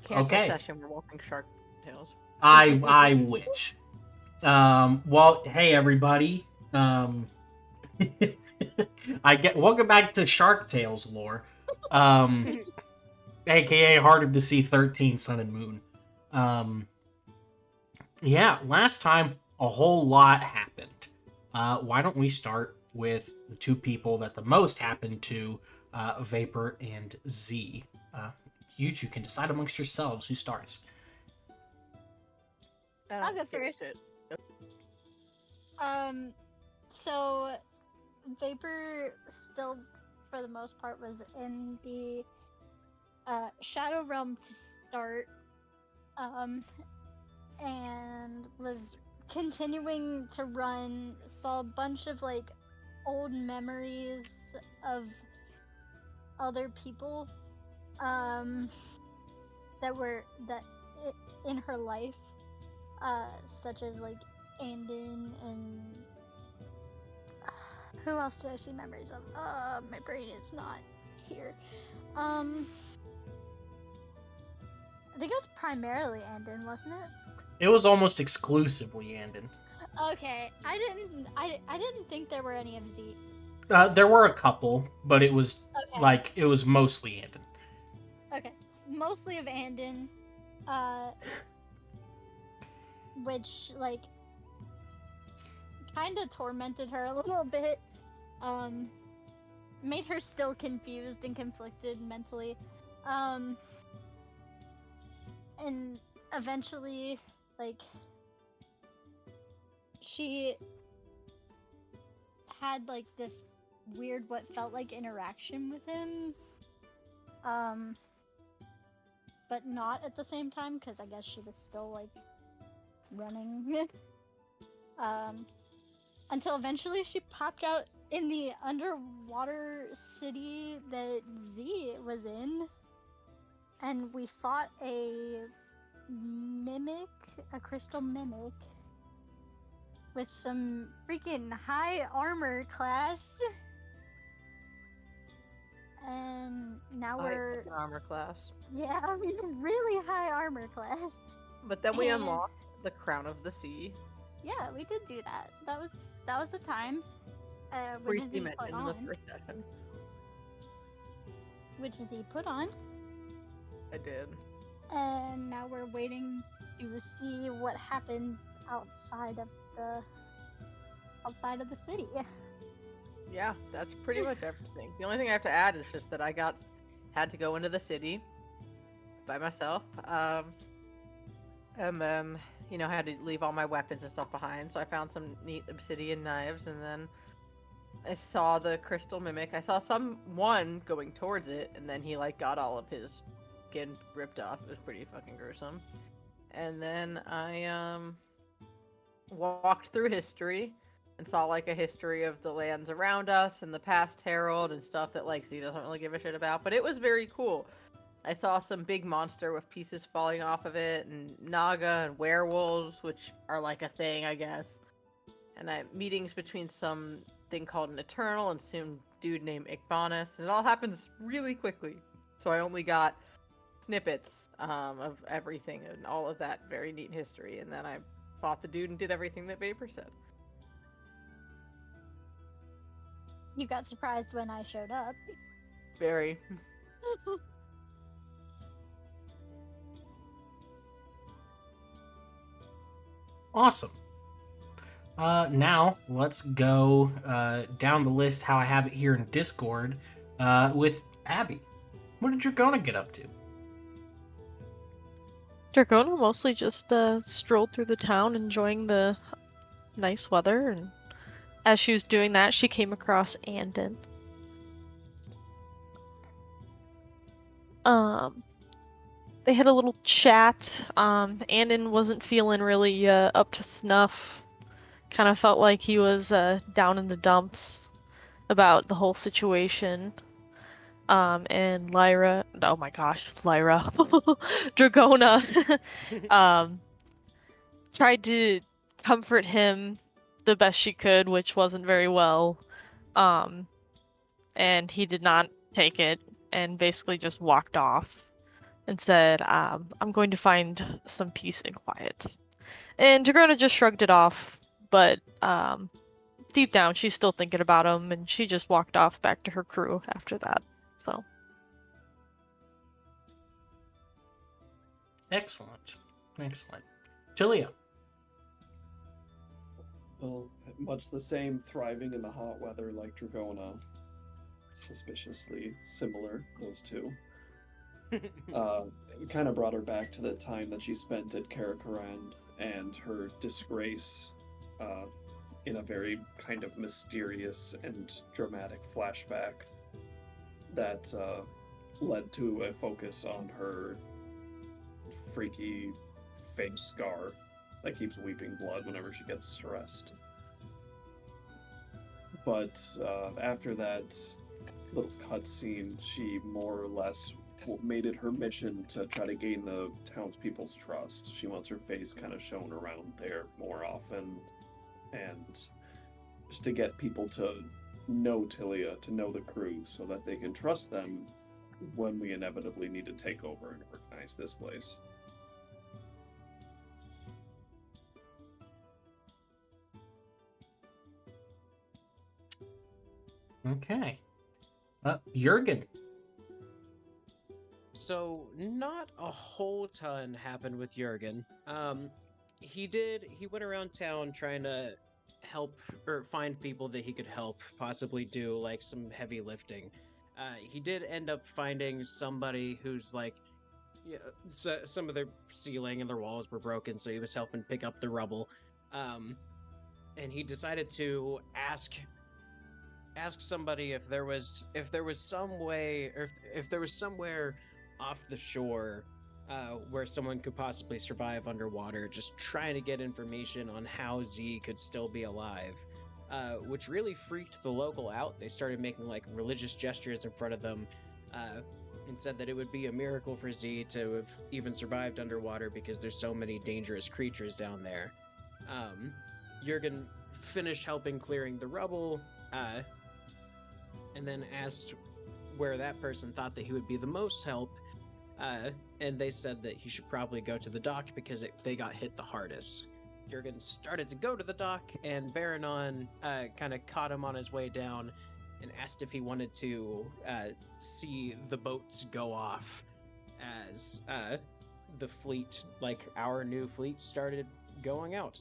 Cancel Okay. session. We're walking Shark Tales. I wish. Well, hey everybody. Welcome back to Shark Tales lore. Um, aka Heart of the Sea 13 Sun and Moon. Um, yeah, last time a whole lot happened. Why don't we start with the two people that the most happened to, Vapor and Z? You two can decide amongst yourselves who starts. I'll go first. So Vapor still, for the most part, was in the Shadow Realm to start, and was continuing to run. Saw a bunch of like old memories of other people, that were in her life, such as like Andon and who else did I see memories of? My brain is not here. I think it was primarily Andon, wasn't it? It was almost exclusively Andon. Okay, I didn't think there were any of Z. There were a couple, but it was Okay. it was mostly Andon. Okay, mostly of Andon, which like kind of tormented her a little bit, made her still confused and conflicted mentally, and eventually, like, she had like this weird what felt like interaction with him, but not at the same time, because I guess she was still like running. Until eventually she popped out in the underwater city that Z was in, and we fought a crystal mimic with some freaking high armor class. And now we're armor class. Yeah, really high armor class. But then we unlocked the Crown of the Sea. Yeah, we did do that. That was a time. Briefly mentioned in the first session. Which they put on. I did. And now we're waiting to see what happens outside of the city. Yeah, that's pretty much everything. The only thing I have to add is just that I had to go into the city by myself. And then, I had to leave all my weapons and stuff behind, so I found some neat obsidian knives, and then I saw the crystal mimic. I saw someone going towards it, and then he, got all of his skin ripped off. It was pretty fucking gruesome. And then I, walked through history and saw, a history of the lands around us and the past herald and stuff that, Z doesn't really give a shit about, but it was very cool. I saw some big monster with pieces falling off of it, and naga and werewolves, which are a thing, I guess. And meetings between some thing called an Eternal and some dude named Ikbanis, and it all happens really quickly. So I only got snippets of everything and all of that very neat history, and then I fought the dude and did everything that Vapor said. You got surprised when I showed up. Very. Awesome. Now let's go down the list how I have it here in Discord with Abby. What did Dragona get up to? Dragona mostly just strolled through the town enjoying the nice weather, and as she was doing that, she came across Andon. They had a little chat. Andon wasn't feeling really up to snuff. Kind of felt like he was down in the dumps about the whole situation. And Lyra, oh my gosh, Lyra, Dragona, tried to comfort him the best she could, which wasn't very well. And he did not take it and basically just walked off. and said, I'm going to find some peace and quiet. And Jagrona just shrugged it off, but deep down, she's still thinking about him, and she just walked off back to her crew after that. So. Excellent. Excellent. Tilia. Well, much the same, thriving in the hot weather like Dragona. Suspiciously similar, those two. It kind of brought her back to the time that she spent at Karakoran and her disgrace in a very kind of mysterious and dramatic flashback that led to a focus on her freaky fake scar that keeps weeping blood whenever she gets stressed. But after that little cutscene, she more or less made it her mission to try to gain the townspeople's trust. She wants her face kind of shown around there more often, and just to get people to know Tilia, to know the crew, so that they can trust them when we inevitably need to take over and organize this place. Okay. Jurgen. So not a whole ton happened with Jurgen. He went around town trying to help or find people that he could help possibly do like some heavy lifting. He did end up finding somebody who's like, yeah, so some of their ceiling and their walls were broken, so he was helping pick up the rubble. And he decided to ask somebody if there was some way, or if there was somewhere off the shore where someone could possibly survive underwater, just trying to get information on how Z could still be alive, which really freaked the local out. They started making like religious gestures in front of them, and said that it would be a miracle for Z to have even survived underwater because there's so many dangerous creatures down there. Jurgen finished helping clearing the rubble, and then asked where that person thought that he would be the most help, and they said that he should probably go to the dock because they got hit the hardest. Jurgen started to go to the dock, and Baranon kind of caught him on his way down and asked if he wanted to see the boats go off as the fleet, like our new fleet, started going out.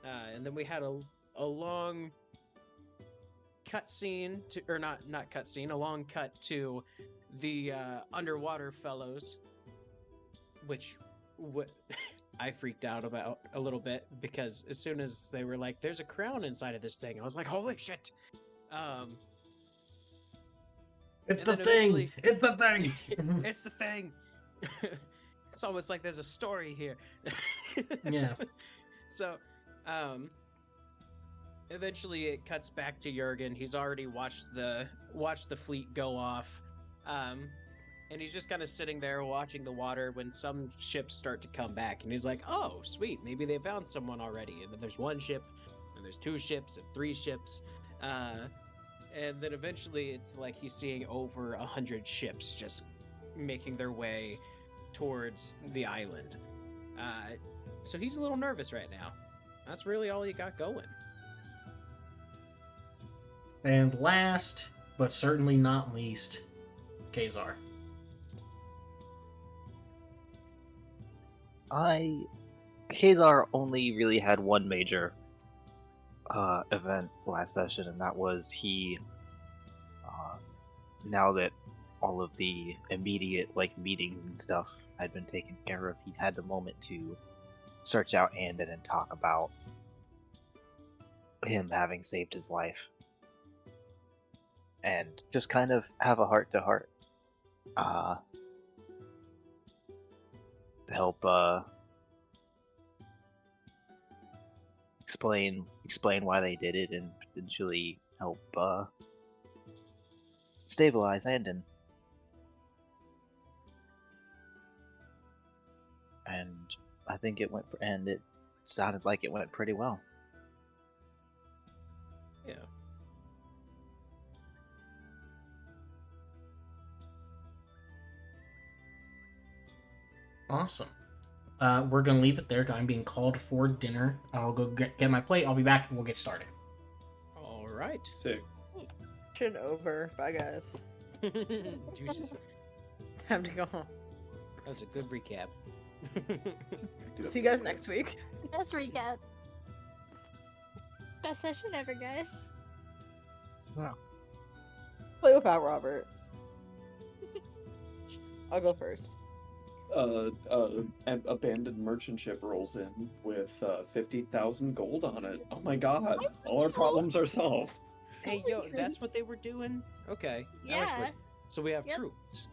And then we had a long cutscene to, or not cutscene, a long cut to the underwater fellows, which I freaked out about a little bit, because as soon as they were like, "There's a crown inside of this thing," I was like, "Holy shit!" It's And the then thing. eventually- It's the thing. It's the thing. It's almost like there's a story here. Yeah. So, eventually it cuts back to Jurgen. He's already watched the fleet go off, and he's just kind of sitting there watching the water when some ships start to come back, and he's like, "Oh, sweet, maybe they found someone already." And then there's one ship, and there's two ships, and three ships, and then eventually it's like he's seeing over 100 ships just making their way towards the island. So he's a little nervous right now. That's really all he got going. And last, but certainly not least, Kazar. Kazar only really had one major event last session, and that was he, now that all of the immediate meetings and stuff had been taken care of, he had the moment to search out Andon and talk about him having saved his life, and just kind of have a heart-to-heart to help explain why they did it, and potentially help stabilize Andon. And I think it sounded like it went pretty well. Yeah. Awesome. We're gonna leave it there. I'm being called for dinner. I'll go get my plate. I'll be back and we'll get started. All right. Sick. Mission over. Bye, guys. Deuces. Time to go home. That was a good recap. See you guys next week. Best recap. Best session ever, guys. Play without Robert. I'll go first. Abandoned merchant ship rolls in with 50,000 gold on it. Oh my god! All our problems are solved. Hey, yo, that's what they were doing? Okay. That was Yeah. first. So we have Yep. troops.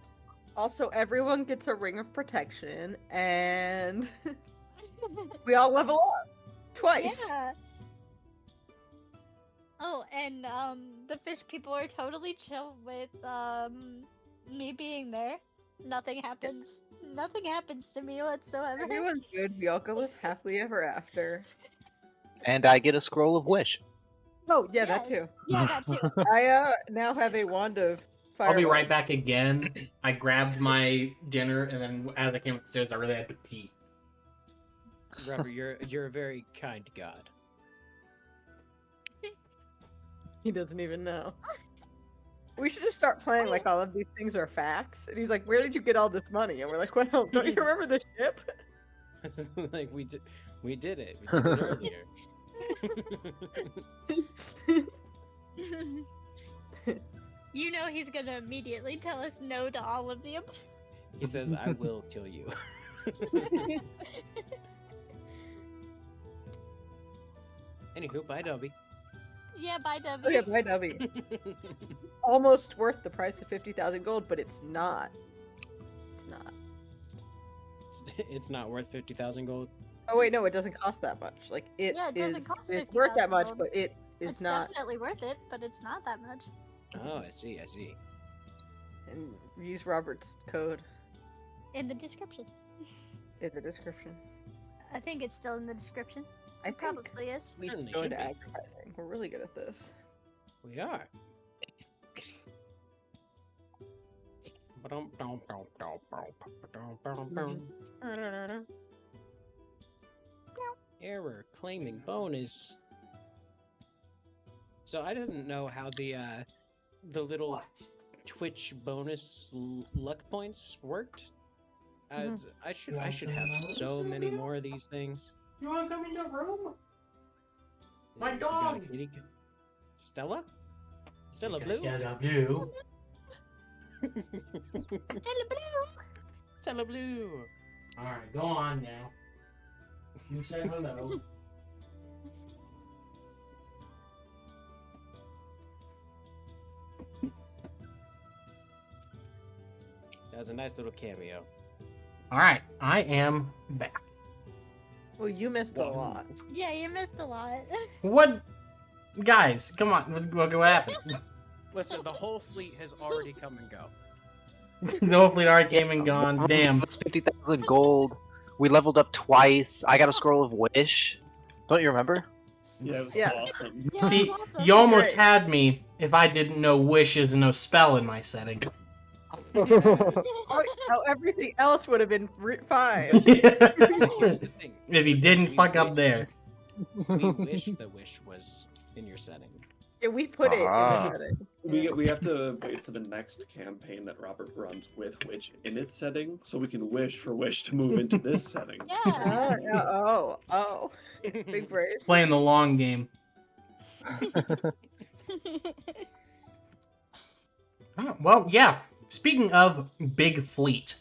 Also, everyone gets a ring of protection, and we all level up twice. Yeah. Oh, and the fish people are totally chill with me being there. Nothing happens. Nothing happens to me whatsoever. Everyone's good. We all go live happily ever after. And I get a scroll of wish. Oh yeah, that Yes. too. Yeah, that too. I now have a wand of fire. I'll be right back again. I grabbed my dinner, and then as I came upstairs, I really had to pee. Robert, you're a very kind god. He doesn't even know. We should just start playing like all of these things are facts. And he's like, "Where did you get all this money?" And we're like, "Well, don't you remember the ship?" Like we did it. We did it earlier. You know he's gonna immediately tell us no to all of them. He says, "I will kill you." Anywho, bye, Dobby. Yeah, bye, W. Oh yeah, bye, Dubby. Almost worth the price of 50,000 gold, but it's not. It's not. It's not worth 50,000 gold. Oh wait, no, it doesn't cost that much. Like it Yeah, it doesn't is. cost It's worth that 50,000 much, gold. but it is It's not. definitely worth it, but it's not that much. Oh, I see. I see. And use Robert's code In the description. in the description. I think it's still in the description. I It think probably is. we should Certainly go should into be. advertising. We're really good at this. We are. Error claiming bonus. So I didn't know how the little Twitch bonus luck points worked. I should have so many more of these things. You want to come in the room? My You got a dog! kitty Stella? Stella Blue? Stella Blue. Stella Bloom! Stella Blue! Alright, go on now. You say hello. That was a nice little cameo. Alright, I am back. Well, you missed a Wow. lot. Yeah, you missed a lot. What? Guys, come on. What happened? Listen, the whole fleet has already come and go. The whole fleet already came and gone. Damn. It's 50,000 gold. We leveled up twice. I got a scroll of wish. Don't you remember? Yeah, it was Yeah. awesome. Yeah, See, that's awesome. you almost Great. had me if I didn't know wish is no spell in my setting. Oh, everything else would have been fine. Here's the thing. If he didn't We fuck up wished- there. We wish the wish was in your setting. Yeah, we put it in Ah. the setting. We have to wait for the next campaign that Robert runs with Witch in its setting, so we can wish for Wish to move into this setting. Yeah. Oh. Big brave. Playing the long game. Oh, well, yeah. Speaking of big fleet,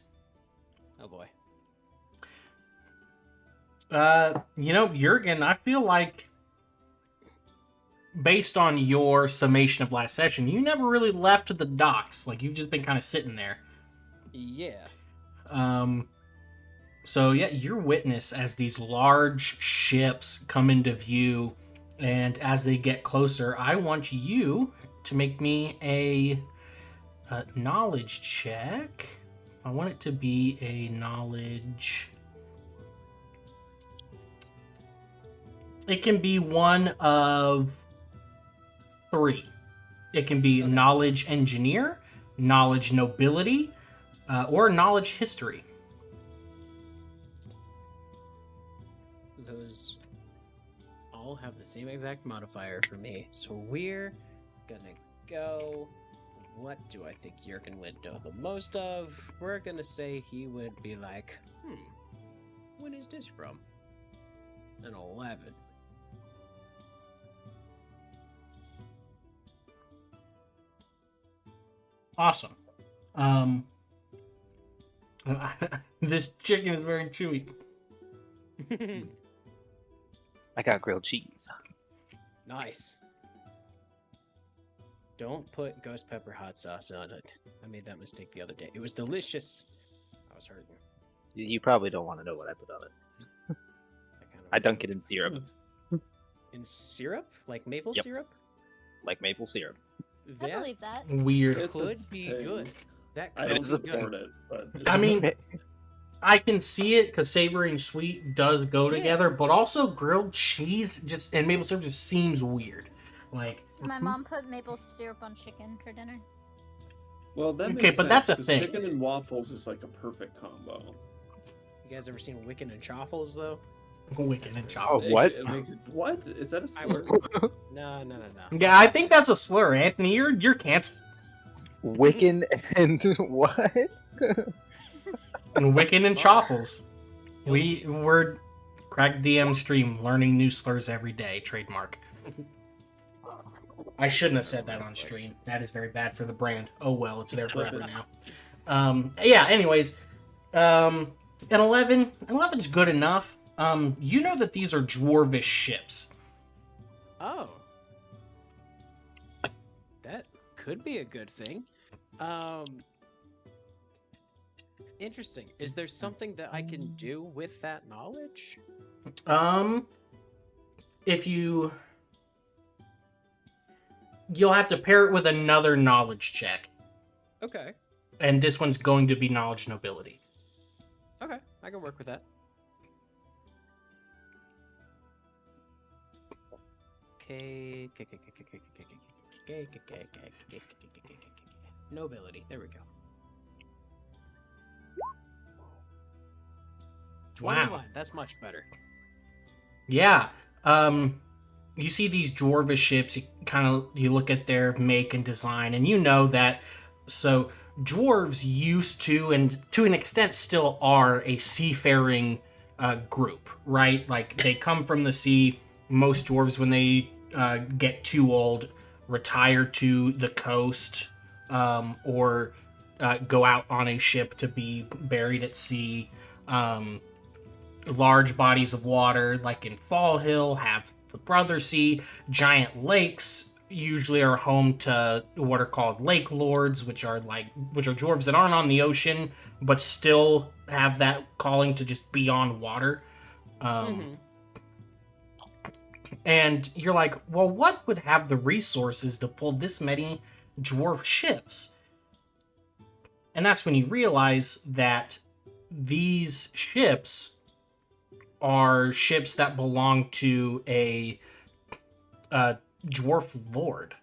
Oh boy. Jurgen, I feel like based on your summation of last session, you never really left the docks. Like, you've just been kind of sitting there. Yeah. So yeah, you're witness as these large ships come into view, and as they get closer, I want you to make me a knowledge check. I want it to be a knowledge. It can be one of 3. It can be Okay. knowledge engineer, knowledge nobility, or knowledge history. those all have the same exact modifier for me. So we're gonna go. What do I think Jurgen would know the most of? We're gonna say he would be like, when is this from? An 11. Awesome. This chicken is very chewy. I got grilled cheese. Nice. Don't put ghost pepper hot sauce on it. I made that mistake the other day. It was delicious. I was hurting. You probably don't want to know what I put on it. I dunk it in syrup, In syrup? Like maple Yep. syrup? like maple syrup. I That believe that. Weird. It's a could be thing. good. That I could don't be support good. it, but I mean, I can see it because savory and sweet does go Yeah. together, but also grilled cheese just and maple syrup just seems weird. Like, My mom put maple syrup on chicken for dinner. well, that Okay, makes but sense, that's a 'cause thing. Chicken and waffles is like a perfect combo. You guys ever seen Wiccan and Chaffles though? wicked and Oh, chocolate. what? What is that a slur? No. Yeah, I think that's a slur, Anthony. You're canceled. Wiccan and what? And Wiccan and Chaffles. We're Crack DM stream learning new slurs every day. Trademark. I shouldn't have said that on stream. That is very bad for the brand. Oh well, it's there forever now. Yeah. Anyways, an 11. 11's good enough. You know that these are dwarvish ships. Oh. That could be a good thing. Interesting. Is there something that I can do with that knowledge? If you'll have to pair it with another knowledge check, Okay. and this one's going to be knowledge nobility. Okay. I can work with that. Nobility. There we go. Wow. 21. That's much better. Yeah. You see these dwarvish ships, you look at their make and design, and you know that so dwarves used to, and to an extent still are, a seafaring group, right? Like, they come from the sea. Most dwarves, when they get too old, retire to the coast, or go out on a ship to be buried at sea. Large bodies of water, like in Fall Hill, have the Brother Sea. Giant lakes usually are home to what are called lake lords, which are dwarves that aren't on the ocean but still have that calling to just be on water. And you're like, well, what would have the resources to pull this many dwarf ships? And that's when you realize that these ships are ships that belong to a dwarf lord.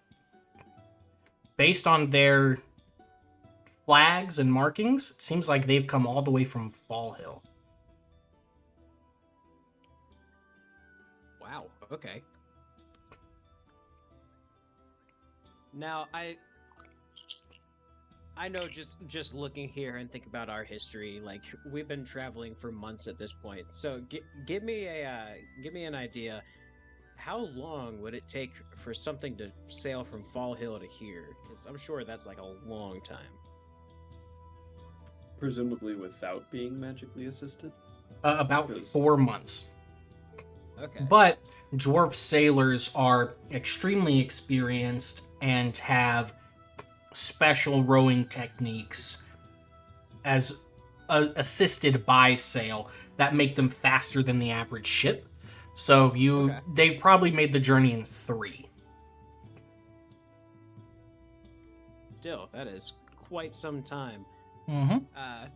Based on their flags and markings, it seems like they've come all the way from Fall Hill. Wow. Okay. Now I know just looking here and think about our history, like we've been traveling for months at this point. So give me an idea. How long would it take for something to sail from Fall Hill to here? Because I'm sure that's like a long time. Presumably without being magically assisted. About Because- 4 months. Okay. But dwarf sailors are extremely experienced and have special rowing techniques as assisted by sail that make them faster than the average ship. So Okay. they've probably made the journey in 3. Still, that is quite some time. Mm-hmm.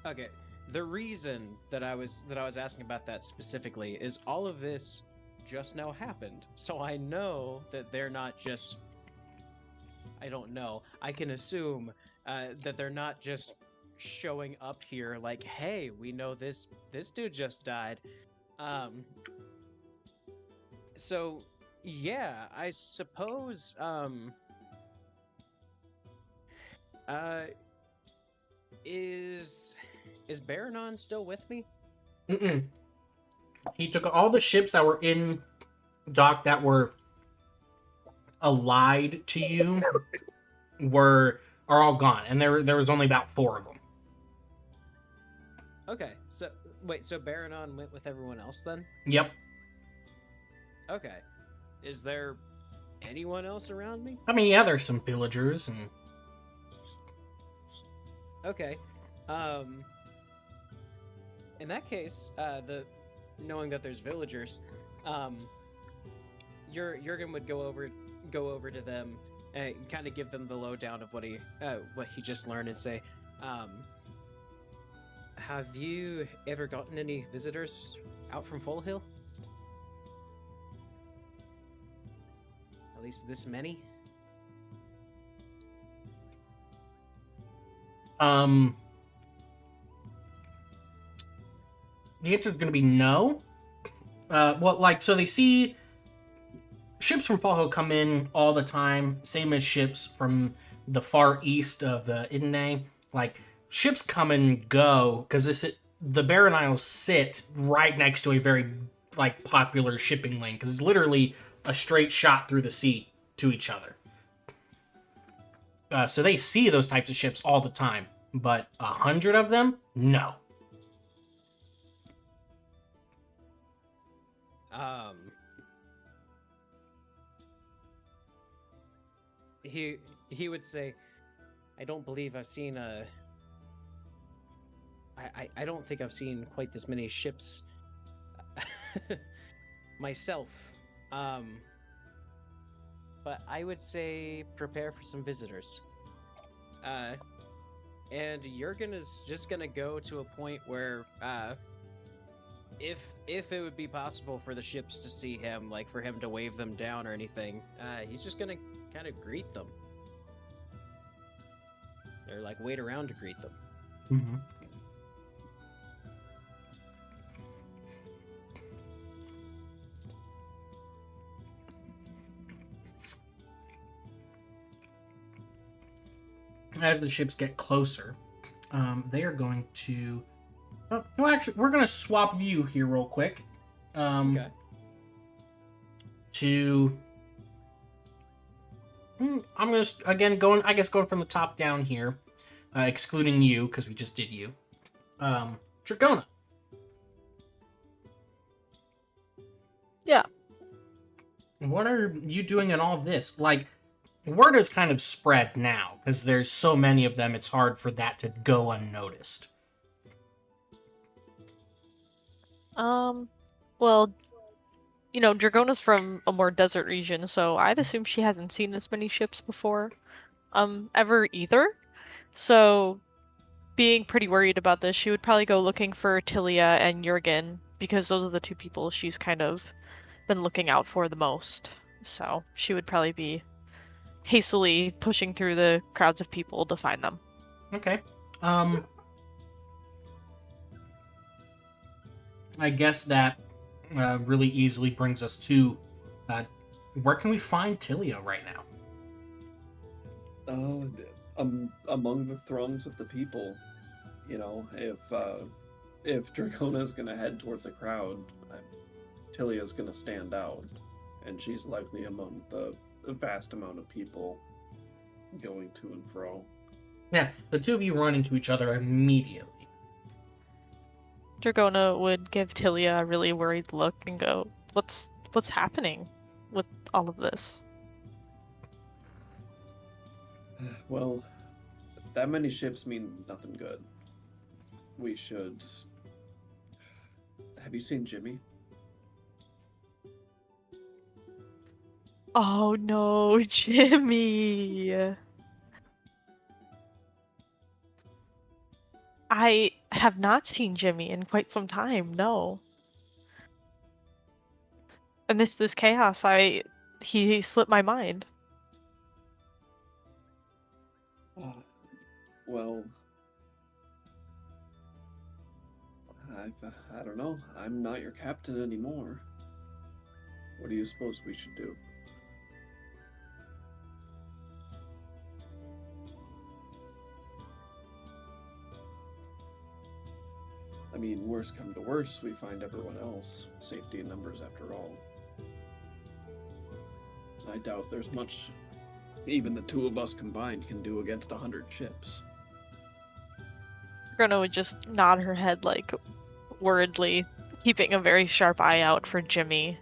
Okay. The reason that I was asking about that specifically is all of this just now happened. So I know that they're not just I don't know. I can assume that they're not just showing up here like, "Hey, we know this dude just died." Um. So, yeah, I suppose. Uh. Is Baranon still with me? Mm-mm. He took all the ships that were in dock that were allied to you are all gone, and there was only about 4 of them. Okay. So wait. So Baranon went with everyone else then? Yep. Okay. Is there anyone else around me? I mean, yeah, there's some villagers and Okay. In that case, knowing that there's villagers, Jurgen would go over to them and kind of give them the lowdown of what he just learned and say, have you ever gotten any visitors out from Full Hill? At least this many? The answer is going to be no. So they see ships from Fall Hill come in all the time, same as ships from the far east of the Idne. Like, ships come and go because the Barren Isles sit right next to a very popular shipping lane because it's literally a straight shot through the sea to each other. So they see those types of ships all the time, but 100 of them, no. He would say, I don't believe I've seen I don't think I've seen quite this many ships myself. But I would say prepare for some visitors. And Jurgen is just gonna go to a point where if it would be possible for the ships to see him, like for him to wave them down or anything, he's just gonna kind of greet them. Or like wait around to greet them. Mm-hmm. As the ships get closer, they are going to... well, actually, we're going to swap view here real quick. Okay. I'm just, again, going from the top down here, excluding you, because we just did you. Dragona. Yeah. What are you doing in all this? Like, word is kind of spread now, because there's so many of them, it's hard for that to go unnoticed. Well, Dragona's from a more desert region, so I'd assume she hasn't seen this many ships before, ever either. So, being pretty worried about this, she would probably go looking for Tilia and Jurgen, because those are the 2 people she's kind of been looking out for the most. So, she would probably be hastily pushing through the crowds of people to find them. Okay. I guess that really easily brings us to where can we find Tilia right now? Among the throngs of the people. If Dragona's gonna head towards the crowd, Tilia's gonna stand out, and she's likely among the vast amount of people going to and fro. Yeah, the 2 of you run into each other immediately. Dragona would give Tilia a really worried look and go, What's happening with all of this? Well, that many ships mean nothing good. We should... Have you seen Jimmy? Oh no, Jimmy! I have not seen Jimmy in quite some time, no. Amidst this chaos, he slipped my mind. Well, I don't know. I'm not your captain anymore. What do you suppose we should do? I mean, worst come to worst, we find everyone else. Safety in numbers, after all. I doubt there's much even the two of us combined can do against 100 ships. Grona would just nod her head, like, worriedly, keeping a very sharp eye out for Jimmy.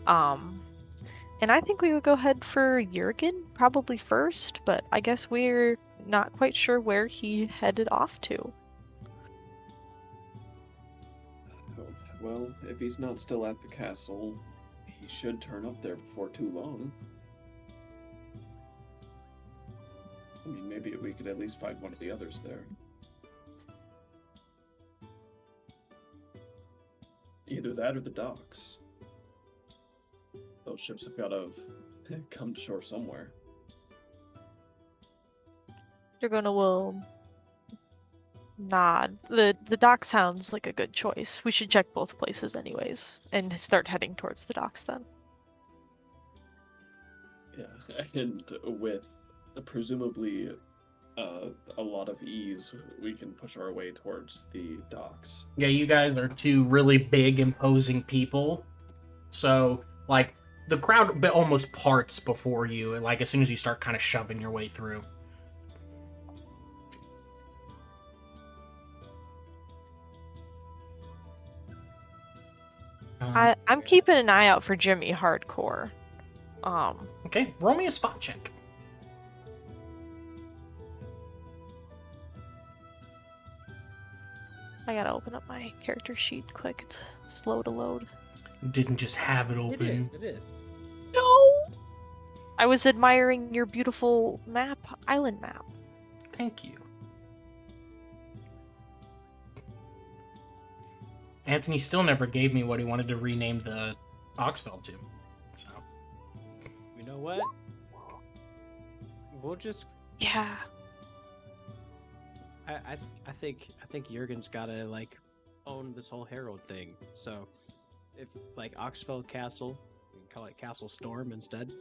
And I think we would go ahead for Jurgen, probably first, but I guess we're not quite sure where he headed off to. Well, if he's not still at the castle, he should turn up there before too long. I mean, maybe we could at least find one of the others there. Either that or the docks. Those ships have got to come to shore somewhere. Dragona will nod. The dock sounds like a good choice. We should check both places anyways, and start heading towards the docks then. Yeah, and with presumably a lot of ease, we can push our way towards the docks. Yeah, you guys are two really big, imposing people. So, like, the crowd almost parts before you, like, as soon as you start kind of shoving your way through. I'm keeping an eye out for Jimmy hardcore. Okay, roll me a spot check. I gotta open up my character sheet quick. It's slow to load. You didn't just have it open. It is. No! I was admiring your beautiful map, island map. Thank you. Anthony still never gave me what he wanted to rename the Oxfell to. So. You know what? We'll just. Yeah. I think Jurgen's gotta like own this whole Herald thing. So, if like Oxfell Castle, we can call it Castle Storm instead.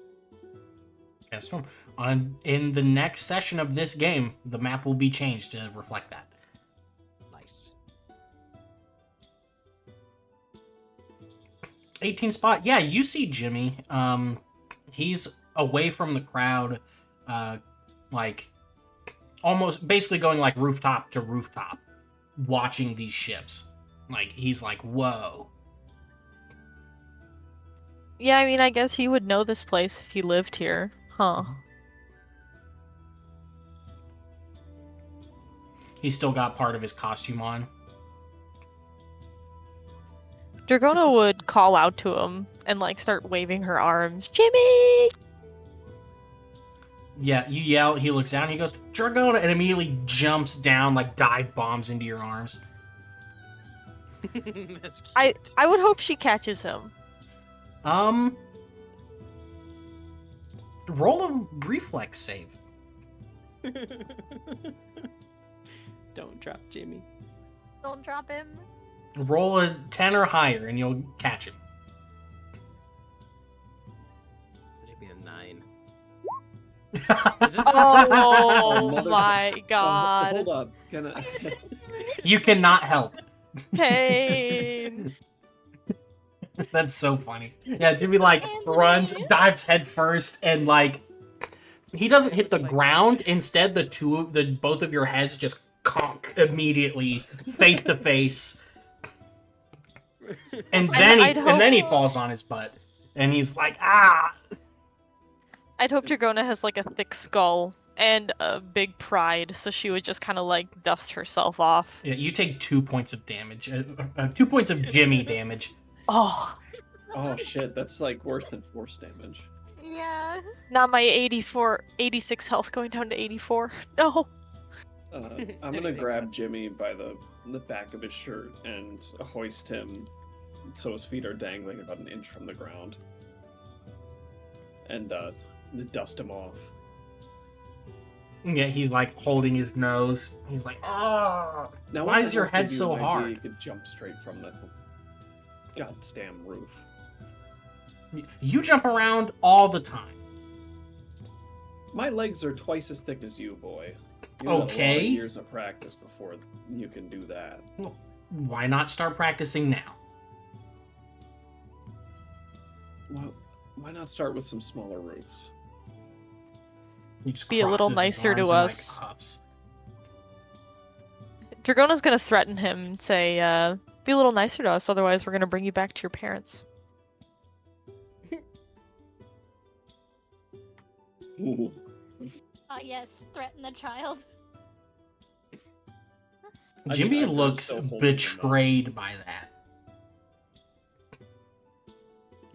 Castle Storm. In the next session of this game, the map will be changed to reflect that. Nice. 18 spot. Yeah, you see Jimmy. He's away from the crowd, like almost basically going like rooftop to rooftop, watching these ships. Like he's like, whoa. Yeah, I mean, I guess he would know this place if he lived here. Huh. He's still got part of his costume on. Dragona would call out to him and like start waving her arms. Jimmy! Yeah, you yell, he looks down, he goes, Dragona, and immediately jumps down, like dive bombs into your arms. That's cute. I would hope she catches him. Roll a reflex save. Don't drop Jimmy. Don't drop him. Roll a 10 or higher, and you'll catch him. That'd be a 9. Oh Mother- my god. Hold up. Can I... You cannot help. Pain. That's so funny. Yeah, Jimmy like runs, dives head first, and like he doesn't hit the ground. Instead, both of your heads just conk immediately, face to face, and then he falls on his butt, and he's like, ah. I'd hope Dragona has like a thick skull and a big pride, so she would just kind of like dust herself off. Yeah, you take 2 points of damage, 2 points of Jimmy damage. Oh, Oh shit, that's like worse than force damage. Yeah. not my 86 health going down to 84. No. I'm gonna grab Jimmy by the back of his shirt and hoist him so his feet are dangling about an inch from the ground. And dust him off. Yeah, he's like holding his nose. He's like, oh. Now, Why what is your does this head give you so an idea hard? You could jump straight from the goddamn roof. You jump around all the time. My legs are twice as thick as you, boy. You got a lot of Okay. years of practice before you can do that. Why not start practicing now? Well, why not start with some smaller roofs? He just Be a little crosses his nicer to arms and, like, us. huffs. Dragona's gonna threaten him and say, be a little nicer to us, otherwise we're gonna bring you back to your parents. Ooh. Yes, threaten the child. I Jimmy mean, I'm looks still holding him up. betrayed by that.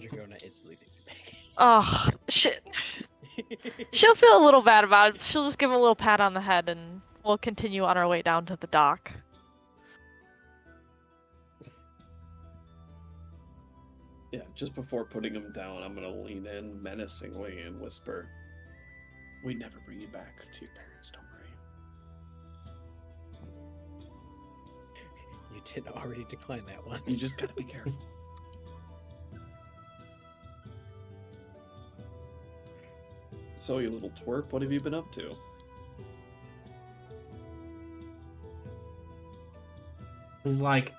Dragona instantly takes it back. Oh, shit. She'll feel a little bad about it. She'll just give him a little pat on the head and we'll continue on our way down to the dock. Yeah, just before putting him down, I'm gonna lean in menacingly and whisper, "We never bring you back to your parents, don't worry." You did already decline that once. You just gotta be careful. So, you little twerp, what have you been up to? He's like,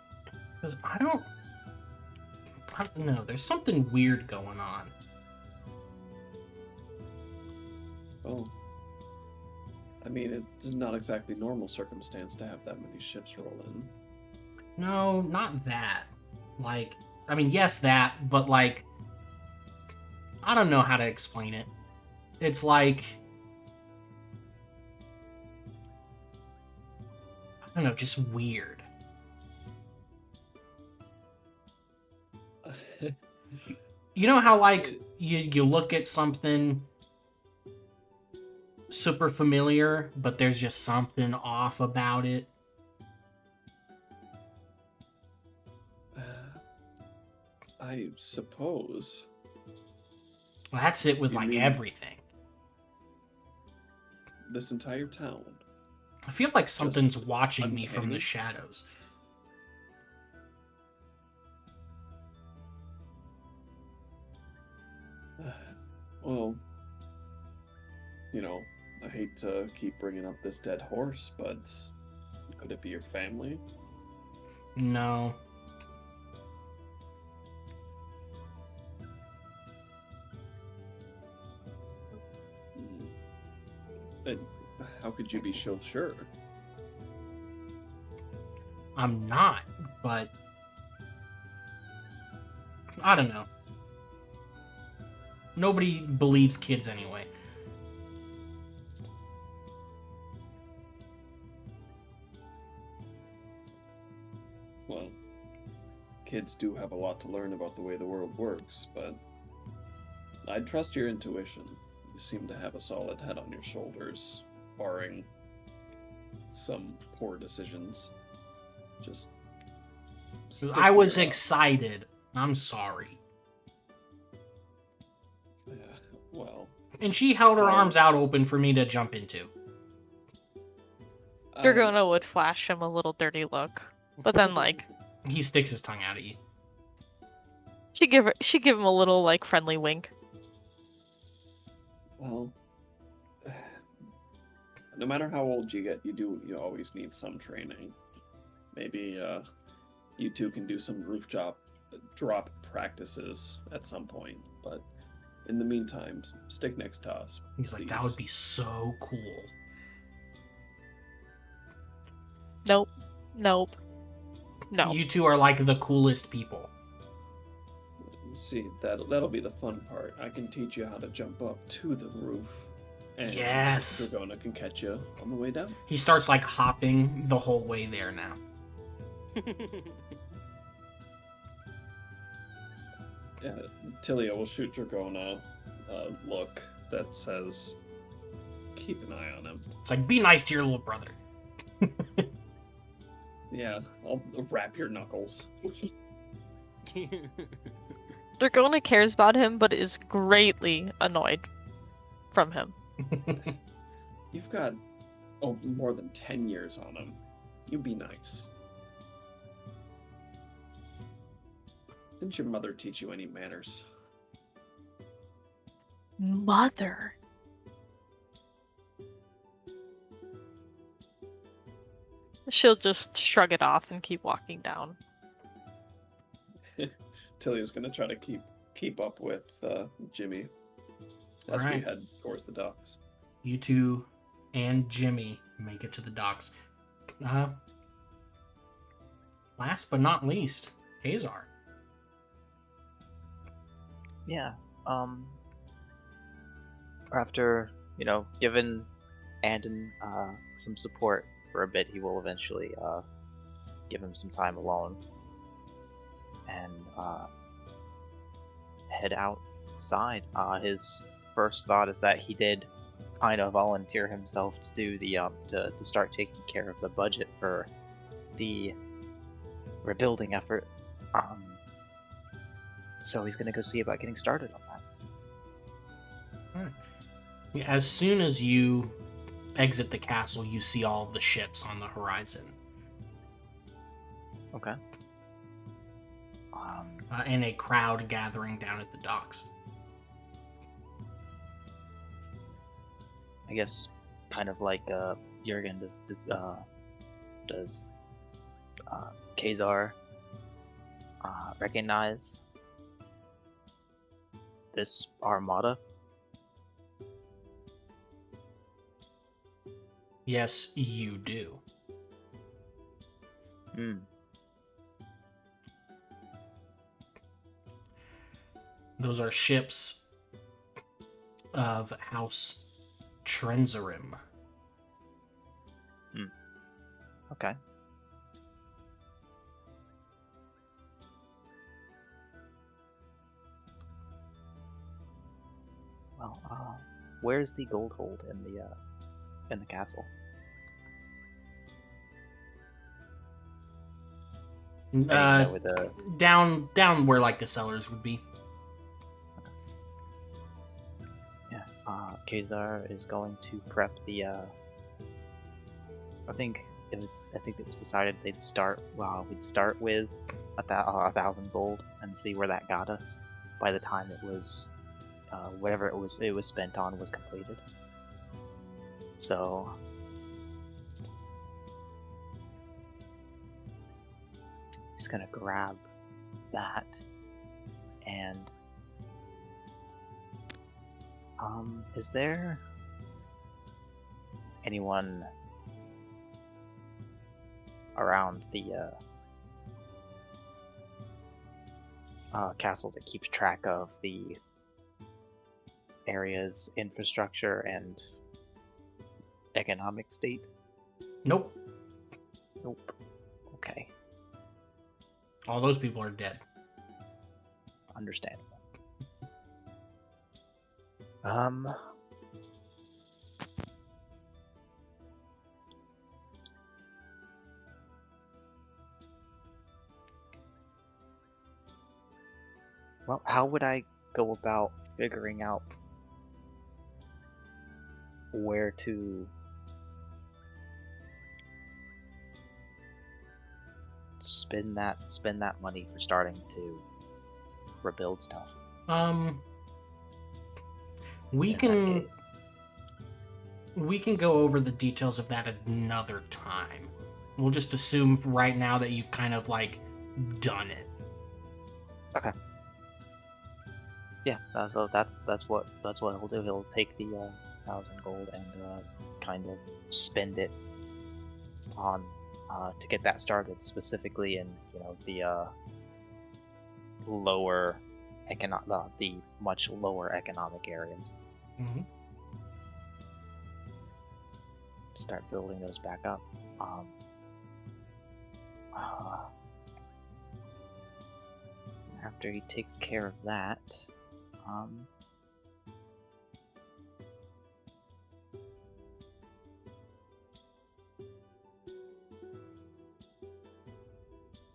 I don't know. There's something weird going on. Oh. I mean, it's not exactly normal circumstance to have that many ships roll in. No, not that. Like, I mean, yes, that, but like, I don't know how to explain it. It's like, I don't know, just weird. You know how like you look at something super familiar, but there's just something off about it? I suppose. Well, that's it with You like mean- everything. This entire town. I feel like something's watching me from the uncanny. shadows. Well, you know, I hate to keep bringing up this dead horse, but could it be your family? No. Hmm. And how could you be so sure? I'm not, but I don't know. Nobody believes kids anyway. Well, kids do have a lot to learn about the way the world works, but I'd trust your intuition. You seem to have a solid head on your shoulders, barring some poor decisions. Just stick I was to your- excited. I'm sorry. Yeah, well, And she held her Well- arms out open for me to jump into. Dragona would flash him a little dirty look, but then like He sticks his tongue out at you. she'd give him a little like friendly wink. Well, no matter how old you get, you always need some training. Maybe you two can do some rooftop drop practices at some point, but in the meantime, stick next to us. He's like, that please." would be so cool. Nope. No. You two are like the coolest people. See, that'll be the fun part. I can teach you how to jump up to the roof, and Yes. Dragona can catch you on the way down. He starts like hopping the whole way there now. Yeah, Tilia will shoot Dragona a look that says, "Keep an eye on him." It's like, be nice to your little brother. Yeah, I'll wrap your knuckles. Dragona cares about him, but is greatly annoyed from him. You've got more than 10 years on him. You be nice. Didn't your mother teach you any manners? Mother. She'll just shrug it off and keep walking down. Tilia's gonna try to keep up with Jimmy as we Alright. head towards the docks. You two and Jimmy make it to the docks. Last but not least, Kazar. Yeah. After, giving Andon some support for a bit, he will eventually give him some time alone and head outside. His first thought is that he did kind of volunteer himself to do the to start taking care of the budget for the rebuilding effort. So he's gonna go see about getting started on that. Yeah, as soon as you exit the castle, you see all of the ships on the horizon. Okay. And a crowd gathering down at the docks. I guess kind of like Jurgen does Kazar recognize this armada? Yes, you do. Hmm. Those are ships of House Trenzarim. Okay. Well, where's the gold hold in the castle? With the Down where like the cellars would be. Kazar is going to prep the. I think it was decided we'd start with 1,000 gold and see where that got us by the time it was whatever it was spent on was completed. So just gonna grab that and is there anyone around the castle that keeps track of the area's infrastructure and economic state? Nope. Nope. Okay. All those people are dead. Understandable. Well, how would I go about figuring out where to spend that money for starting to rebuild stuff? We in that can case? we can go over the details of that another time. We'll just assume right now that you've kind of like done it. Okay. Yeah, so that's what he'll do. He'll take the 1,000 gold and kind of spend it on to get that started, specifically in the the much lower economic areas. Mm-hmm. Start building those back up. After he takes care of that,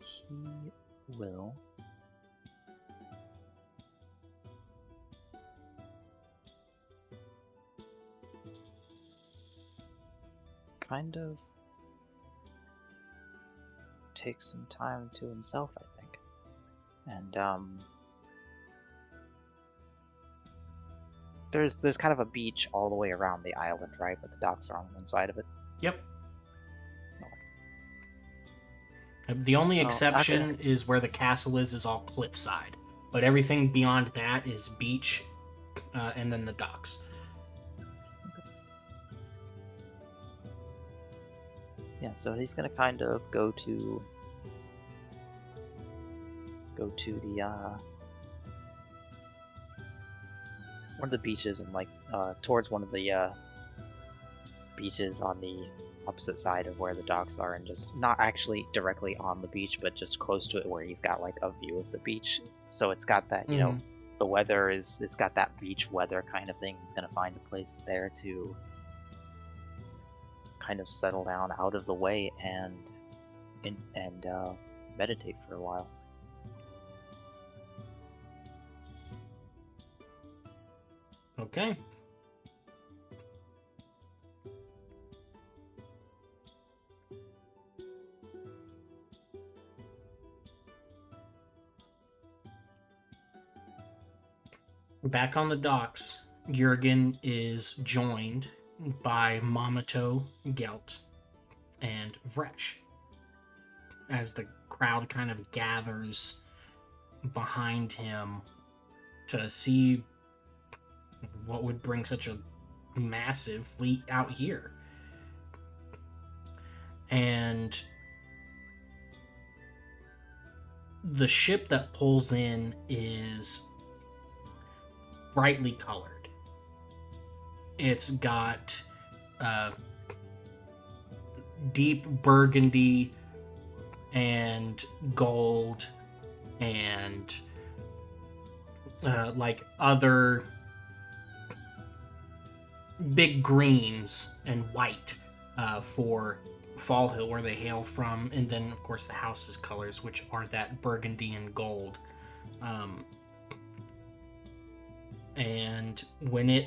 he will kind of take some time to himself, I think. And there's kind of a beach all the way around the island, right? But the docks are on one side of it. Yep. The only So, exception is where the castle is all cliffside. But everything beyond that is beach, and then the docks. Yeah, so he's gonna kind of go to the one of the beaches and like towards one of the beaches on the opposite side of where the docks are, and just not actually directly on the beach, but just close to it where he's got like a view of the beach. So it's got that, you know, the weather is, it's got that beach weather kind of thing. He's gonna find a place there to kind of settle down out of the way and meditate for a while. Okay. Back on the docks, Jurgen is joined by Mamato, Gelt, and Vresh. As the crowd kind of gathers behind him to see what would bring such a massive fleet out here. And the ship that pulls in is brightly colored. It's got deep burgundy and gold and like other big greens and white for Fall Hill, where they hail from, and then of course the house's colors, which are that burgundy and gold. And when it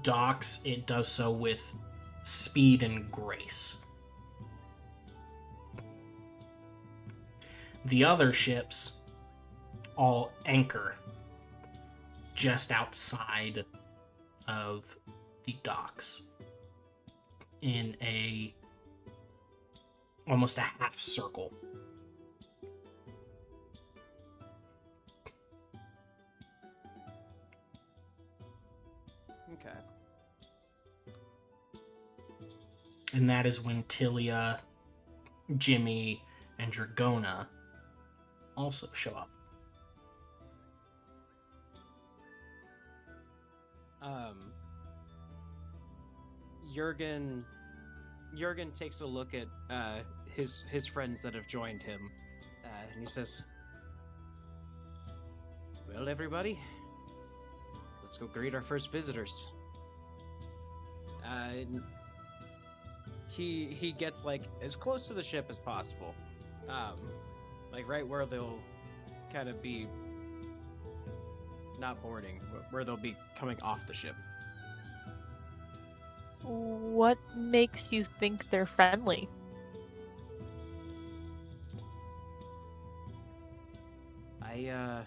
docks, it does so with speed and grace. The other ships all anchor just outside of the docks in a almost a half circle. Okay. And that is when Tilia, Jimmy, and Dragona also show up. Jurgen takes a look at his friends that have joined him, and he says, "Well, everybody, let's go greet our first visitors." He gets like as close to the ship as possible, like right where they'll kind of be not boarding, where they'll be coming off the ship. What makes you think they're friendly? I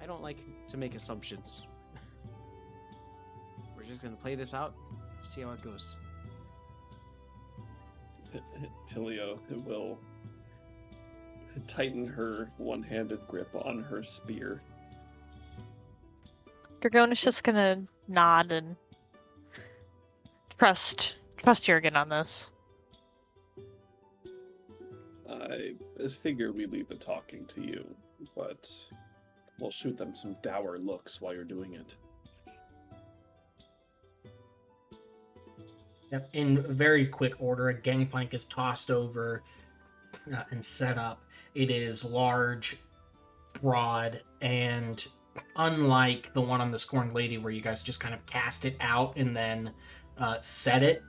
don't like to make assumptions. We're just gonna play this out, see how it goes. Tilia will tighten her one-handed grip on her spear. Dragona's just gonna nod and trust Jurgen on this. I figure we leave the talking to you, but we'll shoot them some dour looks while you're doing it. Yep. In very quick order, a gangplank is tossed over and set up. It is large, broad, and unlike the one on the Scorned Lady where you guys just kind of cast it out and then set it,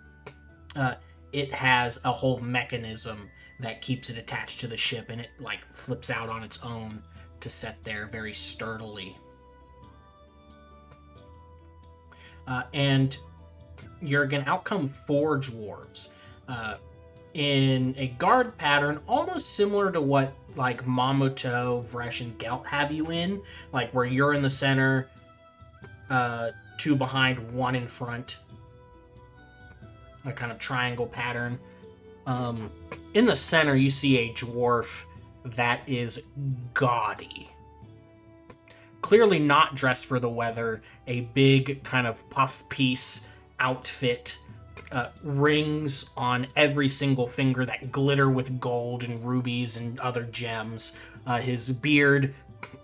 it has a whole mechanism that keeps it attached to the ship, and it like flips out on its own to set there very sturdily. And Jurgen, out come 4 dwarves. In a guard pattern, almost similar to what like Mamoto, Vresh, and Gelt have you in, like where you're in the center, 2 behind, 1 in front, a kind of triangle pattern. In the center, you see a dwarf that is gaudy. Clearly not dressed for the weather, a big kind of puff piece outfit, rings on every single finger that glitter with gold and rubies and other gems. His beard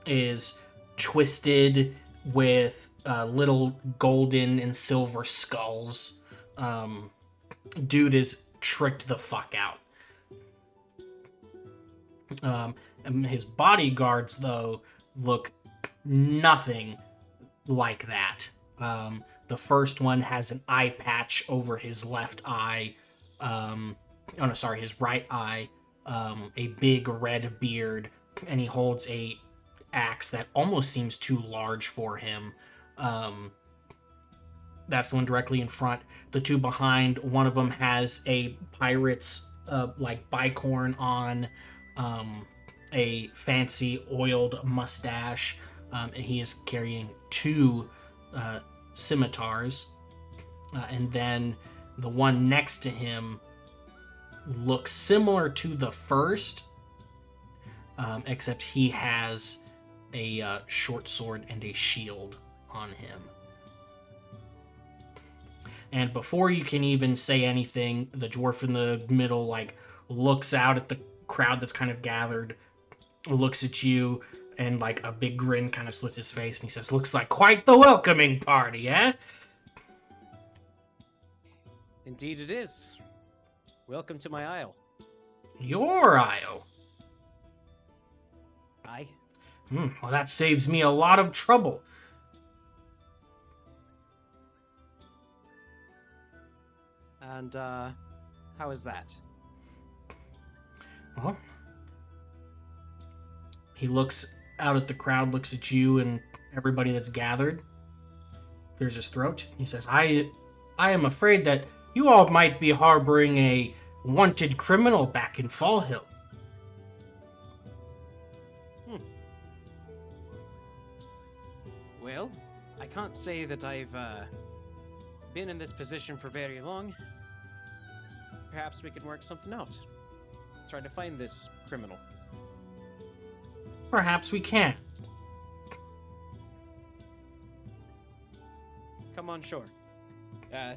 is twisted with little golden and silver skulls. Dude is tricked the fuck out. And his bodyguards, though, look nothing like that. The first one has an eye patch over his left eye. His right eye. A big red beard, and he holds a axe that almost seems too large for him. That's the one directly in front. The 2 behind, one of them has a pirate's like bicorn on, a fancy oiled mustache, and he is carrying 2 scimitars, and then the one next to him looks similar to the first, except he has a short sword and a shield on him. And before you can even say anything, the dwarf in the middle like looks out at the crowd that's kind of gathered, looks at you, and like a big grin kind of slits his face, and he says, "Looks like quite the welcoming party, eh?" Indeed it is. Welcome to my isle. Your isle. Aye. Well, that saves me a lot of trouble. And, how is that? Well, he looks out at the crowd, looks at you and everybody that's gathered, clears his throat. He says, I am afraid that you all might be harboring a wanted criminal back in Fall Hill. Well, I can't say that I've, been in this position for very long. Perhaps we can work something out. Try to find this criminal. Perhaps we can. Come on shore. Yeah,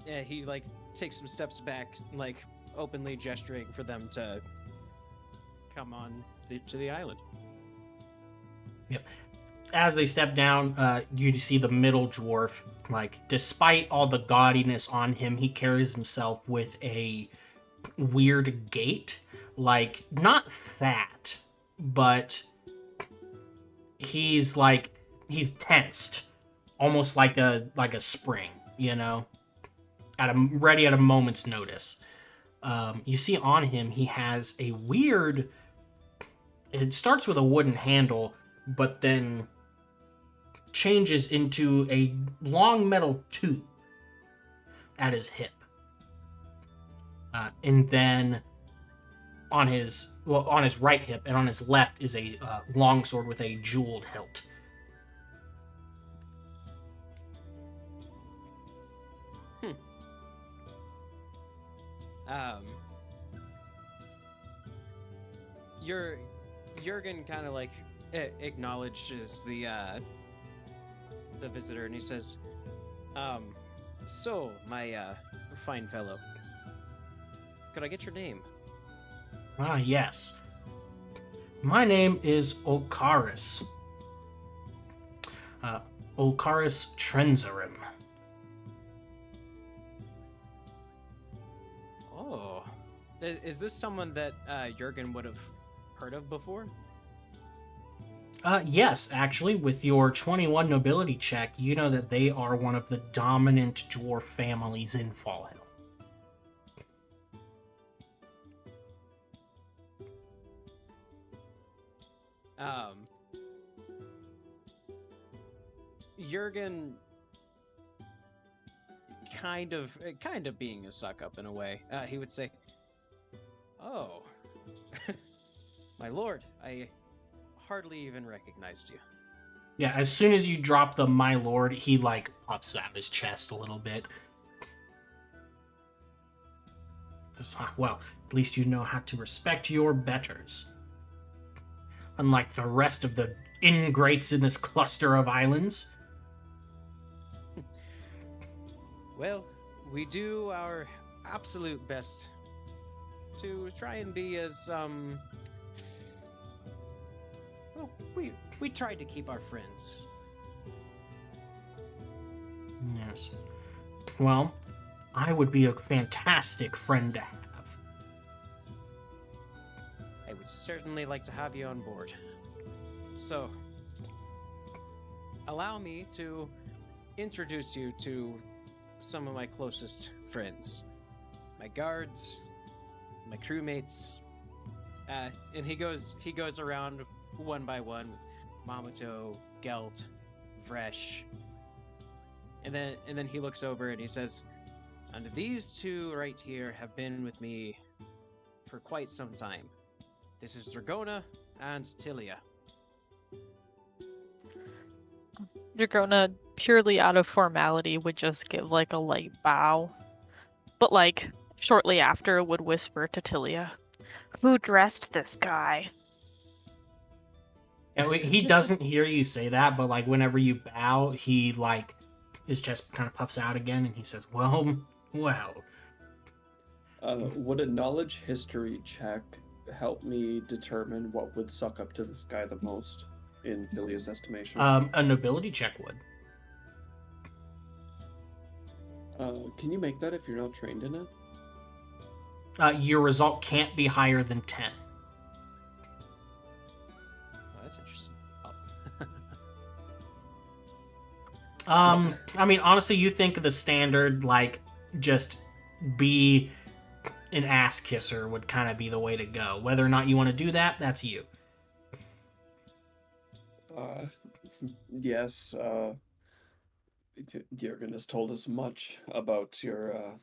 he, like, takes some steps back, like, openly gesturing for them to come on to the island. Yep. As they step down, you see the middle dwarf. Like, despite all the gaudiness on him, he carries himself with a weird gait. Like, not fat, but he's tensed, almost like a spring, you know, ready at a moment's notice. You see on him he has a weird. It starts with a wooden handle, but then changes into a long metal tube at his hip. And then on his right hip and on his left is a longsword with a jeweled hilt. Jurgen kind of like acknowledges the visitor, and he says, so my fine fellow, could I get your name? Ah, yes. My name is Olcaris. Olcaris Trenzarim. Oh, is this someone that Jurgen would have heard of before? Yes, actually, with your 21 nobility check, you know that they are one of the dominant dwarf families in Fall Hill. kind of being a suck up in a way, he would say, "Oh, my lord, I hardly even recognized you." Yeah, as soon as you drop the "my lord," he like puffs out his chest a little bit. Well, at least you know how to respect your betters. Unlike the rest of the ingrates in this cluster of islands. Well, we do our absolute best to try and be as well, we tried to keep our friends. Yes. Well, I would be a fantastic friend to have. I would certainly like to have you on board. So, allow me to introduce you to some of my closest friends. My guards, my crewmates. And he goes around one by one with Mamoto, Gelt, Vresh. And then he looks over and he says, "And these two right here have been with me for quite some time. This is Dragona and Tilia." Dragona, purely out of formality, would just give like a light bow. But like, shortly after would whisper to Tilia, "Who dressed this guy?" And he doesn't hear you say that, but like whenever you bow, he like his chest kind of puffs out again, and he says, "Well." Would a knowledge history check help me determine what would suck up to this guy the most, in Tilia's estimation? A nobility check would. Can you make that if you're not trained in it? Your result can't be higher than 10. Oh, that's interesting. I mean, honestly, you think the standard, like, just be an ass kisser would kind of be the way to go. Whether or not you want to do that, that's you. Yes, Jürgen has told us much about your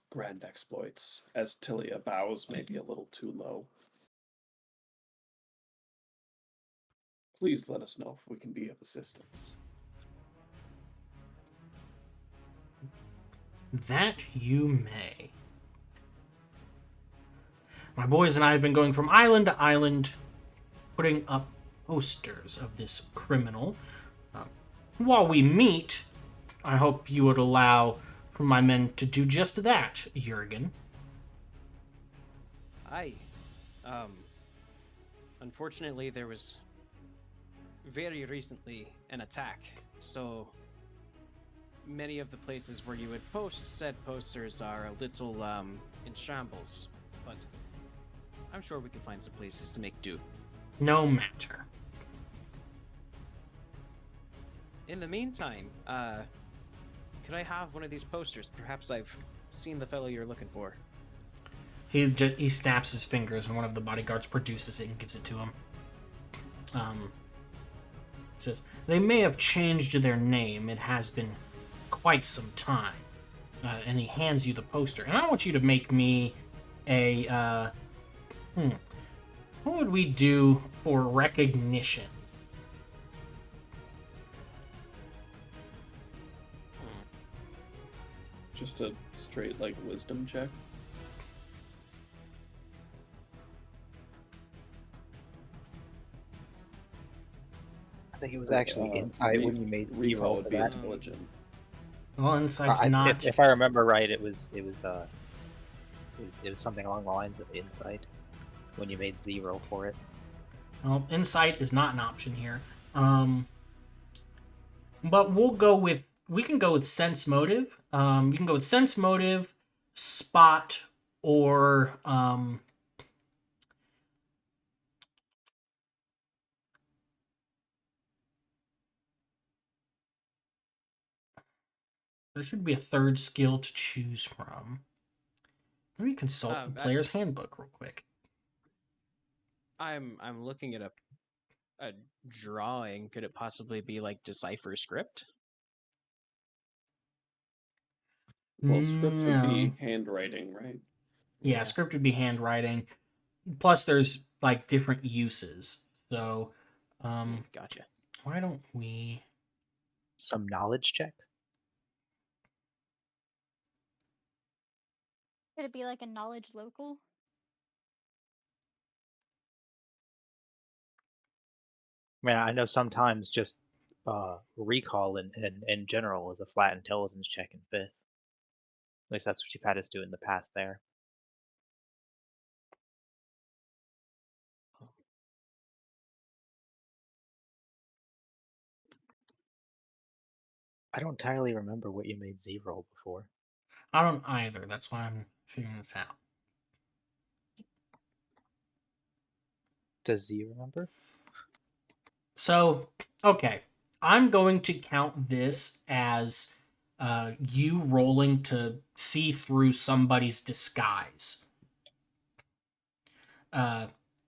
grand exploits, as Tilia bows maybe a little too low. Please let us know if we can be of assistance. That you may. My boys and I have been going from island to island, putting up posters of this criminal. While we meet, I hope you would allow for my men to do just that, Jurgen. Aye. Unfortunately, there was very recently an attack, so many of the places where you would post said posters are a little in shambles, but I'm sure we can find some places to make do. No matter. In the meantime, could I have one of these posters? Perhaps I've seen the fellow you're looking for. He snaps his fingers, and one of the bodyguards produces it and gives it to him. He says, "They may have changed their name. It has been quite some time." And he hands you the poster. And I want you to make me a... What would we do for recognition? Just a straight, like, wisdom check. I think it was actually insight when you made recall zero would for be that. intelligent. Well, insight's not... If I remember right, it was something along the lines of insight when you made 0 for it. Well, insight is not an option here. But we'll go with... We can go with sense motive. You can go with sense motive, spot, or... There should be a third skill to choose from. Let me consult the player's handbook real quick. I'm looking at a drawing. Could it possibly be like decipher script? Well, script would be No. handwriting, right? Yeah, script would be handwriting. Plus, there's like different uses. So, Gotcha. why don't we? Some knowledge check. Could it be like a knowledge local? I mean, I know sometimes just recall in general is a flat intelligence check in 5th. At least that's what you've had us do in the past there. I don't entirely remember what you made Z roll before. I don't either. That's why I'm figuring this out. Does Z remember? So, okay, I'm going to count this as you rolling to see through somebody's disguise.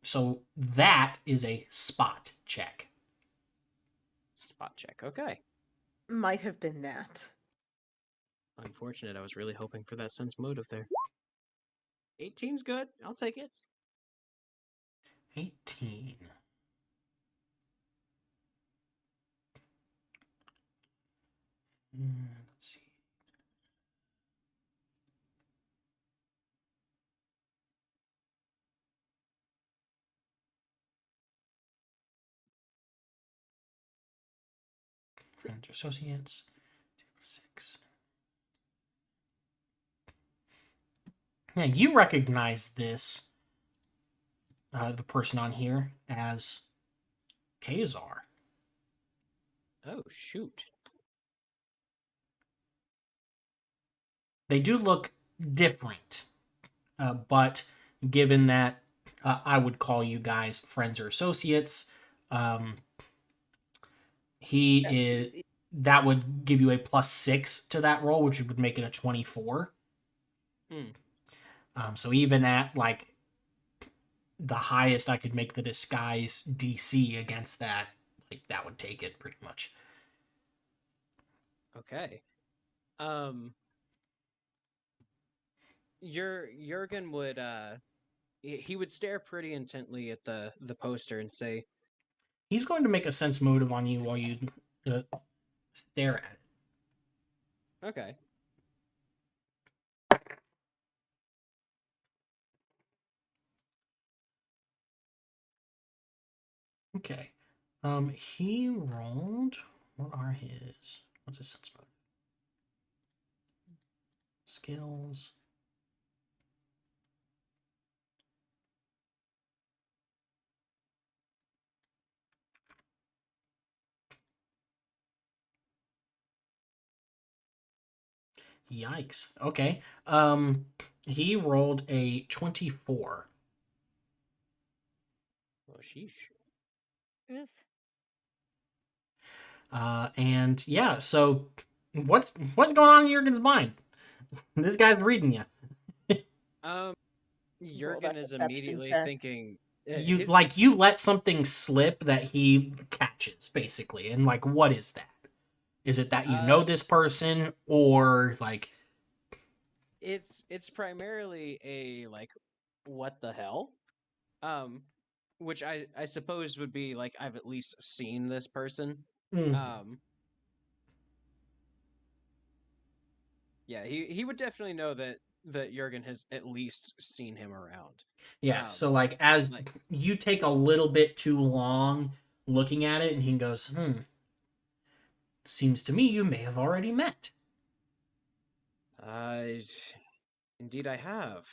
So that is a spot check. Spot check. Okay. Might have been that. Unfortunate. I was really hoping for that sense motive there. 18's good. I'll take it. 18. Let's see. Friends or associates. 6. Yeah, you recognize this, the person on here, as Kazar. Oh, shoot. They do look different, but given that I would call you guys friends or associates, he is. That would give you a +6 to that roll, which would make it a 24. So even at like the highest I could make the disguise DC against that, like that would take it pretty much. Okay. Jurgen would he would stare pretty intently at the poster and say, He's going to make a sense motive on you while you stare at it. okay. Okay. He rolled. What are his? What's his sense motive? Skills. Yikes. Okay. He rolled a 24. Well, sheesh. Oof. And yeah, so what's going on in Jurgen's mind? This guy's reading you. Jurgen that is deception immediately check. thinking You you let something slip that he catches, basically, and like, what is that? Is it that you know this person, or like? It's primarily a like, what the hell? Which I suppose would be like, I've at least seen this person. Yeah, he would definitely know that Jurgen has at least seen him around. Yeah, so like as you take a little bit too long looking at it, and he goes, seems to me you may have already met. Indeed I have.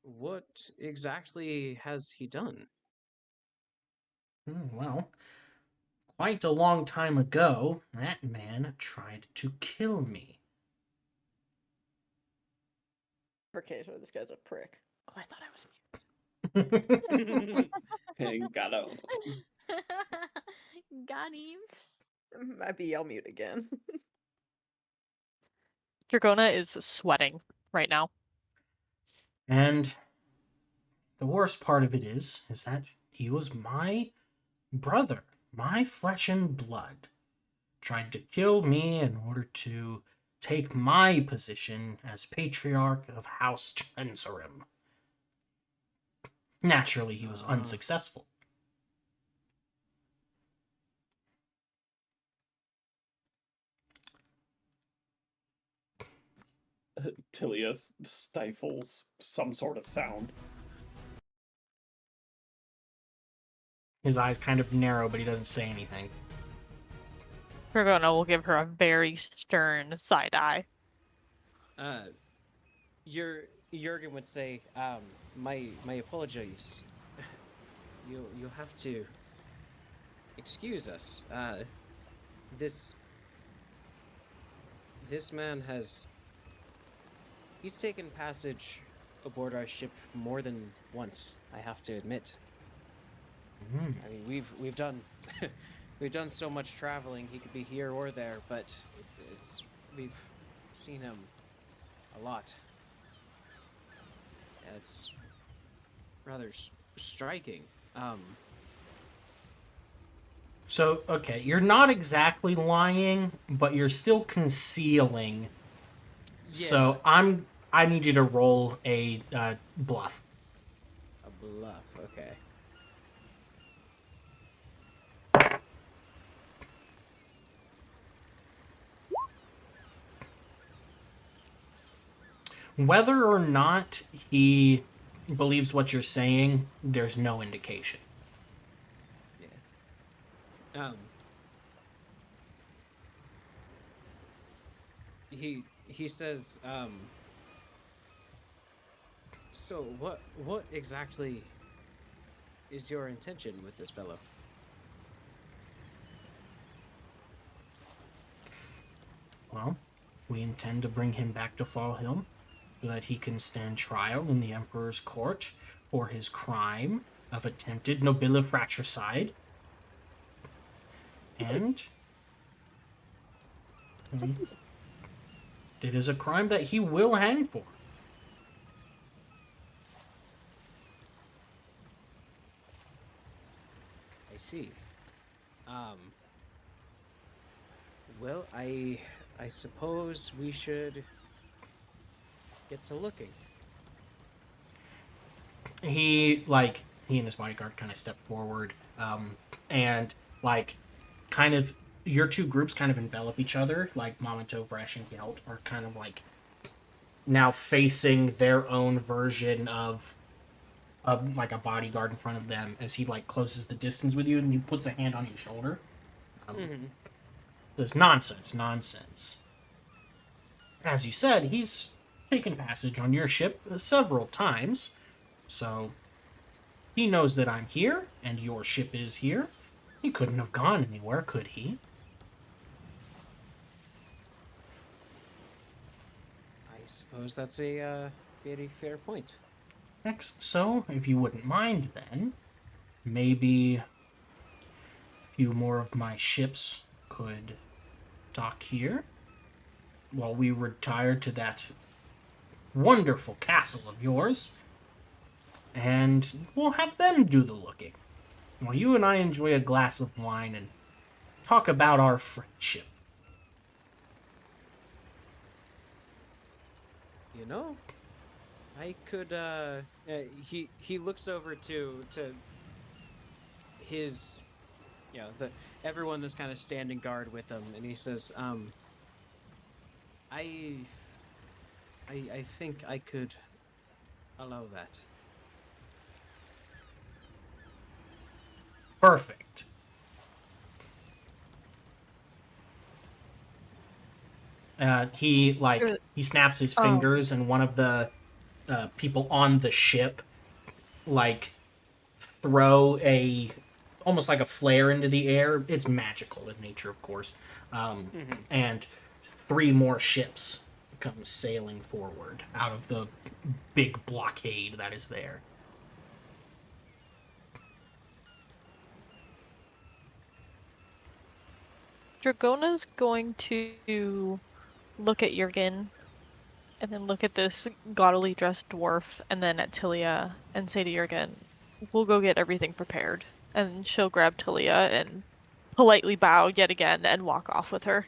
What exactly has he done? Well, quite a long time ago, that man tried to kill me. For Kazar, this guy's a prick. Oh, I thought I was mute. And got out. Got him. Might be I'll mute again. Dragona is sweating right now. And the worst part of it is that he was my brother, my flesh and blood. Tried to kill me in order to take my position as Patriarch of House Trensarim. Naturally, he was unsuccessful. Tilia stifles some sort of sound. His eyes kind of narrow, but he doesn't say anything. Dragona will give her a very stern side eye. Jurgen would say, my apologies. You'll have to excuse us. This man he's taken passage aboard our ship more than once, I have to admit. Mm. I mean, we've done we've done so much traveling. He could be here or there, but we've seen him a lot. Yeah, it's rather striking. So, okay, you're not exactly lying, but you're still concealing. So I need you to roll a bluff. A bluff, okay. Whether or not he believes what you're saying, there's no indication. Yeah. He says, so what exactly is your intention with this fellow? Well, we intend to bring him back to Fallhelm so that he can stand trial in the Emperor's court for his crime of attempted nobilia fratricide. And it is a crime that he will hang for. I see. Well, I suppose we should get to looking. He and his bodyguard kind of step forward, and kind of your two groups kind of envelop each other. Like Mamento, Vresh, and Gelt are kind of now facing their own version of a bodyguard in front of them as he closes the distance with you, and he puts a hand on your shoulder. Says nonsense. As you said, he's taken passage on your ship several times, so he knows that I'm here and your ship is here. He couldn't have gone anywhere, could he? I suppose that's a very fair point. So, if you wouldn't mind then, maybe a few more of my ships could dock here while we retire to that wonderful castle of yours, and we'll have them do the looking, while you and I enjoy a glass of wine and talk about our friendship. You know, I could. He looks over to his, everyone that's kind of standing guard with him, and he says, I think I could allow that. Perfect. He snaps his fingers, and one of the people on the ship throw almost like a flare into the air. It's magical in nature, of course. And 3 more ships come sailing forward out of the big blockade that is there. Dragona's going to look at Jurgen, and then look at this gaudily dressed dwarf, and then at Tilia, and say to Jurgen, we'll go get everything prepared. And she'll grab Tilia and politely bow yet again and walk off with her,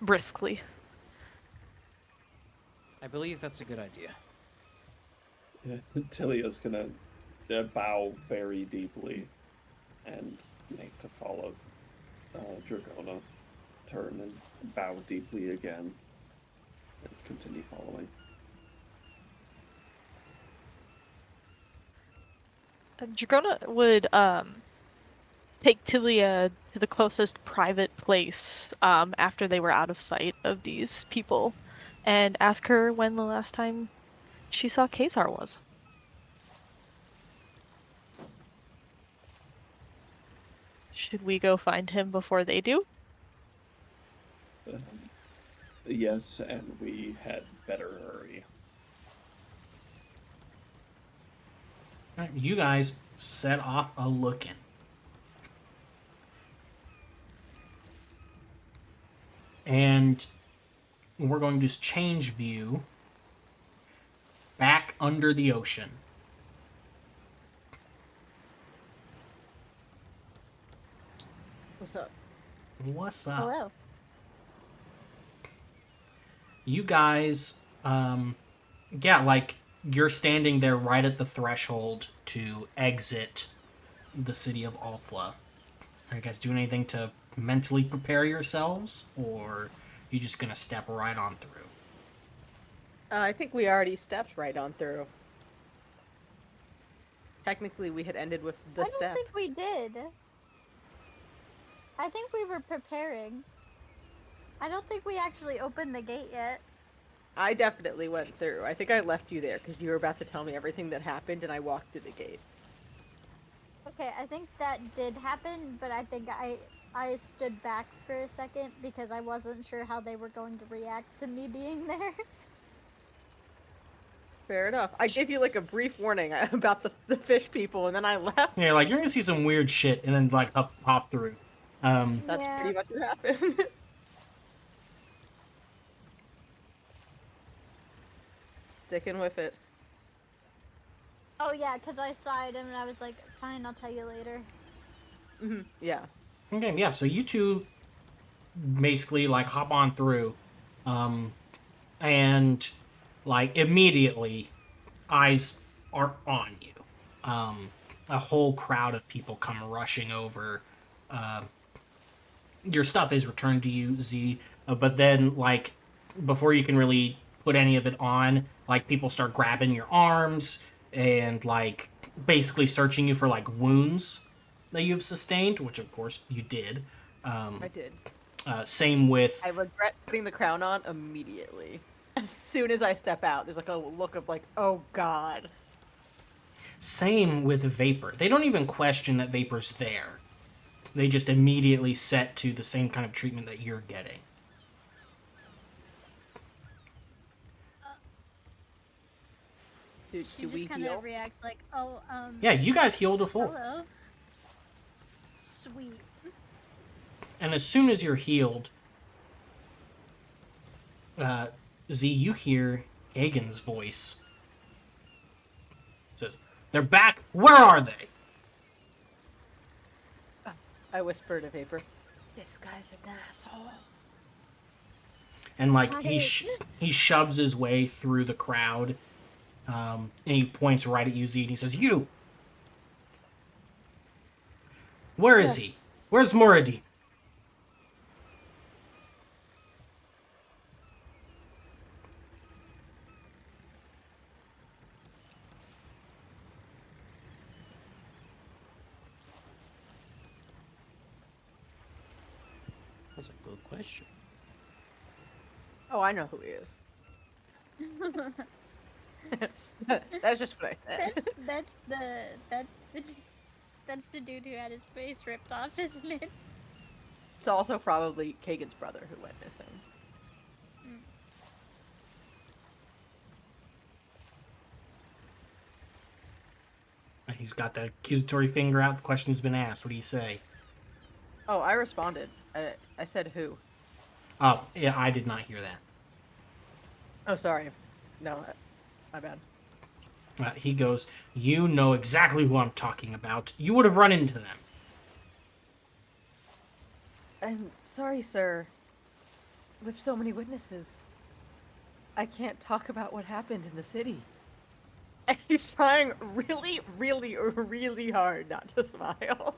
briskly. I believe that's a good idea. Yeah, Tilia's gonna bow very deeply and make to follow Dragona, turn and bow deeply again, and continue following. Dragona would take Tilia to the closest private place after they were out of sight of these people and ask her when the last time she saw Kazar was. Should we go find him before they do? Yes, and we had better hurry. All right, you guys set off a looking. And we're going to change view back under the ocean. What's up? What's up? Hello. You guys, like, you're standing there right at the threshold to exit the city of Alfla. Are you guys doing anything to mentally prepare yourselves, or are you just gonna step right on through? I think we already stepped right on through. Technically, we had ended with the I don't step. think we did. I think we were preparing. I don't think we actually opened the gate yet. I definitely went through. I think I left you there because you were about to tell me everything that happened, and I walked through the gate. Okay, I think that did happen, but I think I stood back for a second because I wasn't sure how they were going to react to me being there. Fair enough. I gave you like a brief warning about the fish people, and then I left. Yeah, like, you're gonna see some weird shit, and then, like, hop through. That's Yeah. pretty much what happened. Sticking with it. Oh yeah, because I sighed him and I was like, fine, I'll tell you later. Yeah. Okay, yeah, so you two basically, like, hop on through, and, like, immediately, eyes are on you. A whole crowd of people come rushing over. Your stuff is returned to you, Z, but then, like, before you can really put any of it on, like, people start grabbing your arms and, like, basically searching you for, like, wounds that you've sustained, which, of course, you did. I did. Same with... I regret putting the crown on immediately. As soon as I step out, there's like a look of like, oh god. Same with Vapor. They don't even question that Vapor's there. They just immediately set to the same kind of treatment that you're getting. Do She we just kind heal? of reacts like, oh, Yeah, you guys healed to full. hello. Sweet. And as soon as you're healed, Z, you hear Aegon's voice. It says, "They're back. Where are they?" I whispered to Vapor. This guy's an asshole. And, like, Got he shoves his way through the crowd, and he points right at you, Z, and he says, "You! Where is he? Yes. Where's Muradin?" That's a good question. Oh, I know who he is. That's just what I said. That's the dude who had his face ripped off, isn't it? It's also probably Kagan's brother who went missing. He's got the accusatory finger out. The question's been asked. What do you say? Oh, I responded. I said who. Oh, yeah, I did not hear that. Oh, sorry. No, my bad. He goes, "You know exactly who I'm talking about. You would have run into them." I'm sorry, sir. With so many witnesses. I can't talk about what happened in the city. And he's trying really, really, really hard not to smile.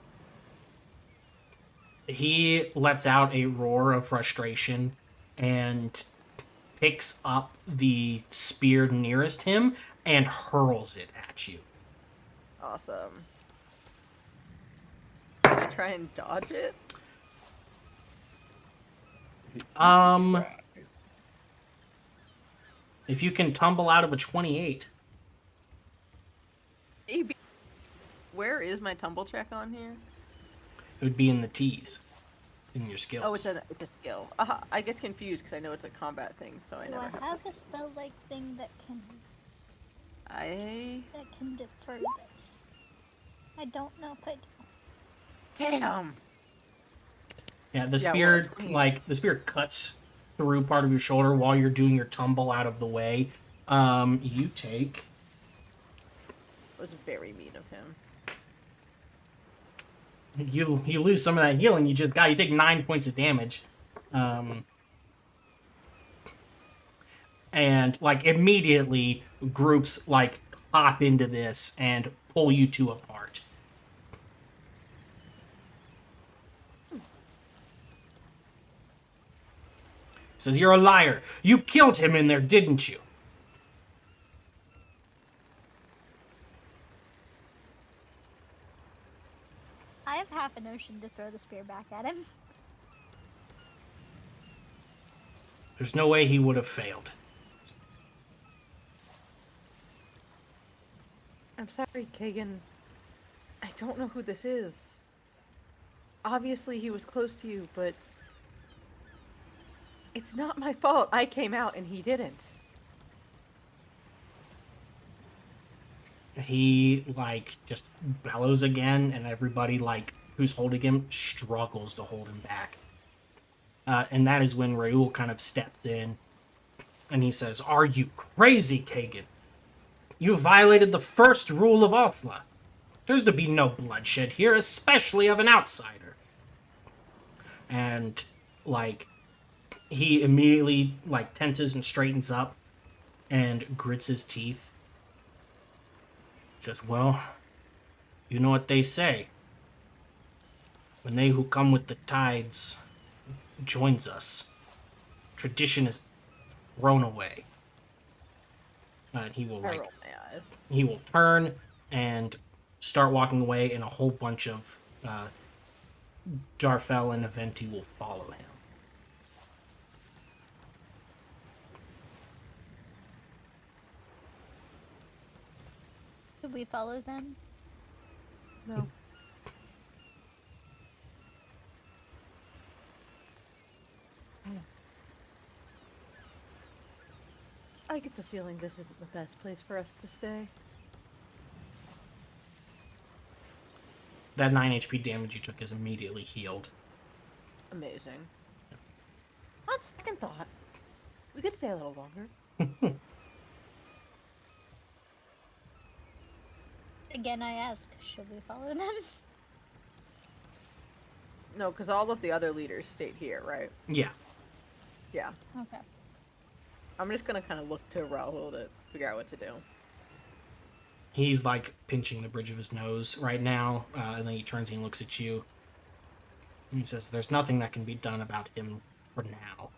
He lets out a roar of frustration and picks up the spear nearest him and hurls it at you. Awesome. Can I try and dodge it? If you can tumble out of a 28. Maybe. Where is my tumble check on here? It would be in the T's, in your skills. Oh, it's a skill. I get confused because I know it's a combat thing, so I Do never I have have this. a spell-like thing that can defer this? I don't know if I do. Damn! Yeah, the Yeah, spear, well, the spear cuts through part of your shoulder while you're doing your tumble out of the way. You take... It was very mean of him. You lose some of that healing you just got. You take 9 points of damage. And, like, immediately, groups, like, hop into this and pull you two apart. Says, you're a liar. You killed him in there, didn't you? I have half a notion to throw the spear back at him. There's no way he would have failed. I'm sorry, Kagan. I don't know who this is. Obviously, he was close to you, but... It's not my fault. I came out and he didn't. He, like, just bellows again, and everybody, like, who's holding him struggles to hold him back. And that is when Raoul kind of steps in, and he says, "Are you crazy, Kagan? You violated the first rule of Othla. There's to be no bloodshed here, especially of an outsider." And, like, he immediately, like, tenses and straightens up and grits his teeth. He says, "Well, you know what they say. When they who come with the tides joins us, tradition is thrown away." And he will, I like, roll my eyes. he will turn and start walking away, and a whole bunch of Darfel and Aventi will follow him. Should we follow them? No. I get the feeling this isn't the best place for us to stay. That 9 HP damage you took is immediately healed. Amazing. On second thought, we could stay a little longer. Again, I ask, should we follow them? No, because all of the other leaders stayed here, right? Yeah. Yeah. Okay. I'm just gonna kind of look to Raoul to figure out what to do. He's, like, pinching the bridge of his nose right now, and then he turns and looks at you. And he says, "There's nothing that can be done about him for now.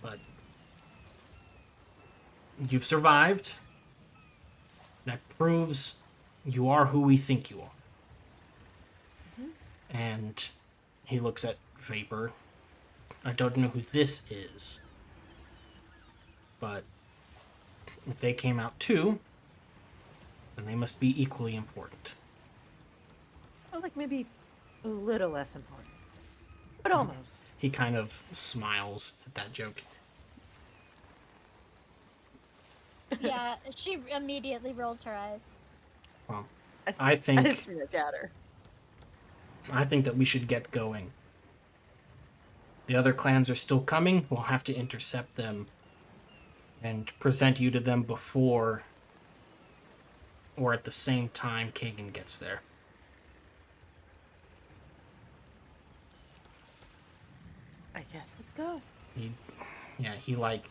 But you've survived. That proves you are who we think you are." And he looks at Vapor. "I don't know who this is, but if they came out too, then they must be equally important." Or like maybe a little less important, but almost. He kind of smiles at that joke. Yeah, she immediately rolls her eyes. Well, I I think smirk at her. I think that we should get going. The other clans are still coming. We'll have to intercept them and present you to them before or at the same time Kagan gets there. I guess let's go. He like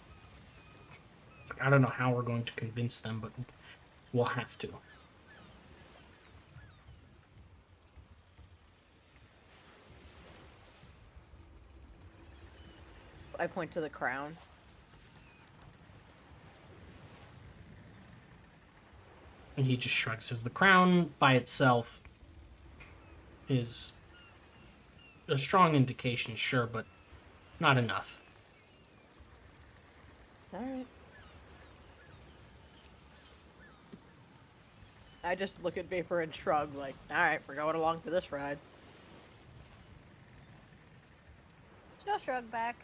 It's like, I don't know how we're going to convince them, but we'll have to. I point to the crown. And he just shrugs. Says the crown by itself is a strong indication, sure, but not enough. Alright. I just look at Vapor and shrug, like, alright, we're going along for this ride. She'll shrug back.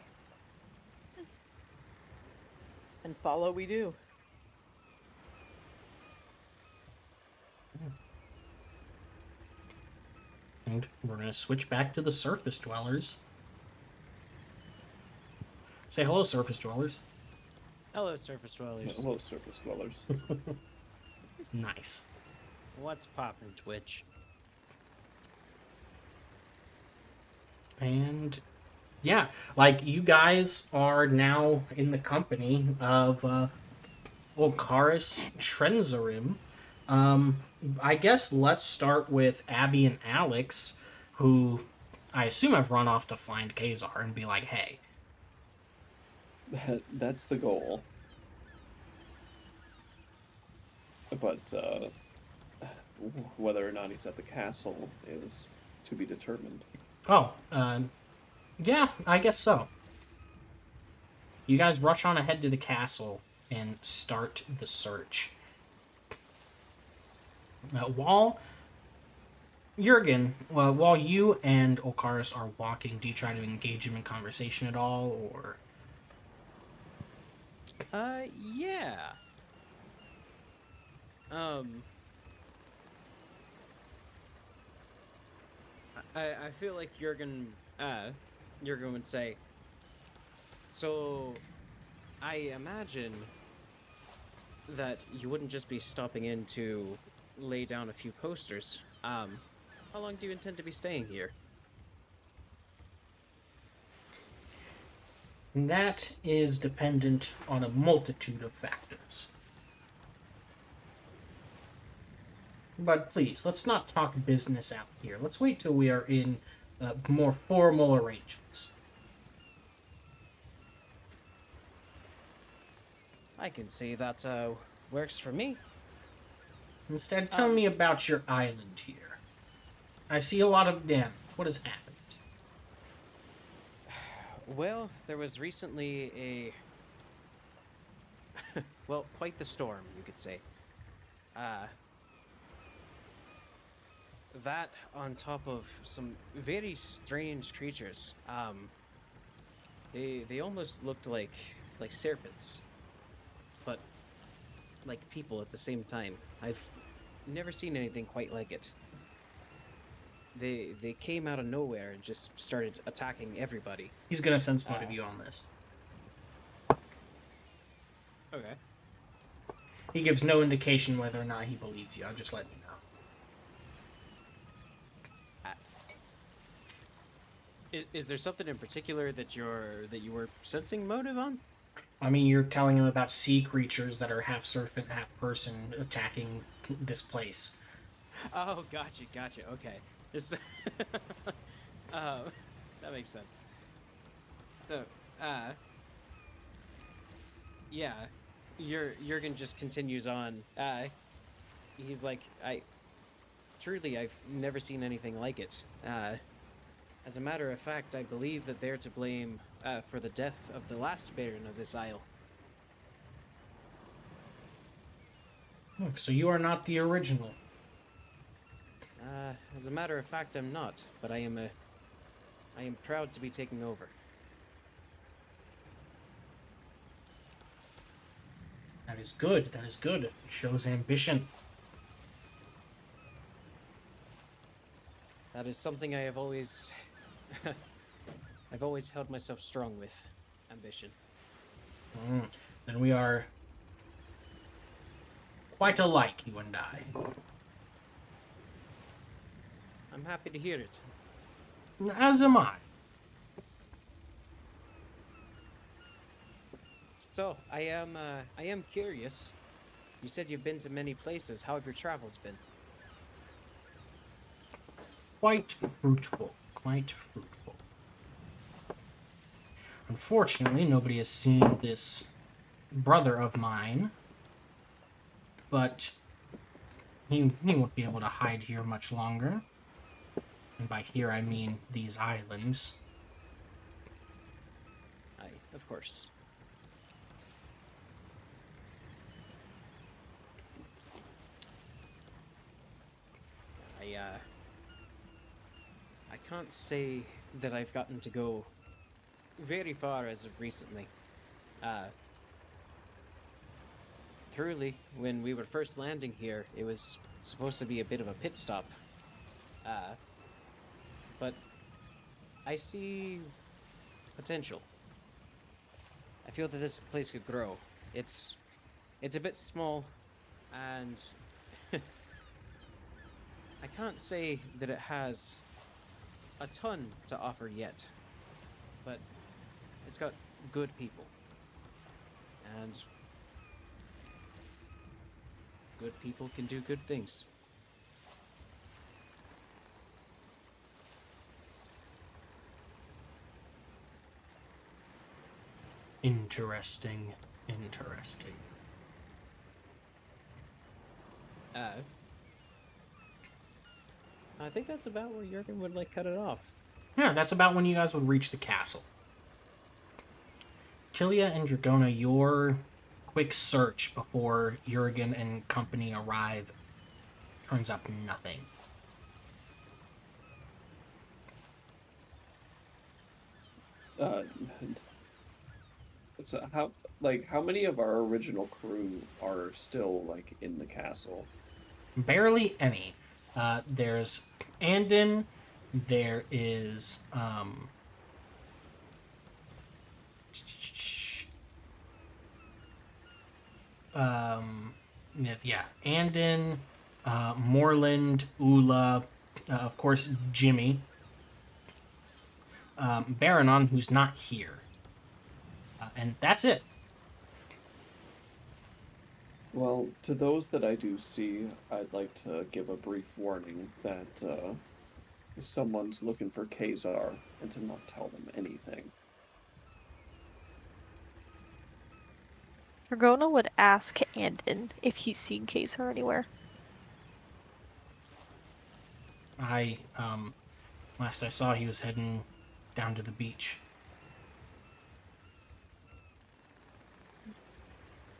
And follow we do. And we're going to switch back to the surface dwellers. Say hello, surface dwellers. Hello, surface dwellers. Hello, surface dwellers. Nice. What's poppin', Twitch? And yeah, like you guys are now in the company of Olkaris Trenzarim. I guess let's start with Abby and Alex, who I assume have run off to find Kazar and be like, hey. That's the goal. But whether or not he's at the castle is to be determined. Oh, yeah, I guess so. You guys rush on ahead to the castle and start the search. While Jurgen, while you and Olkaris are walking, do you try to engage him in conversation at all, or? Yeah. I feel like Jurgen would say, so I imagine that you wouldn't just be stopping in to lay down a few posters. How long do you intend to be staying here? That is dependent on a multitude of factors. But please, let's not talk business out here. Let's wait till we are in more formal arrangements. I can see that works for me. Instead, tell me about your island here. I see a lot of damage. What has happened? Well, there was recently a well, quite the storm, you could say. That on top of some very strange creatures. They almost looked like serpents, but like people at the same time. I've never seen anything quite like it. They came out of nowhere and just started attacking everybody. He's gonna sense point of view on this. Okay. He gives no indication whether or not he believes you. I'm just letting you know. Is there something in particular that you were sensing motive on? I mean, you're telling him about sea creatures that are half serpent, half person attacking this place. Oh, gotcha. Okay, just that makes sense. So, yeah, Jurgen just continues on. He's like, truly, I've never seen anything like it. As a matter of fact, I believe that they're to blame for the death of the last Baron of this isle. So you are not the original. As a matter of fact, I'm not, but I am proud to be taking over. That is good. That is good. It shows ambition. That is something I have always I've always held myself strong with. Ambition. Then we are quite alike, you and I. I'm happy to hear it. As am I. So, I am curious. You said you've been to many places. How have your travels been? Quite fruitful. Quite fruitful. Unfortunately, nobody has seen this brother of mine, but he won't be able to hide here much longer. And by here, I mean these islands. Aye, of course. I can't say that I've gotten to go very far as of recently. Truly, when we were first landing here, it was supposed to be a bit of a pit stop. But I see potential. I feel that this place could grow. It's a bit small, and I can't say that it has a ton to offer yet, but it's got good people, and good people can do good things. Interesting. Interesting. I think that's about where Jurgen would like cut it off. Yeah, that's about when you guys would reach the castle. Tilia and Dragona, your quick search before Jurgen and company arrive turns up nothing. So how many of our original crew are still like in the castle? Barely any. There's Andon. There is yeah, Andon, Moreland, Ula, of course Jimmy, Baranon, who's not here, and that's it. Well, to those that I do see, I'd like to give a brief warning that someone's looking for Kazar and to not tell them anything. Dragona would ask Andon if he's seen Kazar anywhere. Last I saw, he was heading down to the beach.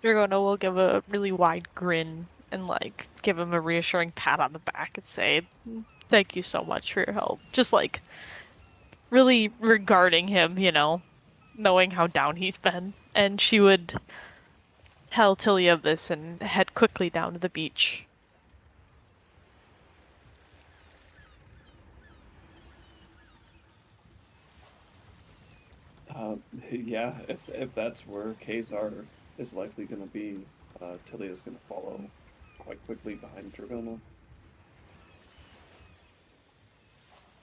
Dragona will give a really wide grin and like give him a reassuring pat on the back and say, "Thank you so much for your help." Just like really regarding him, you know, knowing how down he's been. And she would tell Tilly of this and head quickly down to the beach. Yeah, if that's where Kazar is likely going to be, Tilia is going to follow quite quickly behind Dragona.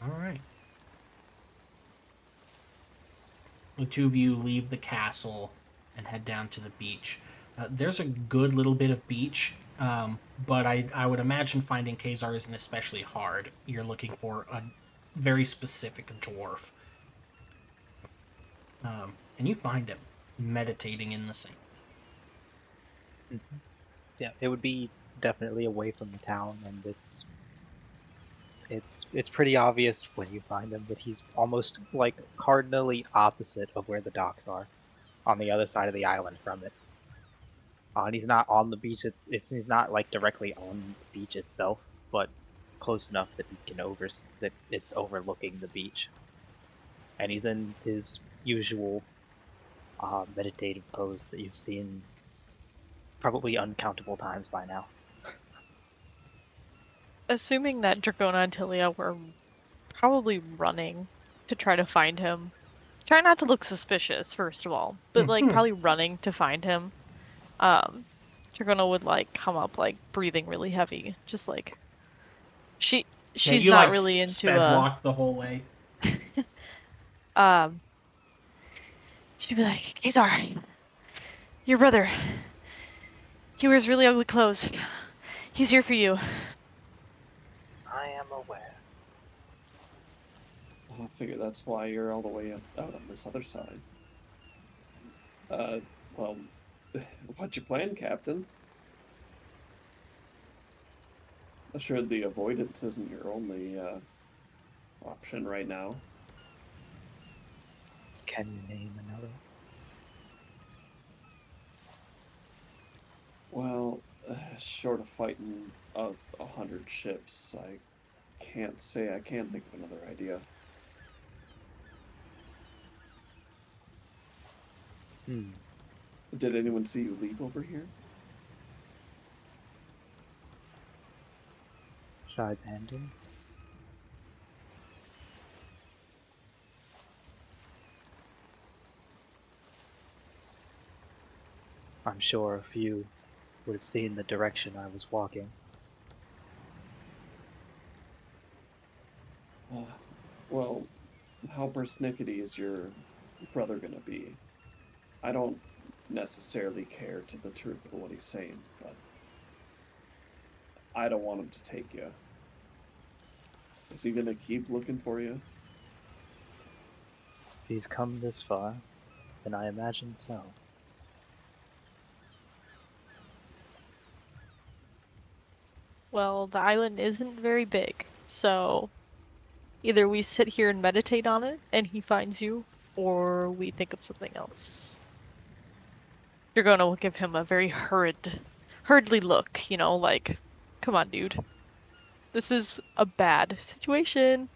All right. The two of you leave the castle and head down to the beach. There's a good little bit of beach, but I would imagine finding Kazar isn't especially hard. You're looking for a very specific dwarf. And you find him meditating in the sand. Mm-hmm. Yeah, it would be definitely away from the town, and it's pretty obvious when you find him that he's almost like cardinally opposite of where the docks are, on the other side of the island from it. And he's not on the beach. He's not like directly on the beach itself, but close enough that he can that it's overlooking the beach. And he's in his usual meditative pose that you've seen probably uncountable times by now. Assuming that Dragona and Tilia were probably running to try to find him. Try not to look suspicious, first of all, but like probably running to find him. Dragona would like come up like breathing really heavy, just like she's you, not like, really into sped walk the whole way. she'd be like, Kazar, Your brother. He wears really ugly clothes. He's here for you. I am aware. I figure that's why you're all the way out on this other side. Well, what's your plan, Captain? I'm sure the avoidance isn't your only option right now. Can you name another? Well, short of fighting 100 ships, I can't say I can think of another idea. Did anyone see you leave over here? Besides Andon? I'm sure a few would have seen the direction I was walking. Well, how persnickety is your brother gonna be? I don't necessarily care to the truth of what he's saying, but I don't want him to take you. Is he gonna keep looking for you? If he's come this far, then I imagine so. Well, the island isn't very big, so either we sit here and meditate on it and he finds you, or we think of something else. You're gonna give him a very hurriedly look, you know, like, come on, dude. This is a bad situation.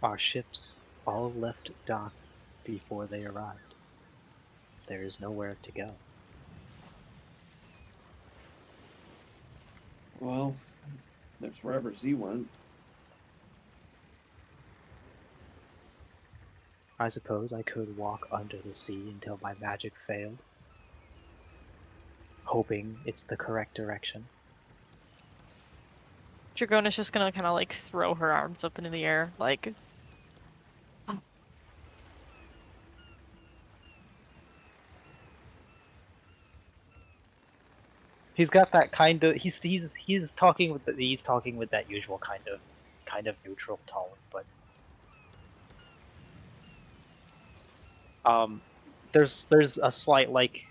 Our ships all left dock before they arrived. There is nowhere to go. Well, there's wherever Z went. I suppose I could walk under the sea until my magic failed, hoping it's the correct direction. Dragona's just gonna kind of like throw her arms up into the air, like. He's got that kind of he's talking with that usual kind of neutral tone, but there's a slight like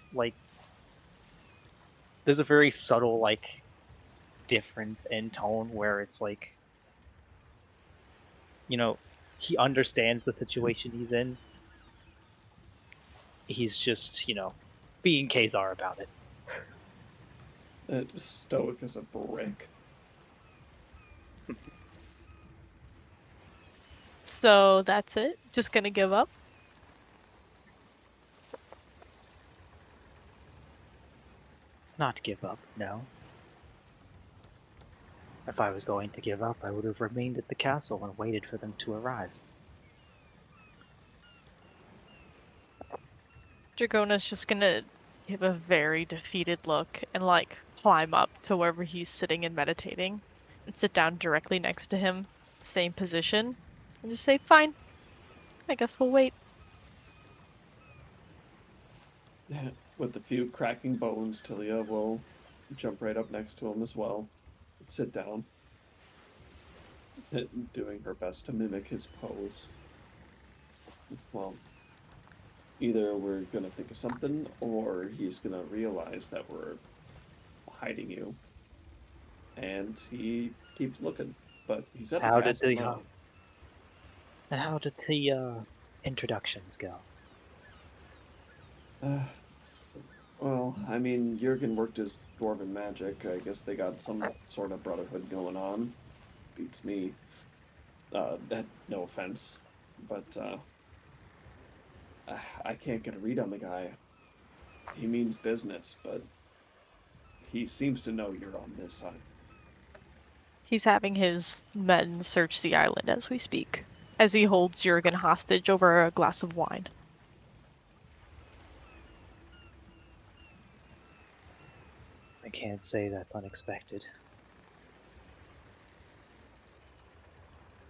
there's a very subtle like difference in tone where it's like, you know, he understands the situation he's in. He's just, you know, being Kazar about it. Stoic as a brick. So that's it? Just gonna give up? Not give up, no. If I was going to give up, I would have remained at the castle and waited for them to arrive. Dragona's just gonna give a very defeated look and like climb up to wherever he's sitting and meditating and sit down directly next to him, same position, and just say, fine, I guess we'll wait. With a few cracking bones, Tilia will jump right up next to him as well. Sit down. Doing her best to mimic his pose. Well, either we're gonna think of something, or he's gonna realize that we're hiding you. And he keeps looking, but he's at How the did the castle and how did the introductions go? now. Well, I mean, Jurgen worked his dwarven magic. I guess they got some sort of brotherhood going on. Beats me. No offense, but I can't get a read on the guy. He means business, but he seems to know you're on this side. He's having his men search the island as we speak, as he holds Jurgen hostage over a glass of wine. I can't say that's unexpected.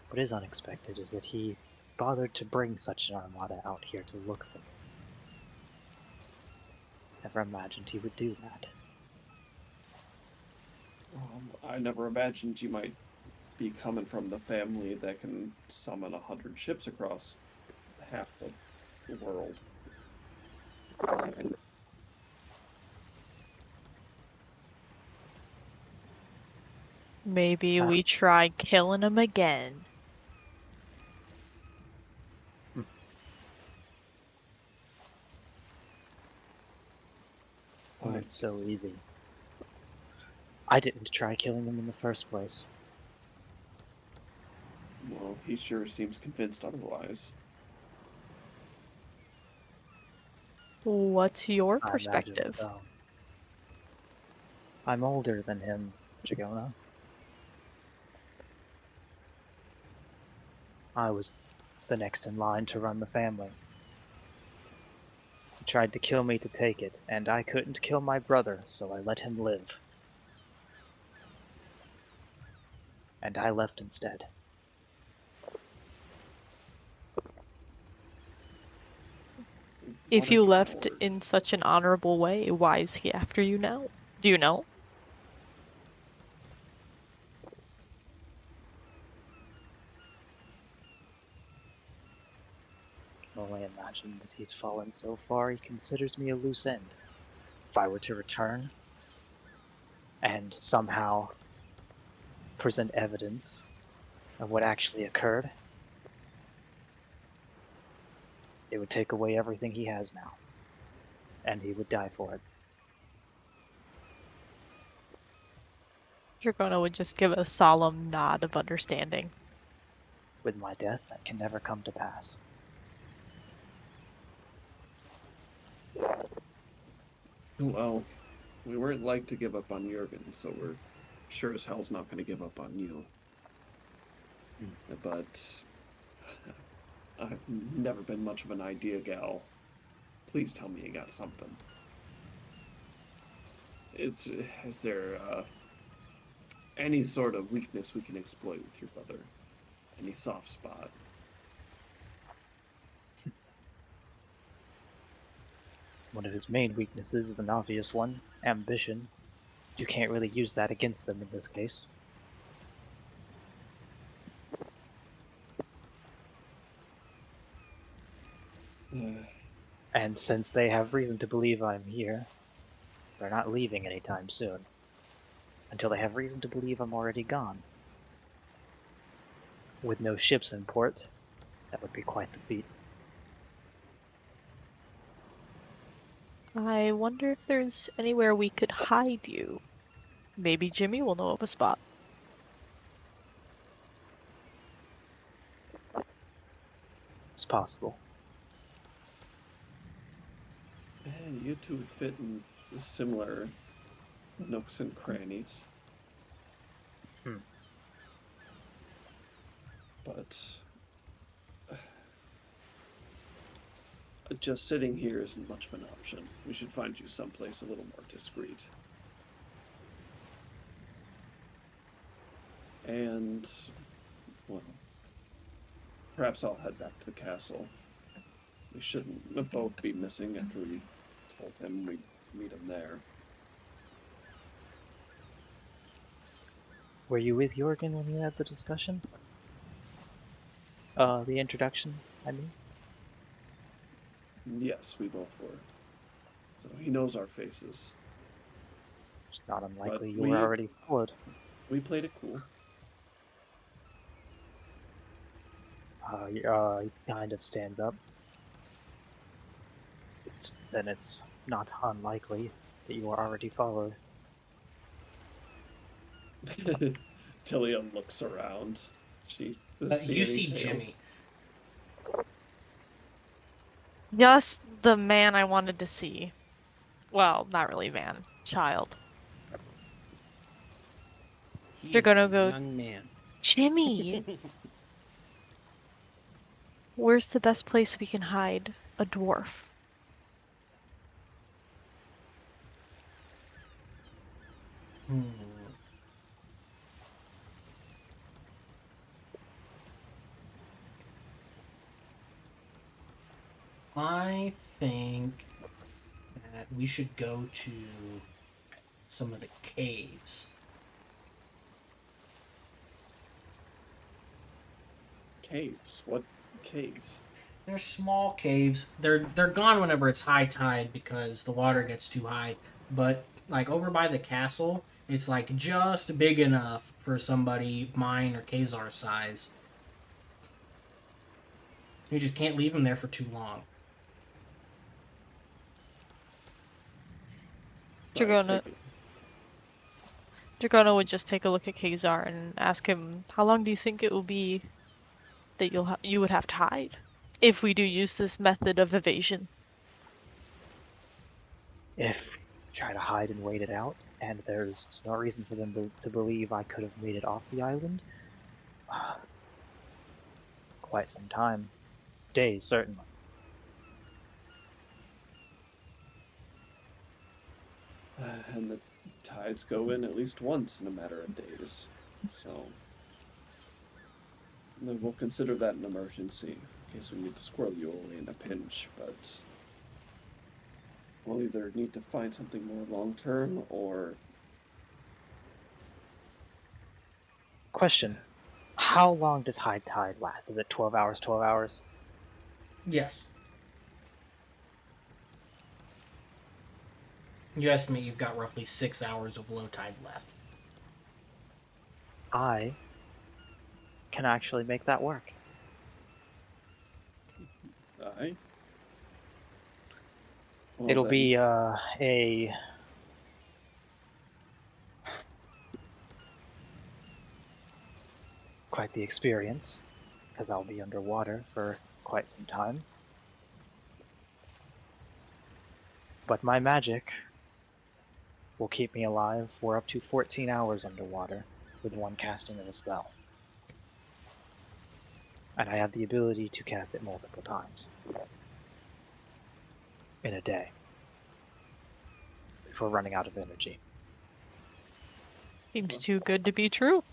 What is unexpected is that he bothered to bring such an armada out here to look for me. Never imagined he would do that. I never imagined you might be coming from the family that can summon 100 ships across half the world. Maybe we try killing him again. Oh, it's so easy. I didn't try killing him in the first place. Well, he sure seems convinced otherwise. What's your I imagine perspective? so. I'm older than him, Jagona. I was the next in line to run the family. He tried to kill me to take it, and I couldn't kill my brother, so I let him live. And I left instead. If What a you left coward. in such an honorable way, why is he after you now? Do you know? I can only imagine that he's fallen so far he considers me a loose end. If I were to return and somehow present evidence of what actually occurred, it would take away everything he has now, and he would die for it. Dracona would just give a solemn nod of understanding. With my death, that can never come to pass. Well, we weren't like to give up on Jurgen, so we're sure as hell's not going to give up on you. But I've never been much of an idea gal. Please tell me you got something. Is there any sort of weakness we can exploit with your brother? Any soft spot? One of his main weaknesses is an obvious one, ambition. You can't really use that against them in this case. And since they have reason to believe I'm here, they're not leaving anytime soon. Until they have reason to believe I'm already gone. With no ships in port, that would be quite the feat. I wonder if there's anywhere we could hide you. Maybe Jimmy will know of a spot. It's possible. You two would fit in similar nooks and crannies. But just sitting here isn't much of an option. We should find you someplace a little more discreet. And, well, perhaps I'll head back to the castle. We shouldn't both be missing after we told him we'd meet him there. Were you with Jorgen when you had the discussion? The introduction, I mean? Yes, we both were. So he knows our faces. It's not unlikely But you we- were already followed. We played it cool. He kind of stands up. Then it's not unlikely that you are already followed. Tilia looks around. She You doesn't any see tails. Jimmy. Just the man I wanted to see. Well, not really man. Child. He You're is gonna a go- young man. Jimmy! Where's the best place we can hide a dwarf? I think that we should go to some of the caves. Caves? What caves? They're small caves. They're gone whenever it's high tide because the water gets too high. But like over by the castle, it's like just big enough for somebody mine or Kazar size. You just can't leave them there for too long. Dragona, Take it. Dragona would just take a look at Kazar and ask him, "How long do you think it will be that you would have to hide if we do use this method of evasion?" If try to hide and wait it out, and there's no reason for them to believe I could have made it off the island, quite some time. Days, certainly. And the tides go in at least once in a matter of days. So we'll consider that an emergency in case we need to squirrel you away in a pinch, but we'll either need to find something more long term or Question. How long does high tide last? Is it 12 hours, 12 hours? Yes. You estimate you've got roughly 6 hours of low tide left. I can actually make that work. aye. Well, It'll then, be a quite the experience, because I'll be underwater for quite some time. But my magic will keep me alive for up to 14 hours underwater with one casting of a spell. And I have the ability to cast it multiple times in a day before running out of energy. Seems too good to be true.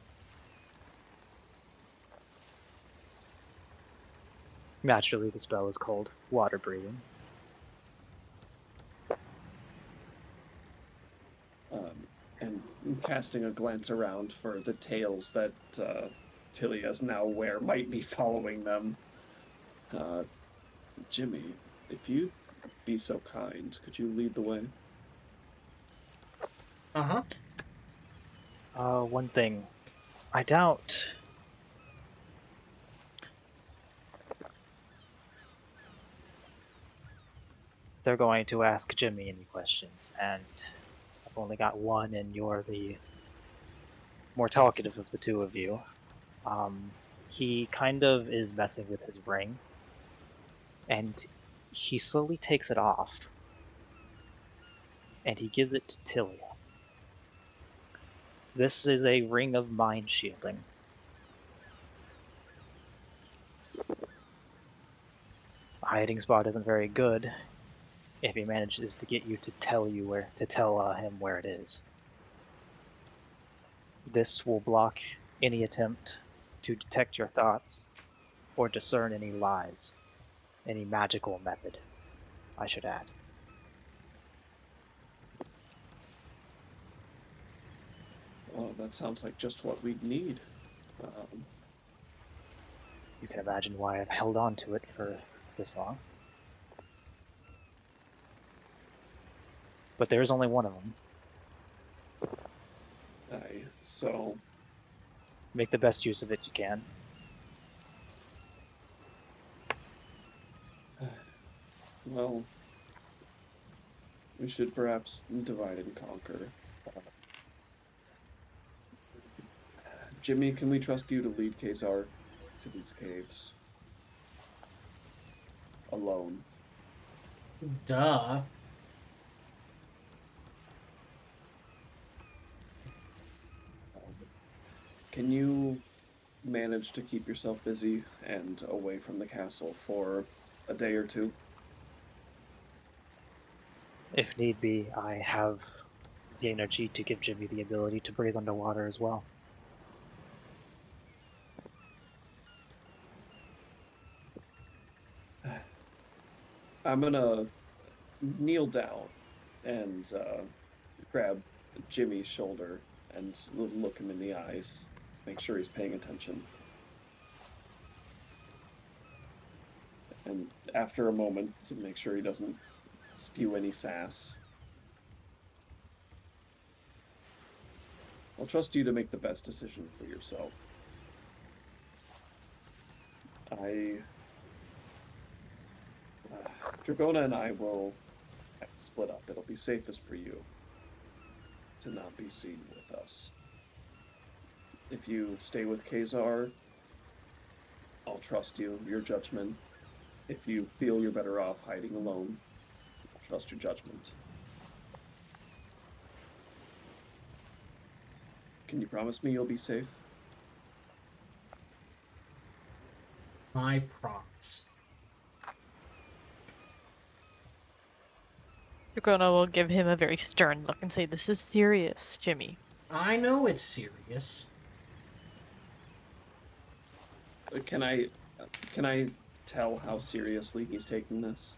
Naturally, the spell is called water breathing. and casting a glance around for the tails that Tilly is now aware might be following them. Jimmy, if you be so kind, could you lead the way? Uh-huh. One thing. I doubt... they're going to ask Jimmy any questions, and I've only got one, and you're the more talkative of the two of you. He kind of is messing with his ring, and he slowly takes it off, and he gives it to Tilly. This is a ring of mind shielding. A hiding spot isn't very good if he manages to get you to tell him where it is. This will block any attempt to detect your thoughts or discern any lies, any magical method, I should add. Oh, that sounds like just what we'd need. You can imagine why I've held on to it for this long. But there is only one of them. So Make the best use of it you can. well, we should perhaps divide and conquer. Jimmy, can we trust you to lead Kazar to these caves? Alone. Duh. Can you manage to keep yourself busy and away from the castle for a day or two? If need be, I have the energy to give Jimmy the ability to breathe underwater as well. I'm gonna kneel down and grab Jimmy's shoulder and look him in the eyes. Make sure he's paying attention. And after a moment, to make sure he doesn't spew any sass, I'll trust you to make the best decision for yourself. Dragona and I will have to split up. It'll be safest for you to not be seen with us. If you stay with Kazar, I'll trust you, your judgment. If you feel you're better off hiding alone, I'll trust your judgment. Can you promise me you'll be safe? I promise. Dragona will give him a very stern look and say, "This is serious, Jimmy." I know it's serious. Can I tell how seriously he's taking this?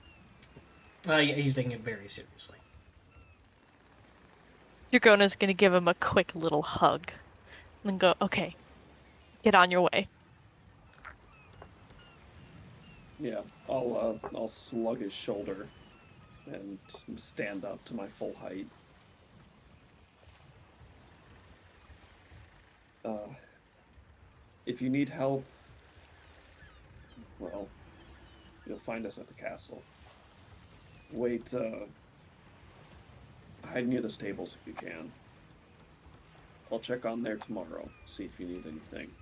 Yeah, he's taking it very seriously. Dragona's gonna give him a quick little hug. And then go, "Okay, get on your way." Yeah, I'll slug his shoulder and stand up to my full height. If you need help, well, you'll find us at the castle. Wait, hide near the stables if you can. I'll check on there tomorrow, see if you need anything.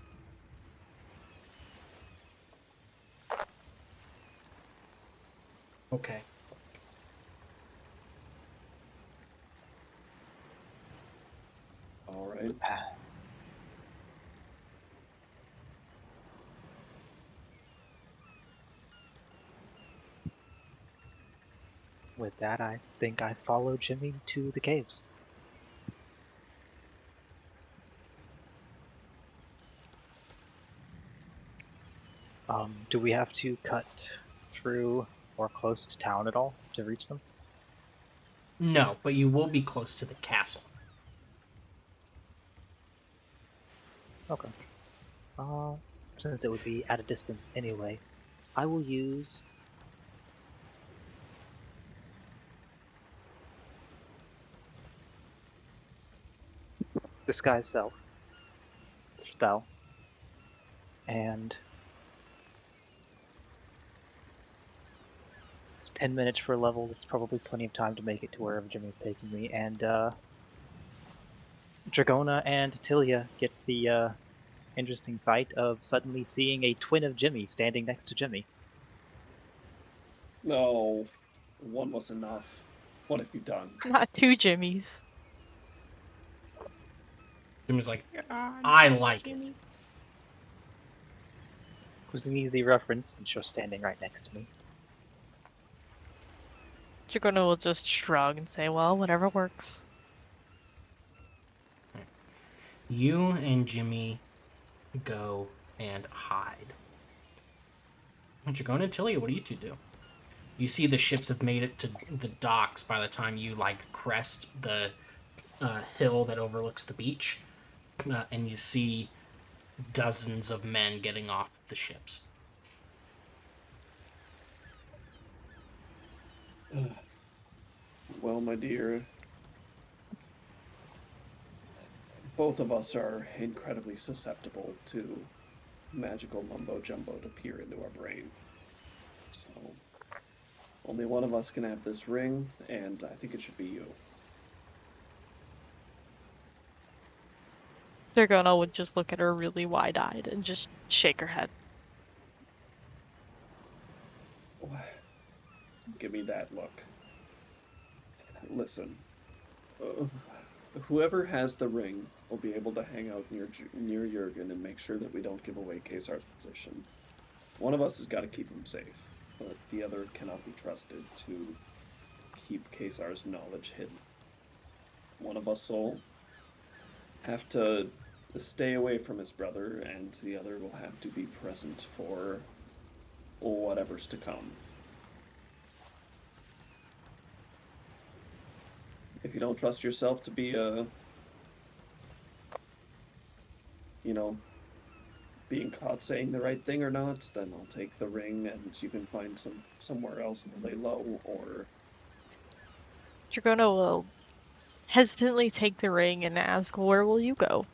Okay. All right. With that, I think I follow Jimmy to the caves. Do we have to cut through or close to town at all to reach them? No, but you will be close to the castle. Okay. Since it would be at a distance anyway, I will use Disguise Self spell, and it's 10 minutes for a level. That's probably plenty of time to make it to wherever Jimmy's taking me, and Dragona and Tilia get the interesting sight of suddenly seeing a twin of Jimmy standing next to Jimmy. No, one was enough. What have you done? Not two Jimmys. Jimmy's like, I like it. It was an easy reference since you're standing right next to me. Dragona will just shrug and say, "Well, whatever works." You and Jimmy go and hide. Dragona and Tilia, what do you two do? You see the ships have made it to the docks by the time you, crest the hill that overlooks the beach. And you see dozens of men getting off the ships. Well, my dear, both of us are incredibly susceptible to magical mumbo-jumbo to peer into our brain. So, only one of us can have this ring, and I think it should be you. Dragona would just look at her really wide-eyed and just shake her head. Give me that look. Listen, whoever has the ring will be able to hang out near Jurgen and make sure that we don't give away Kazar's position. One of us has got to keep him safe, but the other cannot be trusted to keep Kazar's knowledge hidden. One of us will have to stay away from his brother, and the other will have to be present for whatever's to come. if you don't trust yourself to be being caught saying the right thing or not, then I'll take the ring and you can find somewhere else to lay low, or Dragona will hesitantly take the ring and ask, "Where will you go?"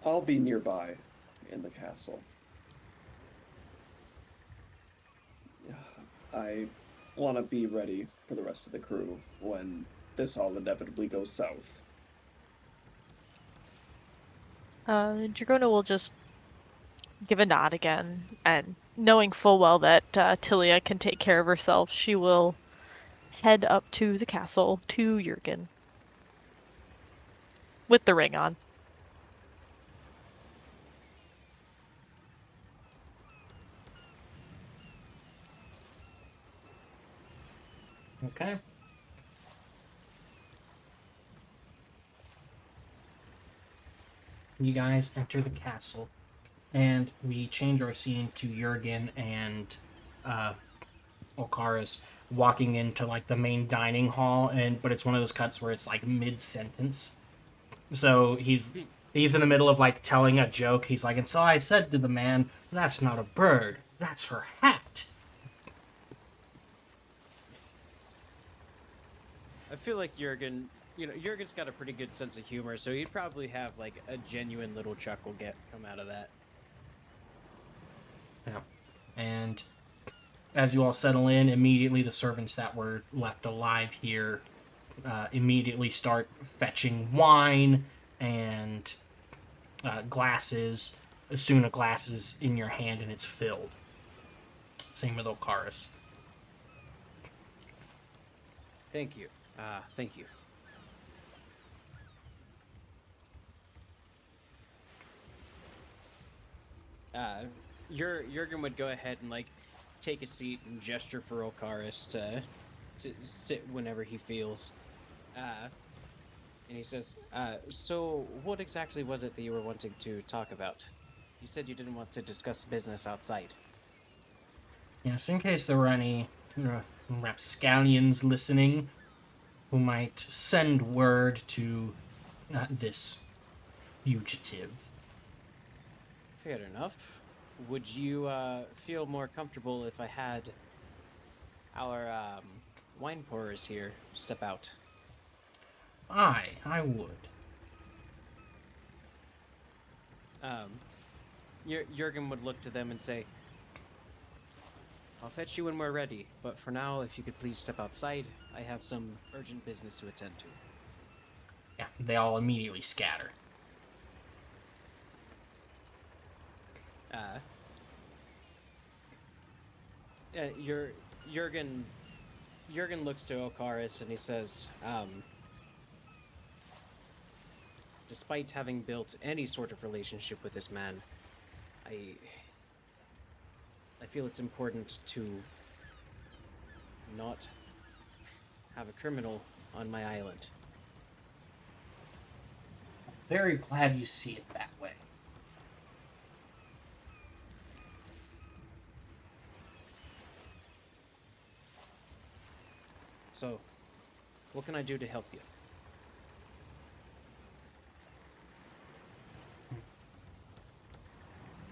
I'll be nearby in the castle. I want to be ready for the rest of the crew when this all inevitably goes south. Dragona will just give a nod again, and knowing full well that Tilia can take care of herself, she will head up to the castle to Jurgen with the ring on. Okay. You guys enter the castle, and we change our scene to Jurgen and Okaris walking into like the main dining hall, but it's one of those cuts where it's like mid-sentence. So he's in the middle of like telling a joke. He's like, "And so I said to the man, that's not a bird, that's her hat." I feel like Jurgen's got a pretty good sense of humor, so he'd probably have like a genuine little chuckle come out of that. Yeah. And as you all settle in, immediately the servants that were left alive here immediately start fetching wine and glasses. As soon a glass is in your hand and it's filled. Same with Okaris. Thank you. Thank you. Jurgen would go ahead and like take a seat and gesture for Okaris to sit whenever he feels. And he says, "So what exactly was it that you were wanting to talk about? You said you didn't want to discuss business outside." Yes, in case there were any rapscallions listening who might send word to this fugitive. Fair enough. Would you feel more comfortable if I had our wine pourers here step out? I would. Jurgen would look to them and say, "I'll fetch you when we're ready, but for now, if you could please step outside, I have some urgent business to attend to." Yeah, they all immediately scatter. Jurgen looks to Okaris and he says, "Despite having built any sort of relationship with this man, I feel it's important to not have a criminal on my island." Very glad you see it that way. So, what can I do to help you?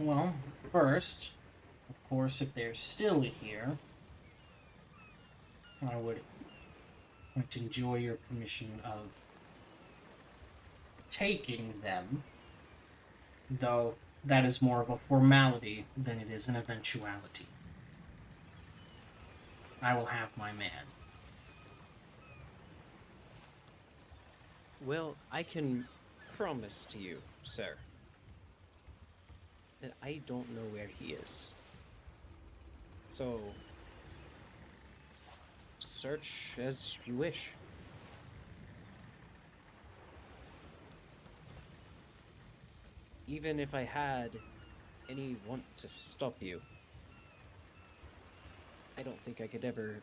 Well, first, of course, if they're still here, I would like to enjoy your permission of taking them, though that is more of a formality than it is an eventuality. I will have my man. Well, I can promise to you, sir, that I don't know where he is. So, search as you wish. Even if I had any want to stop you, I don't think I could ever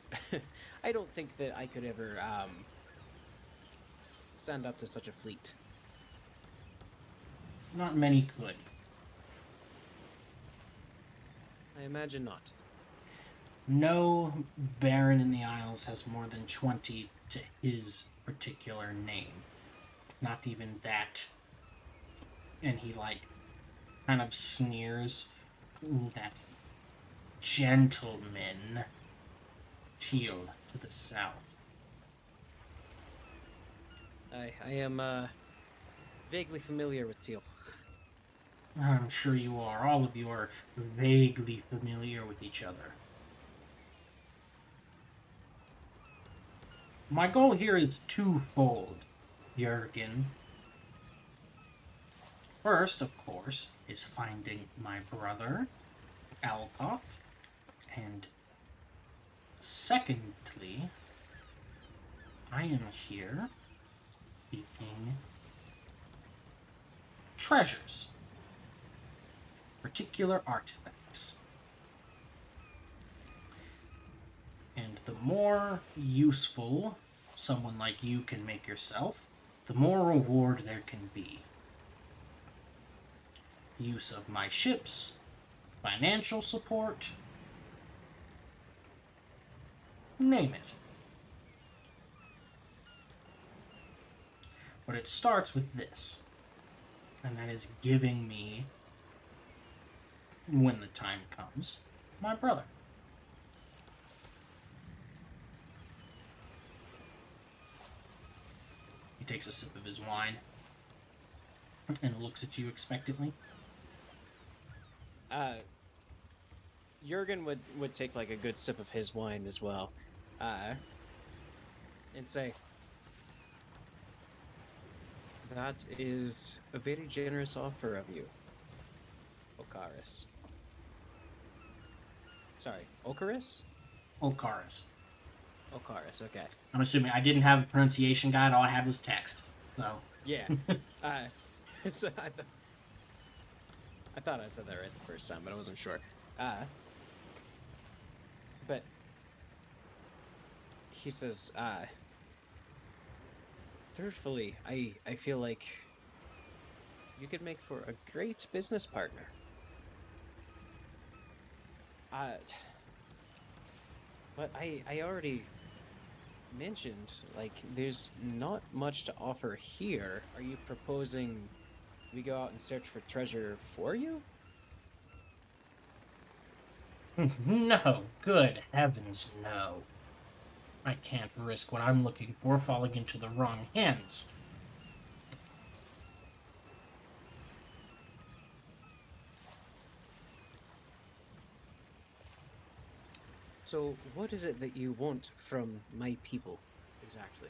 I don't think that I could ever stand up to such a fleet. Not many could. I imagine not. No baron in the Isles has more than 20 to his particular name. Not even that. And he, like, kind of sneers. That gentleman. Teal to the south. I am vaguely familiar with Teal. I'm sure you are. All of you are vaguely familiar with each other. My goal here is twofold, Jurgen. First, of course, is finding my brother, Alkoth. And secondly, I am here seeking treasures. Particular artifacts. And the more useful someone like you can make yourself, the more reward there can be. Use of my ships, financial support, name it. But it starts with this, and that is giving me, when the time comes, my brother. He takes a sip of his wine and looks at you expectantly. Jurgen would take like a good sip of his wine as well, and say, "That is a very generous offer of you, Okaris." Sorry, Okaris? Olcaris. Okaris, okay. I'm assuming I didn't have a pronunciation guide, all I had was text. So. Yeah. So I thought I said that right the first time, but I wasn't sure. But he says, truthfully, I feel like you could make for a great business partner. But I already mentioned, like, there's not much to offer here. Are you proposing we go out and search for treasure for you? No, good heavens, no. I can't risk what I'm looking for falling into the wrong hands. So, what is it that you want from my people, exactly?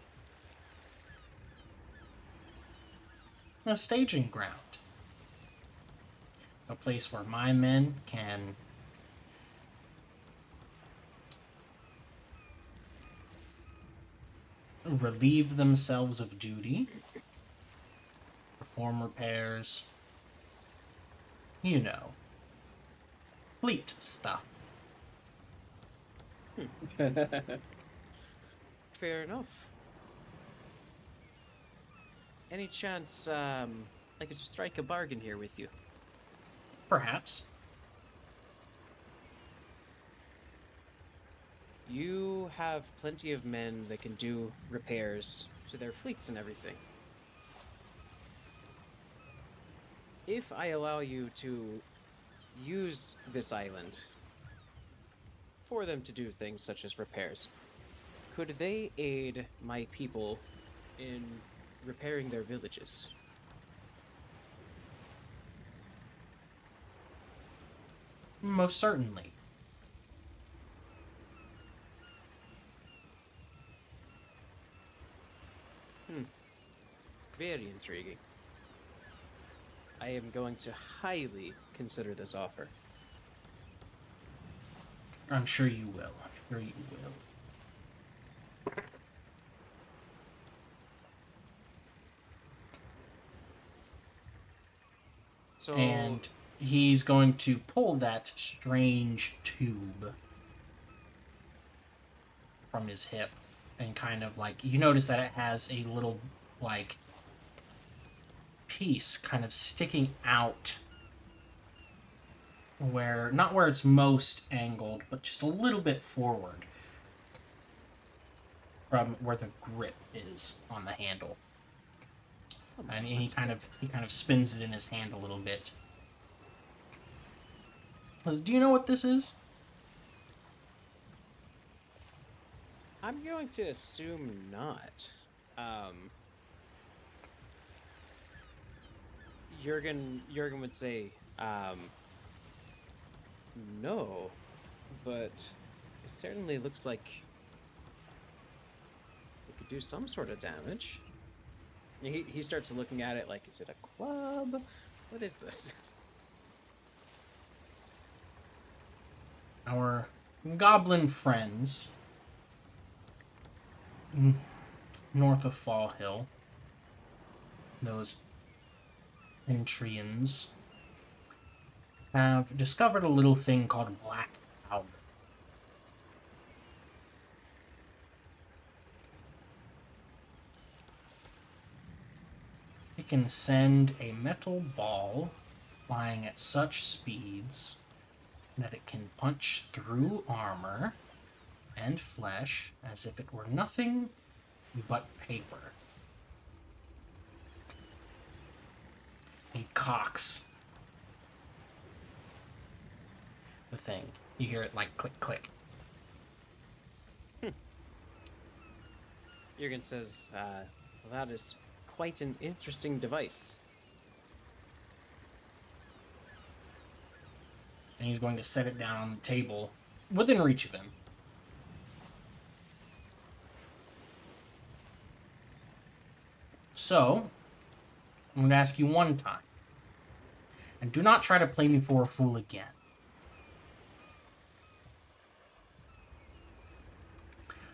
A staging ground. A place where my men can relieve themselves of duty, perform repairs, you know, fleet stuff. Fair enough. Any chance, I could strike a bargain here with you? Perhaps. You have plenty of men that can do repairs to their fleets and everything. If I allow you to use this island for them to do things such as repairs, could they aid my people in repairing their villages? Most certainly. Very intriguing. I am going to highly consider this offer. I'm sure you will. I'm sure you will. So, And he's going to pull that strange tube from his hip and kind of like, you notice that it has a little like piece kind of sticking out where, not where it's most angled, but just a little bit forward from where the grip is on the handle. And he kind of spins it in his hand a little bit. Do you know what this is? I'm going to assume not. Jurgen would say, no, but it certainly looks like it could do some sort of damage. He starts looking at it like, is it a club? What is this? Our goblin friends north of Fall Hill, those Entrians, have discovered a little thing called black powder. It can send a metal ball flying at such speeds that it can punch through armor and flesh as if it were nothing but paper. He cocks the thing. You hear it like click, click. Jurgen says, well, that is quite an interesting device. And he's going to set it down on the table within reach of him. So, I'm going to ask you one time. And do not try to play me for a fool again.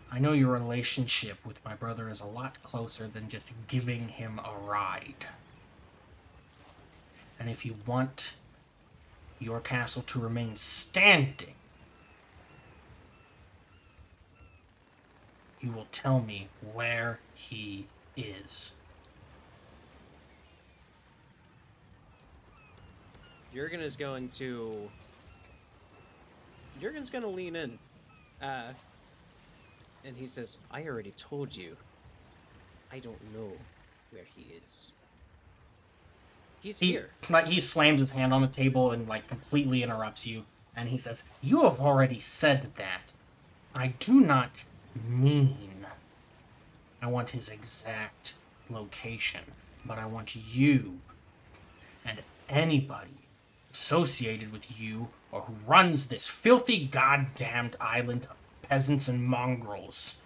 I know your relationship with my brother is a lot closer than just giving him a ride. And if you want your castle to remain standing, you will tell me where he is. Jurgen's going to lean in. And he says, I already told you. I don't know where he is. He's here. Like, he slams his hand on the table and like completely interrupts you, and he says, "You have already said that. I do not mean I want his exact location, but I want you and anybody associated with you or who runs this filthy goddamned island of peasants and mongrels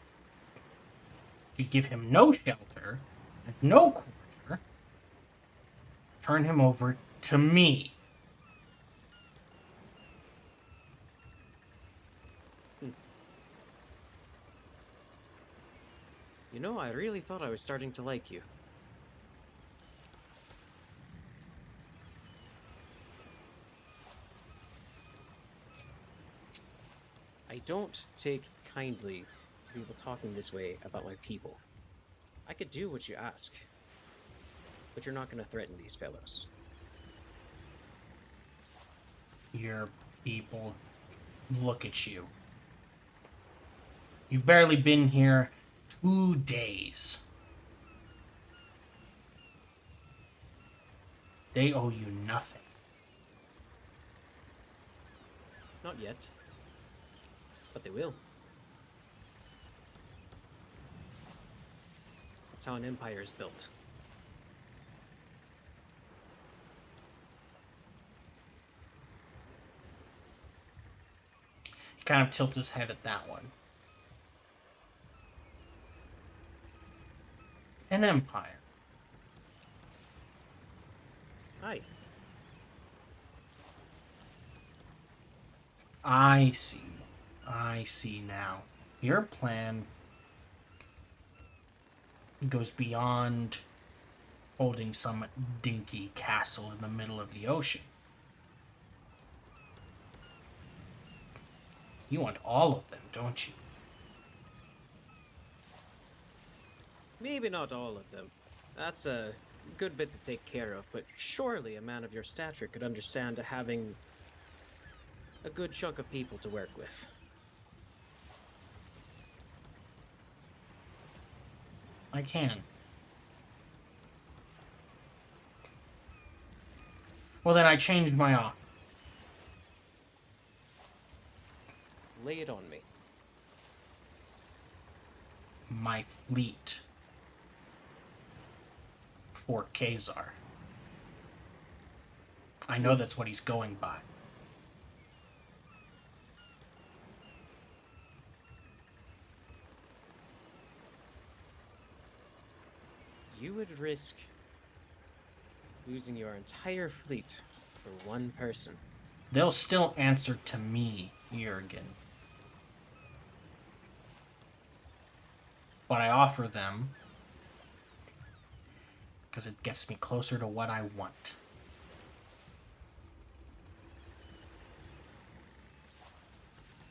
to give him no shelter and no quarter. Turn him over to me." You know, I really thought I was starting to like you. I don't take kindly to people talking this way about my people. I could do what you ask, but you're not going to threaten these fellows. Your people look at you. You've barely been here 2 days. They owe you nothing. Not yet. But they will. That's how an empire is built. He kind of tilts his head at that one. An empire. Aye. I see. I see now. Your plan goes beyond holding some dinky castle in the middle of the ocean. You want all of them, don't you? Maybe not all of them. That's a good bit to take care of, but surely a man of your stature could understand having a good chunk of people to work with. I can. Well, then I changed my offer. Lay it on me. My fleet for Khazar. I know that's what he's going by. You would risk losing your entire fleet for one person. They'll still answer to me, Jurgen. But I offer them because it gets me closer to what I want.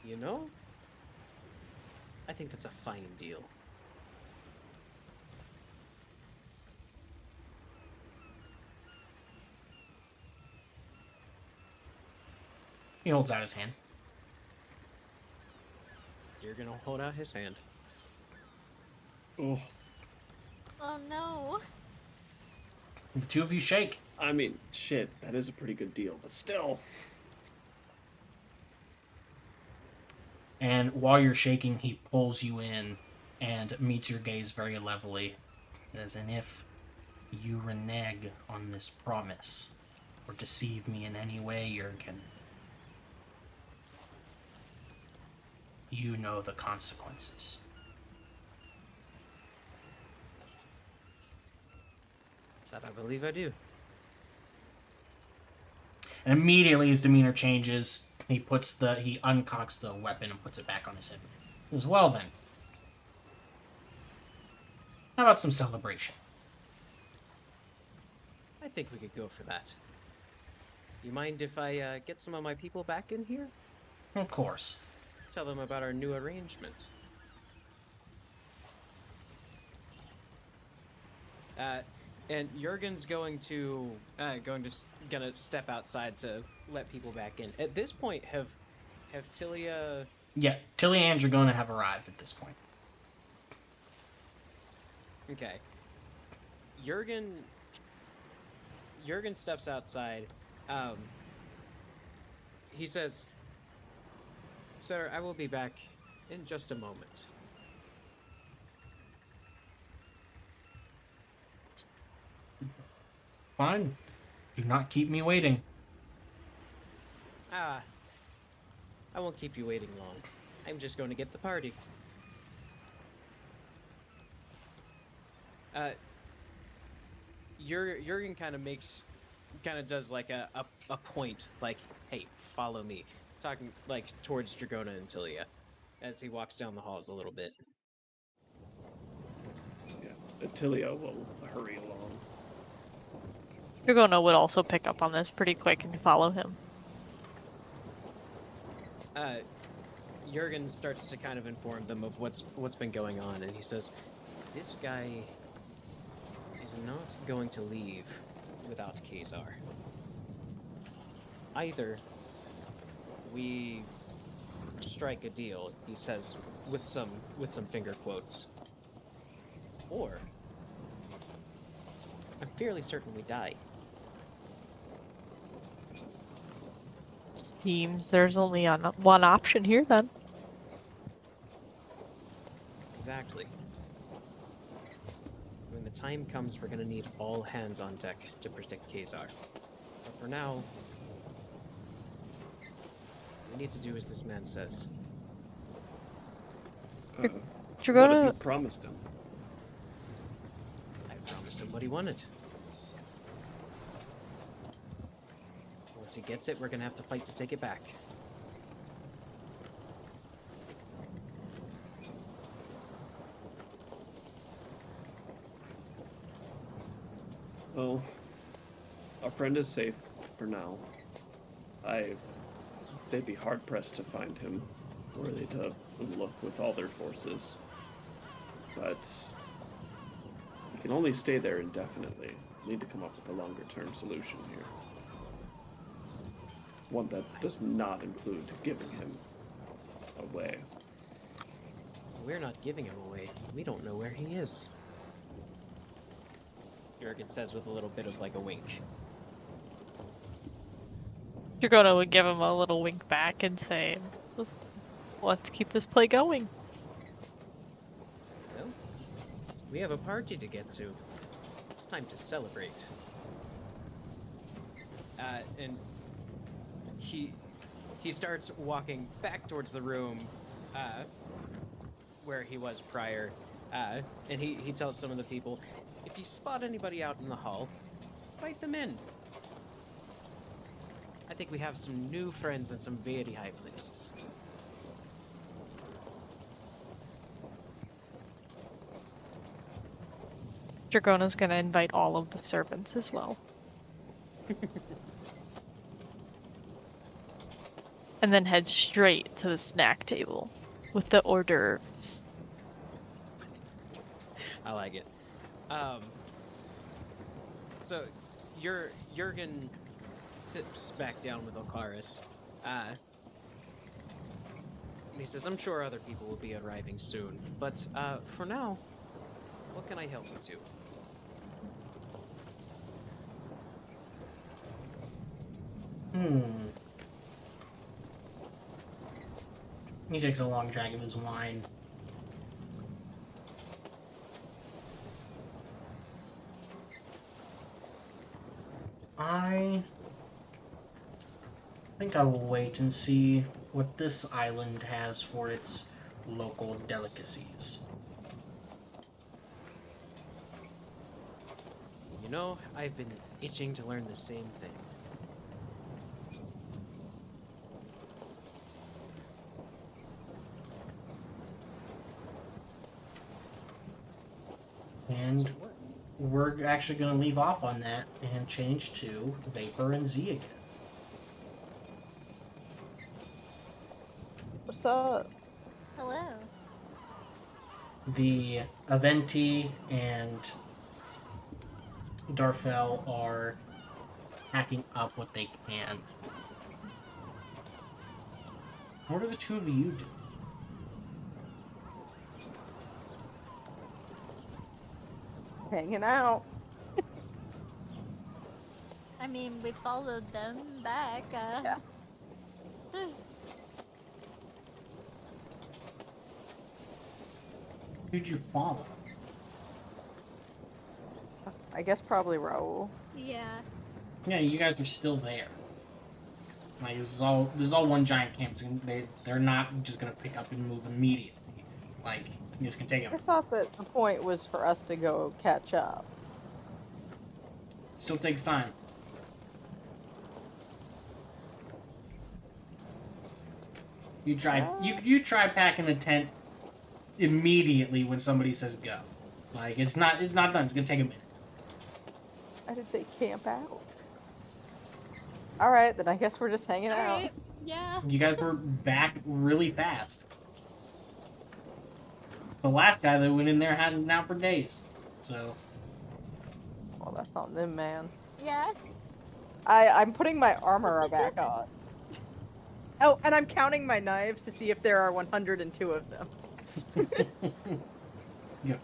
You know? I think that's a fine deal. He holds out his hand. You're gonna hold out his hand. Oh, Oh no. The two of you shake. I mean, shit, that is a pretty good deal, but still. And while you're shaking, he pulls you in and meets your gaze very levelly, as in if you renege on this promise or deceive me in any way, Jurgen, you know the consequences. That I believe I do. And immediately his demeanor changes. He uncocks the weapon and puts it back on his hip. As well then. How about some celebration? I think we could go for that. You mind if I get some of my people back in here? Of course. Tell them about our new arrangement. And Jurgen's gonna step outside to let people back in. At this point, have Tilia? Yeah, Tilly and Dragona have arrived at this point. Okay. Jurgen steps outside. He says, "Sir, I will be back in just a moment." Fine. Do not keep me waiting. I won't keep you waiting long. I'm just going to get the party. Jurgen kind of does like a point, like, "Hey, follow me," talking like towards Dragona and Tilia, as he walks down the halls a little bit. Yeah, Attilia will hurry along. Dragona would also pick up on this pretty quick and follow him. Jurgen starts to kind of inform them of what's been going on, and he says, "This guy is not going to leave without Khazar. Either we strike a deal," he says with some finger quotes, "or I'm fairly certain we die." Seems there's only one option here then. Exactly. When the time comes, we're gonna need all hands on deck to protect Khazar. But for now, what we need to do as this man says. What have Dragona, you promised him? I promised him what he wanted. Once he gets it, we're gonna have to fight to take it back. Well, our friend is safe for now. They'd be hard pressed to find him were they to look with all their forces. But we can only stay there indefinitely. We need to come up with a longer term solution here. one that does not include giving him away. We're not giving him away. We don't know where he is. Jurgen says with a little bit of like a wink. You're gonna give him a little wink back and say, let's keep this play going. Well, we have a party to get to. It's time to celebrate. And he starts walking back towards the room where he was prior, and he tells some of the people, if you spot anybody out in the hall, invite them in. I think we have some new friends in some very high places. Dragona's gonna invite all of the servants as well. And then head straight to the snack table with the hors d'oeuvres. I like it. So Jurgen sits back down with Okaris. And he says, I'm sure other people will be arriving soon, but for now, what can I help you to? He takes a long drag of his wine. I think I will wait and see what this island has for its local delicacies. You know, I've been itching to learn the same thing. And So what? we're actually going to leave off on that and change to Vapor and Z again. What's up? Hello. The Aventi and Darfel are hacking up what they can. What are the two of you doing? Hanging out. I mean, we followed them back. Yeah. Who'd you follow? I guess probably Raul. Yeah. Yeah, you guys are still there. Like this is all one giant camp. So they're not just gonna pick up and move immediately. Like you just can take I them. thought that the point was for us to go catch up. Still takes time. You try packing a tent immediately when somebody says go. Like it's not done. It's gonna take a minute. Why did they camp out? Alright, then I guess we're just hanging out. Alright. Yeah. You guys were back really fast. The last guy that went in there hadn't been out for days. So Well, that's on them, man. Yeah. I'm putting my armor back on. Oh, and I'm counting my knives to see if there are 102 of them. Yep.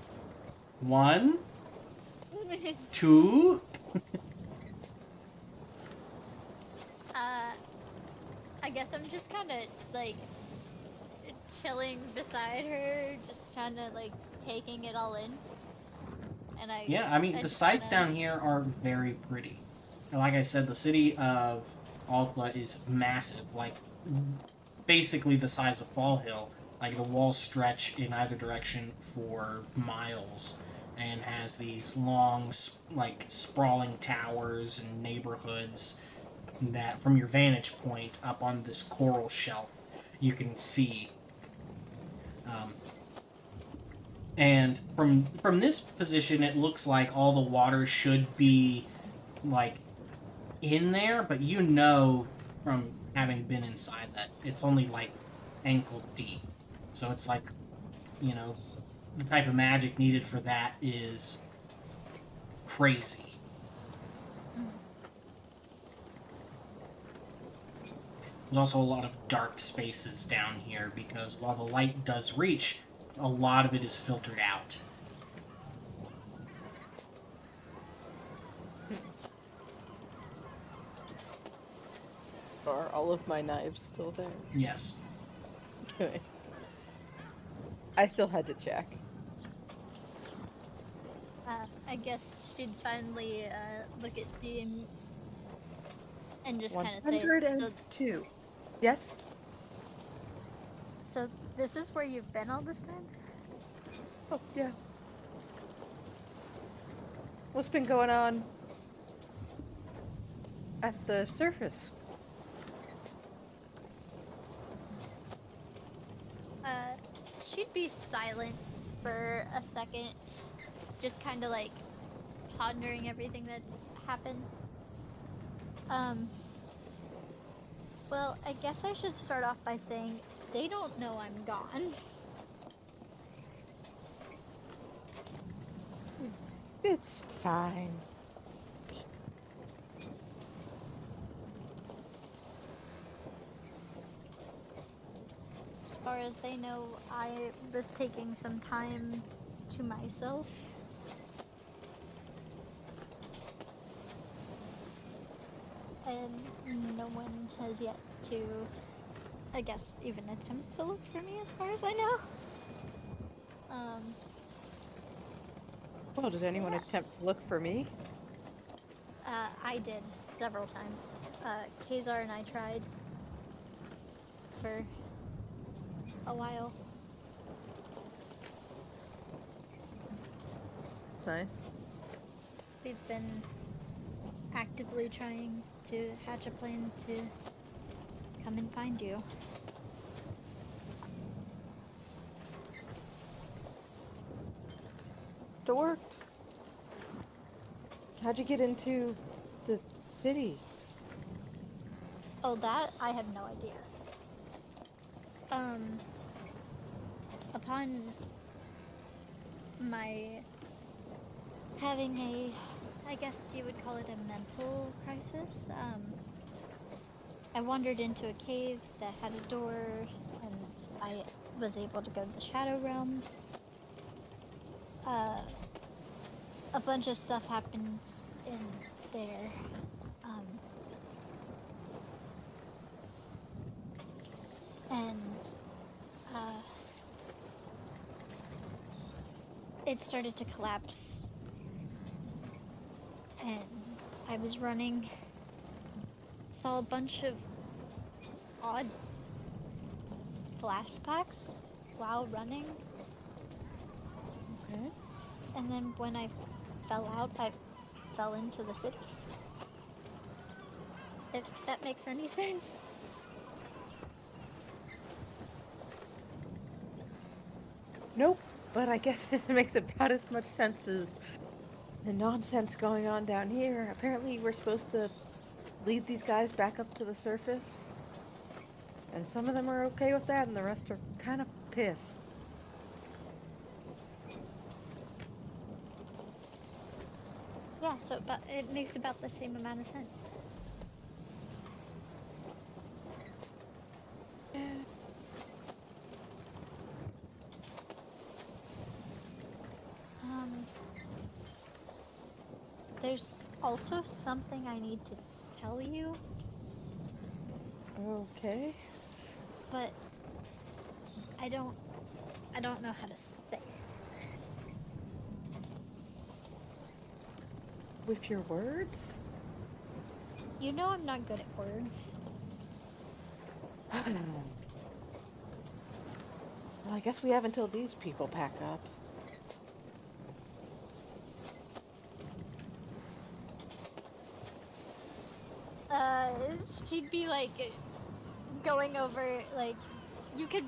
1, 2. I guess I'm just kind of like chilling beside her, just kind of like taking it all in. And Yeah, I mean the just sights kinda- down here are very pretty. And like I said, the city of Alpha is massive, like basically the size of Fall Hill. Like the walls stretch in either direction for miles, and has these long, like sprawling towers and neighborhoods that, from your vantage point up on this coral shelf, you can see. And from this position, it looks like all the water should be like in there, but you know from having been inside that it's only like ankle deep. So it's like, you know, the type of magic needed for that is crazy. There's also a lot of dark spaces down here because while the light does reach, a lot of it is filtered out. Are all of my knives still there? Yes. Okay. I still had to check. I guess she'd finally look at T and just kind of say, so, 102. Yes? so this is where you've been all this time? Oh, yeah. What's been going on at the surface? She'd be silent for a second, just kind of like pondering everything that's happened. Well, I guess I should start off by saying they don't know I'm gone. It's fine. As far as they know, I was taking some time to myself. And no one has yet to, I guess, even attempt to look for me as far as I know. Well, did anyone attempt to look for me? I did several times. Kazar and I tried for a while. Nice. We've been actively trying to hatch a plan to come and find you. It worked. How'd you get into the city? Oh, that I have no idea. Upon my having I guess you would call it a mental crisis, I wandered into a cave that had a door, and I was able to go to the Shadow Realm. A bunch of stuff happened in there. And it started to collapse, and I was running, saw a bunch of odd flashbacks while running, Okay. and then when I fell out, I fell into the city. If that makes any sense. Nope, but I guess it makes about as much sense as the nonsense going on down here. Apparently, we're supposed to lead these guys back up to the surface. And some of them are okay with that, and the rest are kind of pissed. Yeah, so it makes about the same amount of sense. There's also something I need to tell you, Okay. but I don't know how to say it. With your words? You know I'm not good at words. Well, I guess we have until these people pack up. She'd be like going over, like, you could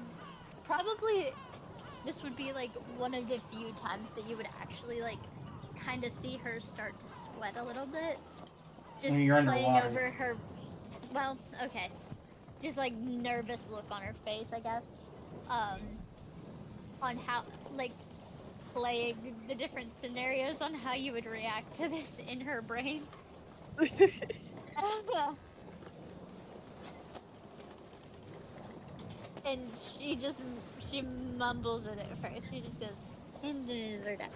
probably, this would be like one of the few times that you would actually like kind of see her start to sweat a little bit. Just When you're playing underwater. over her, well, okay. Just like nervous look on her face, I guess. On how, like, playing the different scenarios on how you would react to this in her brain. And she mumbles it at first. She just goes, and Zerdak.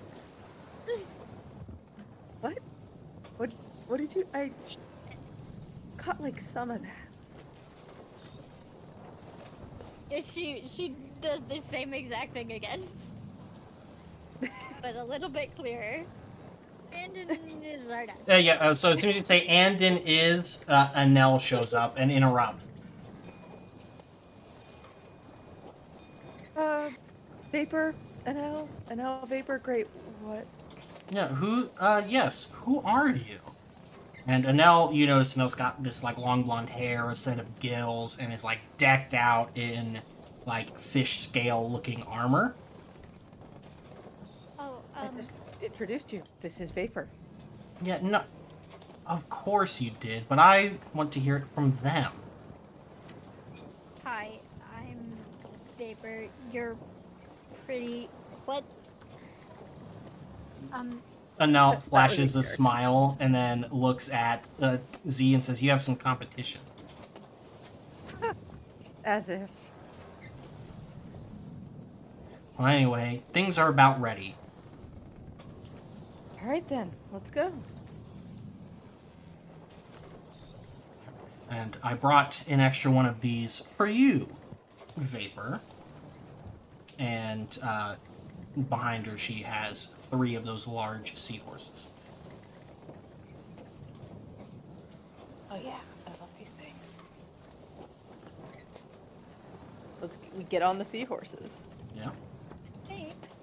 What did you? I caught like some of that. And she does the same exact thing again, but a little bit clearer. And Zerdak. Yeah. So as soon as you say Andon is, Anel shows up and interrupts. Vapor, NL, Vapor, great. What? Yeah. Yes. Who are you? And Anel, you notice Anel's got this like long blonde hair, a set of gills, and is like decked out in like fish scale looking armor. Oh, I just introduced you. This is Vapor. Yeah, no. Of course you did, but I want to hear it from them. hi, I'm Vapor. You're pretty. What? Anel That flashes was a a smile and then looks at Z and says, "You have some competition." As if. Well, anyway, things are about ready. All right then, let's go. And I brought an extra one of these for you, Vapor. And behind her, she has 3 of those large seahorses. Oh yeah, I love these things. We get on the seahorses. Yeah. Thanks.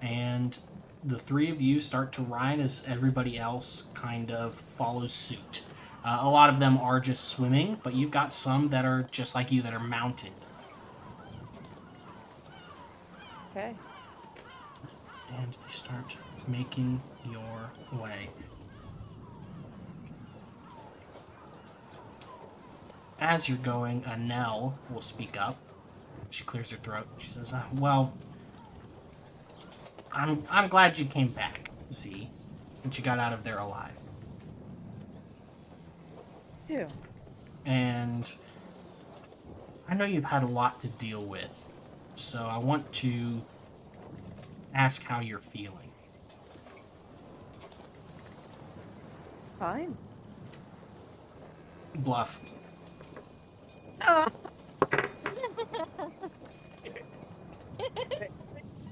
And the 3 of you start to ride as everybody else kind of follows suit. A lot of them are just swimming, but you've got some that are just like you that are mounted. Okay. And you start making your way. As you're going, Anel will speak up. She clears her throat. She says, well, I'm glad you came back, Z, and you got out of there alive. Two. And I know you've had a lot to deal with, so I want to ask how you're feeling. Fine. Bluff.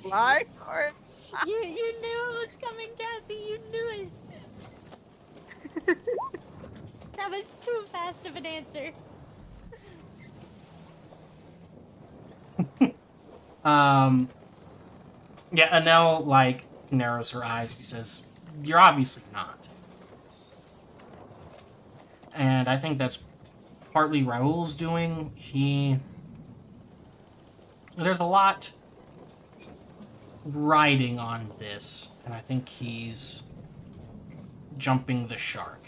Lie for it. You knew it was coming, Cassie. You knew it. That was too fast of an answer. Yeah, Anel, like, narrows her eyes. He says, you're obviously not. And I think that's partly Raoul's doing. There's a lot riding on this, and I think he's jumping the shark.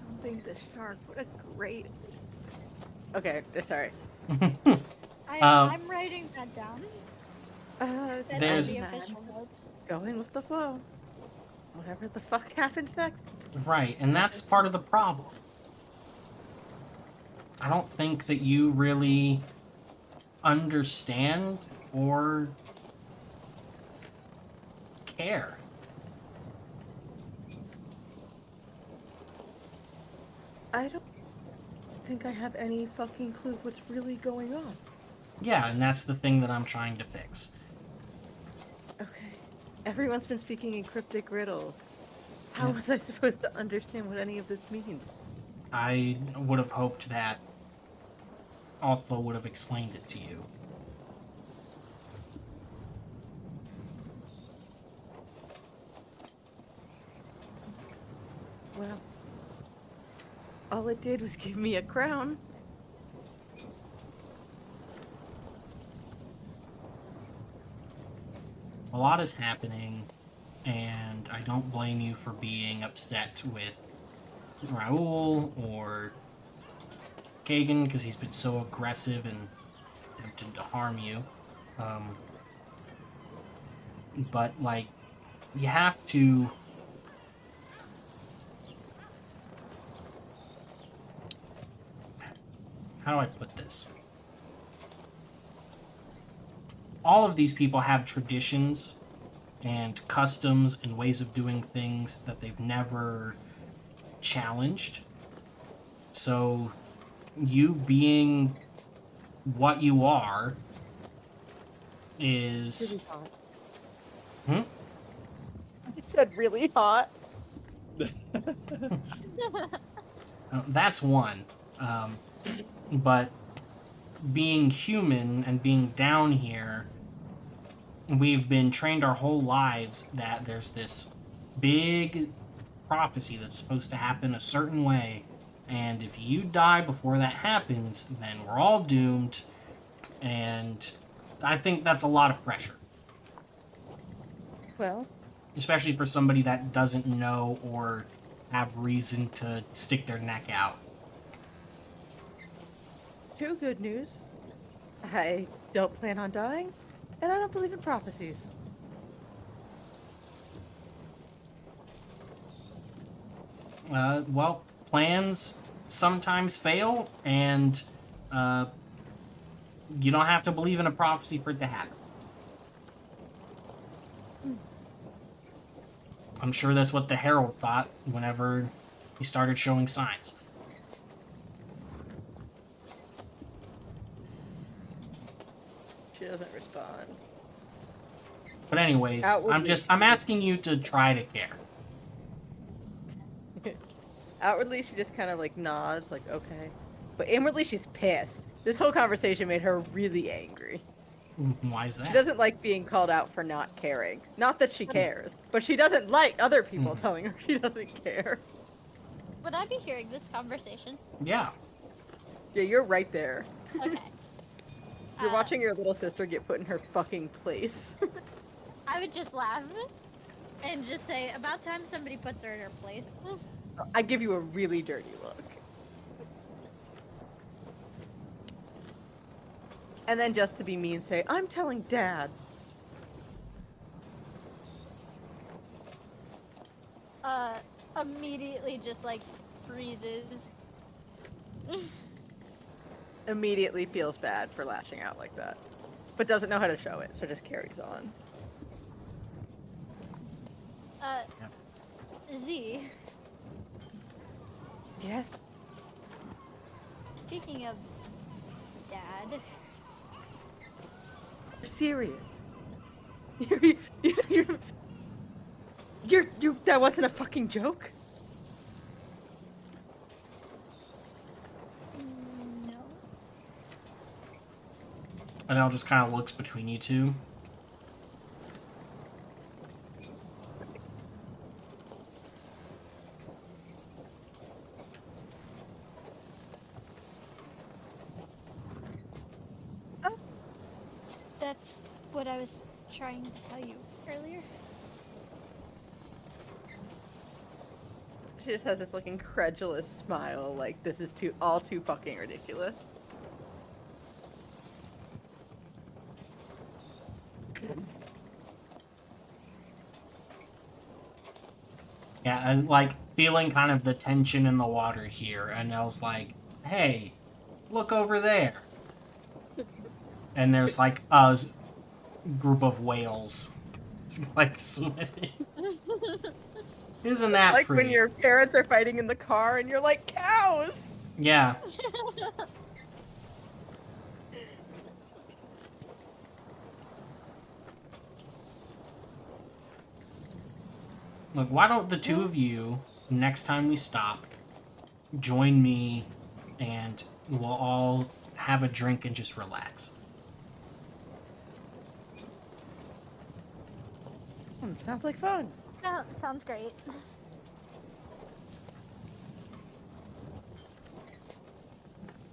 Jumping the shark. What a great. Okay, sorry. I'm writing that down. That's There's- the official notes. Going with the flow. Whatever the fuck happens next. Right, and that's part of the problem. I don't think that you really understand or care. I don't think I have any fucking clue what's really going on. Yeah, and that's the thing that I'm trying to fix. Okay. Everyone's been speaking in cryptic riddles. How Yeah. was I supposed to understand what any of this means? I would have hoped that Altha would have explained it to you. Well, all it did was give me a crown. A lot is happening, and I don't blame you for being upset with Raoul or Kagan because he's been so aggressive and attempted to harm you. But, like, you have to how do I put this? All of these people have traditions and customs and ways of doing things that they've never challenged. So, you being what you are is... Really hot. Hmm? I said really hot. That's one. But being human and being down here, we've been trained our whole lives that there's this big prophecy that's supposed to happen a certain way, and if you die before that happens, then we're all doomed, and I think that's a lot of pressure. Well, Especially for somebody that doesn't know or have reason to stick their neck out. two good news. I don't plan on dying, and I don't believe in prophecies. Well, plans sometimes fail, and you don't have to believe in a prophecy for it to happen. I'm sure that's what the Herald thought whenever he started showing signs. She doesn't respond. But anyways, Outwardly- I'm asking you to try to care. Outwardly, she just kind of like nods, like, okay. But inwardly, she's pissed. This whole conversation made her really angry. Why is that? She doesn't like being called out for not caring. Not that she cares, but she doesn't like other people telling her she doesn't care. Would I be hearing this conversation? Yeah. Yeah, you're right there. Okay. You're Uh, watching your little sister get put in her fucking place. I would just laugh and just say, about time somebody puts her in her place. I give you a really dirty look. And then just to be mean, say, I'm telling Dad. Immediately just like freezes. Immediately feels bad for lashing out like that. But doesn't know how to show it, so just carries on. Z, Yes. speaking of Dad, You're serious. You're that wasn't a fucking joke? no. And Al just kind of looks between you two. That's what I was trying to tell you earlier. She just has this like incredulous smile, like this is all too fucking ridiculous. Yeah, and like feeling kind of the tension in the water here, and I was like, "Hey, look over there." And there's like a group of whales, like swimming. Isn't that Like pretty? when your parents are fighting in the car and you're like, cows! Yeah. Look, why don't the two of you, next time we stop, join me, and we'll all have a drink and just relax. Sounds like fun. Oh, sounds great.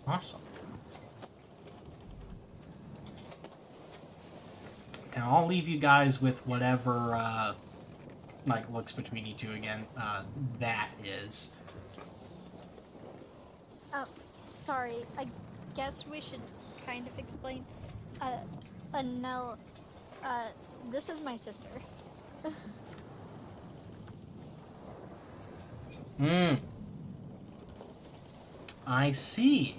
Awesome. And I'll leave you guys with whatever, like, looks between you two again, that is. Oh, sorry. I guess we should kind of explain. Nell, this is my sister. I see.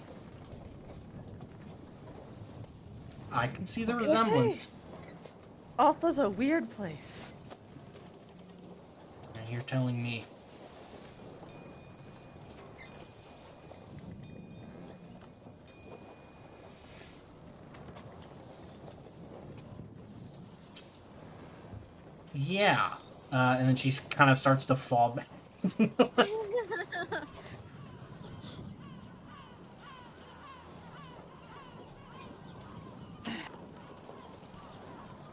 I can see the What can I say? resemblance. Altha's a weird place. And you're telling me. Yeah. And then she kind of starts to fall back.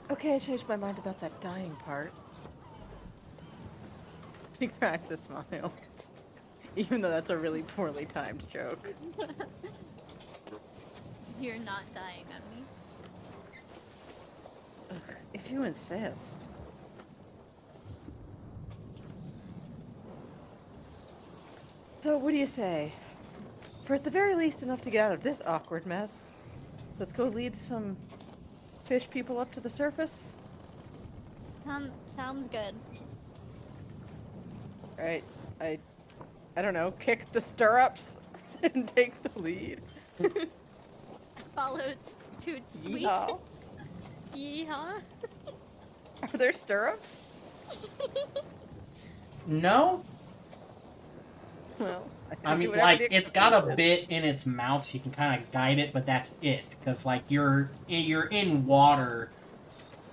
Okay, I changed my mind about that dying part. She cracks a smile. Even though that's a really poorly timed joke. You're not dying on me. Ugh, if you insist. So, what do you say? For at the very least enough to get out of this awkward mess, let's go lead some fish people up to the surface? Sounds good. Right, I don't know, kick the stirrups and take the lead. Follow Toot's sweet. Yeehaw. Yeehaw. Are there stirrups? No? Well, I can do mean, whatever like, the it's got a equipment bit in its mouth, so you can kind of guide it, but that's it. Because, like, you're in water,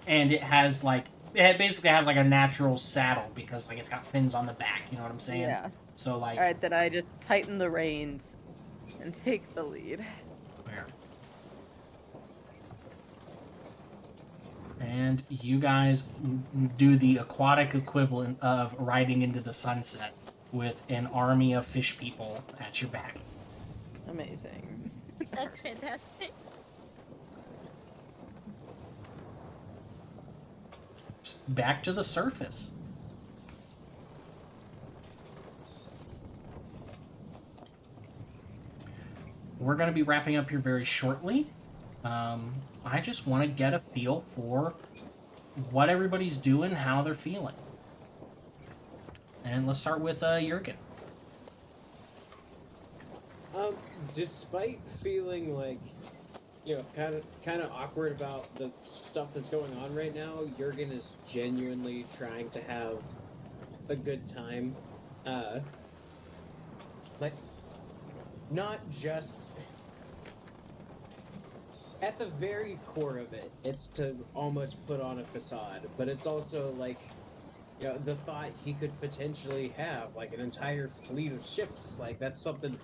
and it has, like, it basically has, like, a natural saddle, because, like, it's got fins on the back, you know what I'm is. saying? Yeah. So, like, Alright, then I just tighten the reins and take the lead. there. And you guys do the aquatic equivalent of riding into the sunset with an army of fish people at your back. Amazing. That's fantastic. Back to the surface. We're going to be wrapping up here very shortly. I just want to get a feel for what everybody's doing, how they're feeling. And let's start with Jurgen. Despite feeling like, kind of awkward about the stuff that's going on right now, Jurgen is genuinely trying to have a good time. Like, not just at the very core of it, it's to almost put on a facade, but it's also like, the thought he could potentially have like an entire fleet of ships. Like, that's something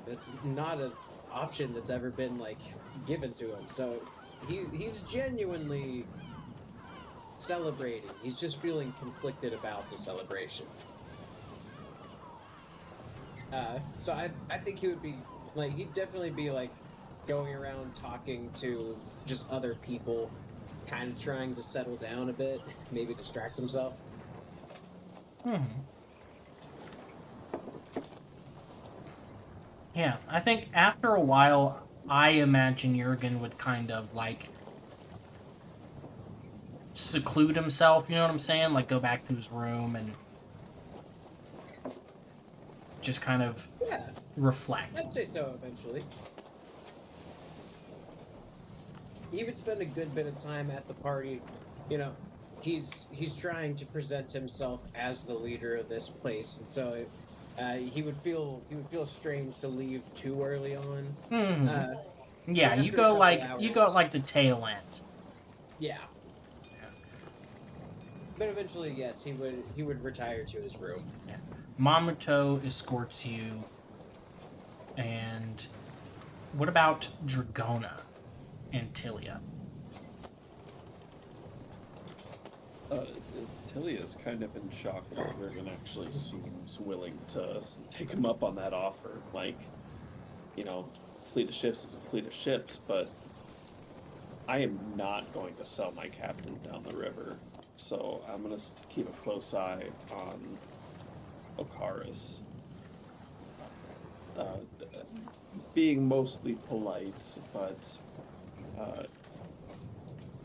that's not an option that's ever been like given to him. So he's genuinely celebrating. He's just feeling conflicted about the celebration. So I think he would be like, he'd definitely be like going around talking to just other people, kind of trying to settle down a bit, maybe distract himself. Yeah, I think after a while, I imagine Jurgen would kind of, like, seclude himself, you know what I'm saying? Like, go back to his room and just kind of reflect. I'd say so eventually. He would spend a good bit of time at the party. He's trying to present himself as the leader of this place, and so he would feel strange to leave too early on. Yeah, after you a go couple like hours. the tail end. Yeah. But eventually, yes, he would retire to his room. Yeah. Mamoto escorts you. And what about Dragona and Tilia? Tilia's kind of in shock that Jurgen actually seems willing to take him up on that offer. Like, fleet of ships is a fleet of ships, but I am not going to sell my captain down the river. So I'm going to keep a close eye on Okaris. Being mostly polite, but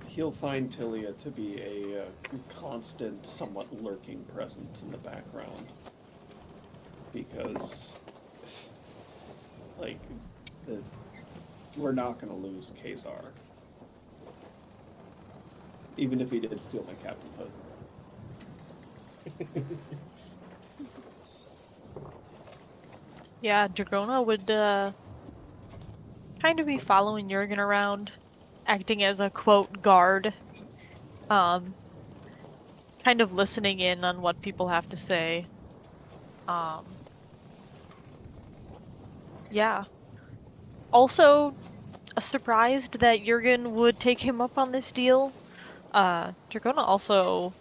he'll find Tilia to be a constant, somewhat lurking presence in the background. Because, like, we're not going to lose Kazar. Even if he did steal my captainhood. Yeah, Dragona would kind of be following Jurgen around, acting as a quote guard. Kind of listening in on what people have to say. Yeah. Also, surprised that Jurgen would take him up on this deal. Dragona also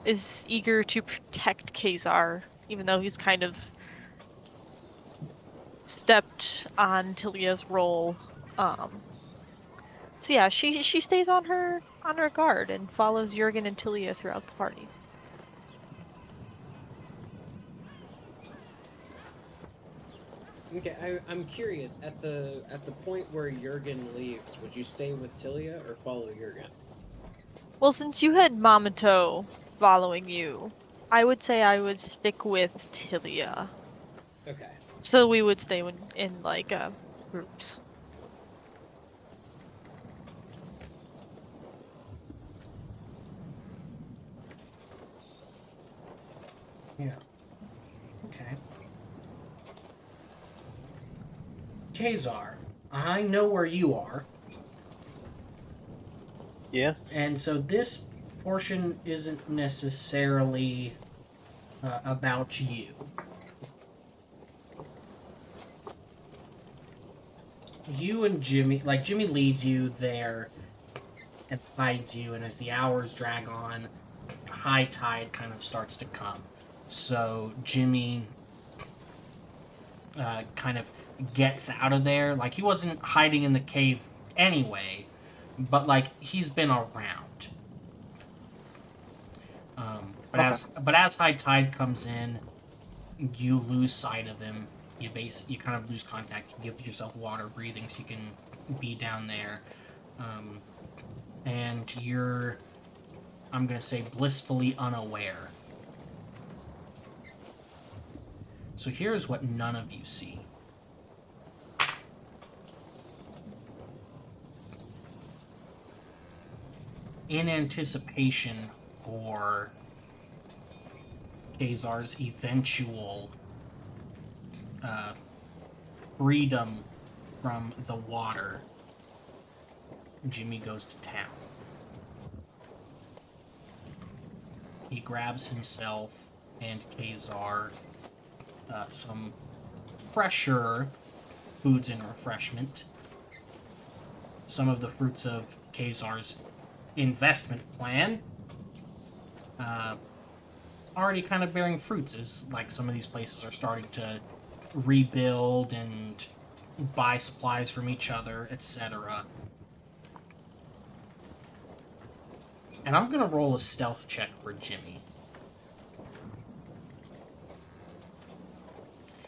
is eager to protect Kazar, even though he's kind of stepped on Tilia's role. So yeah, she stays on her guard and follows Jurgen and Tilia throughout the party. Okay, I'm curious. At the point where Jurgen leaves, would you stay with Tilia or follow Jurgen? Well, since you had Mamato following you, I would say I would stick with Tilia. Okay. So we would stay in like groups. Yeah. Okay. Kazar, I know where you are, Yes. and so this portion isn't necessarily about you. You and Jimmy, like Jimmy leads you there and hides you, and as the hours drag on, high tide kind of starts to come. So Jimmy kind of gets out of there. Like, he wasn't hiding in the cave anyway, but like he's been around. But as high tide comes in, you lose sight of him. You kind of lose contact. You give yourself water breathing so you can be down there, and you're, I'm gonna say, blissfully unaware. So here's what none of you see. In anticipation for Kazar's eventual freedom from the water, Jimmy goes to town. He grabs himself and Kazar some fresher foods and refreshment. Some of the fruits of Kazar's investment plan already kind of bearing fruits, as like some of these places are starting to rebuild and buy supplies from each other, etc. And I'm gonna roll a stealth check for Jimmy.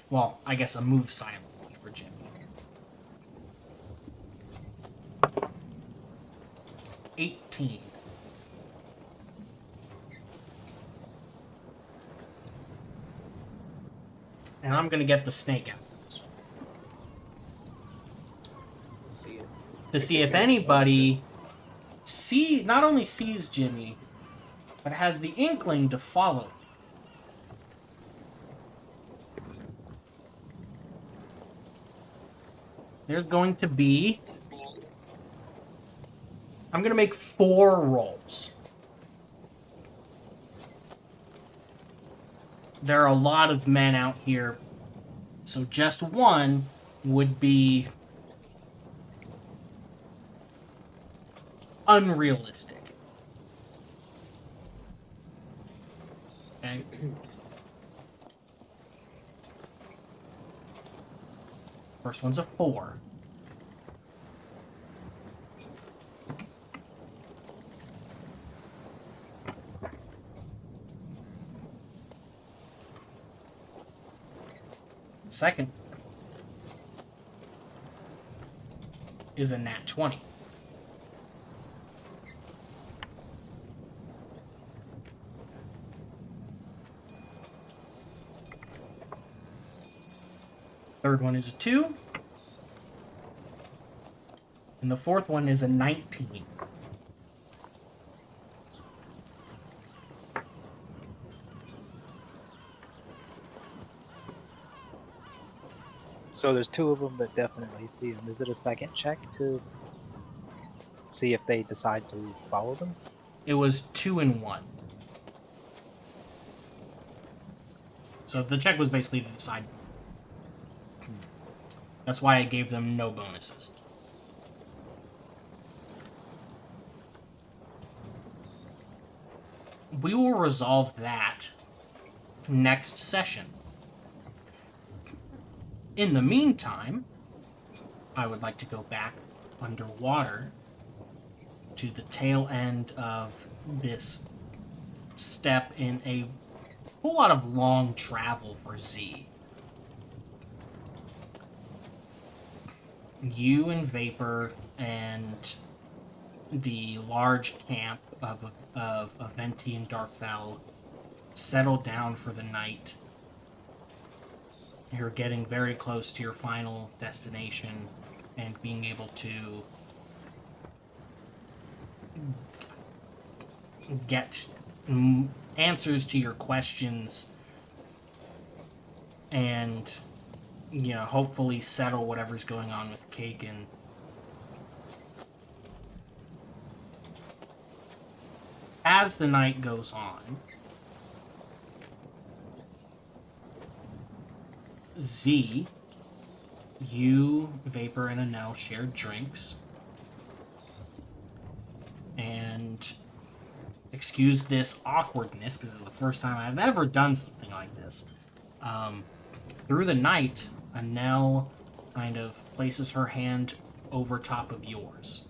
Well, I guess a move silently for Jimmy. 18. And I'm gonna get the snake out for this one. Let's see it. To see if anybody not only sees Jimmy, but has the inkling to follow. There's going to be... I'm going to make 4 rolls. There are a lot of men out here, so just one would be unrealistic. Okay? First one's a 4. Second is a nat 20. Third one is a 2. And the fourth one is a 19. So there's two of them that definitely see them. Is it a second check to see if they decide to follow them? It was 2 and 1. So the check was basically to decide. That's why I gave them no bonuses. We will resolve that next session. In the meantime, I would like to go back underwater to the tail end of this step in a whole lot of long travel for Z. You and Vapor and the large camp of Aventi and Darfell settle down for the night. You're getting very close to your final destination and being able to get answers to your questions and, you know, hopefully settle whatever's going on with Kagan. As the night goes on, Z, you, Vapor, and Anel shared drinks. And excuse this awkwardness, because this is the first time I've ever done something like this. Through the night, Anel kind of places her hand over top of yours.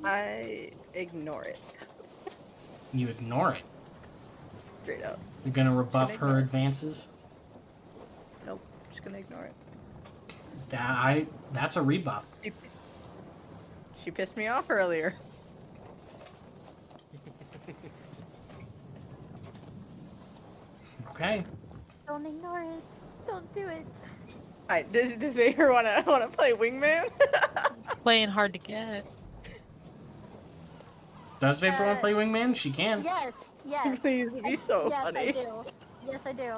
I ignore it. You ignore it. Straight up. You're gonna rebuff Should I her ignore it? advances. Nope. Just gonna ignore it. That's a rebuff. She pissed me off earlier. Okay. Don't ignore it. Don't do it. Alright, does Vader wanna play wingman? Playing hard to get. Does Vapor want to play Wingman? She can. Yes, yes. Please, it'd be so yes, funny. I do. Yes, I do.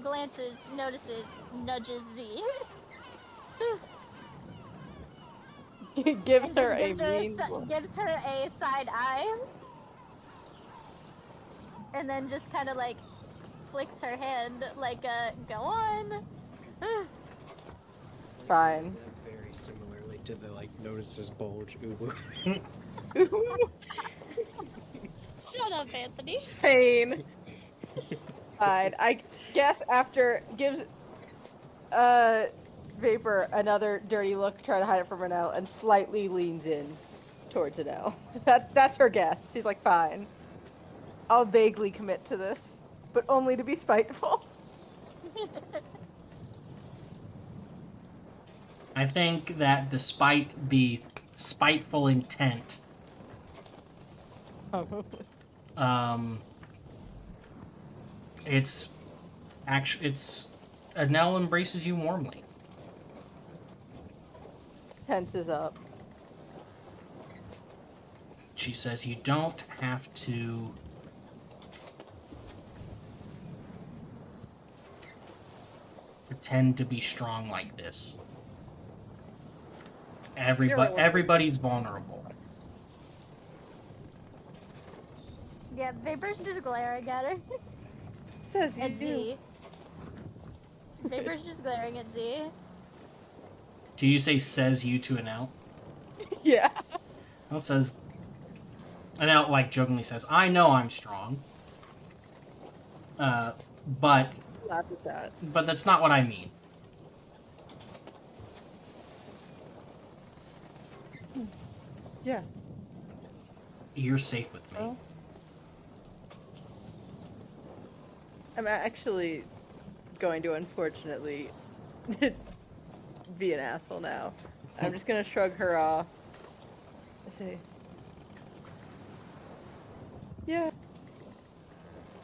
Glances, notices, nudges Z. Gives And her just a mean look. gives her a side eye. And then just kind of like flicks her hand like, go on. Fine. Very similarly to the like notices bulge uwu. Shut up, Anthony. Pain. Fine. I guess after gives Vapor another dirty look, trying to hide it from Anel, and slightly leans in towards Anel. That's her guess. She's like, fine. I'll vaguely commit to this, but only to be spiteful. I think that despite the spiteful intent, it's Anel embraces you warmly. Tenses up. She says you don't have to pretend to be strong like this. Everybody's vulnerable. Yeah, Vapor's just glaring at her. Says you At do. Z. Vapor's just glaring at Z. Do you say says you to Anel? Yeah. Anel says, Anel like jokingly says, I know I'm strong. But Laugh at that. that's not what I mean. Yeah. You're safe with me. Well, I'm actually going to unfortunately be an asshole now. I'm just gonna shrug her off. I say, yeah,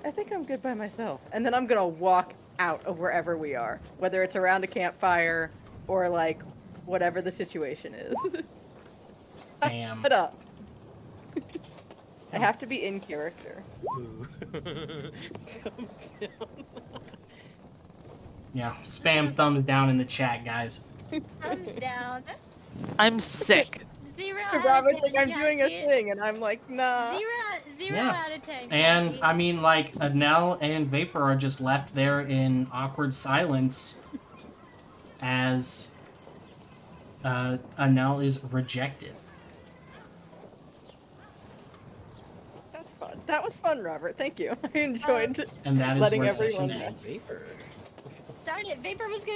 I think I'm good by myself. And then I'm gonna walk out of wherever we are, whether it's around a campfire or like whatever the situation is. Damn. Shut up. I have to be in character. Ooh. Thumbs down. Yeah, spam thumbs down in the chat, guys. Thumbs down. I'm sick. 0 out of Robert 10. think I'm doing a Cassie. thing, and I'm like, nah. Zero Yeah. out of 10. And Cassie. I mean, like, Adele and Vapor are just left there in awkward silence as Anel is rejected. That's fun. That was fun, Robert. Thank you. I enjoyed And that is letting where everyone session know. ends. Vapor. Darn it, Vapor was gonna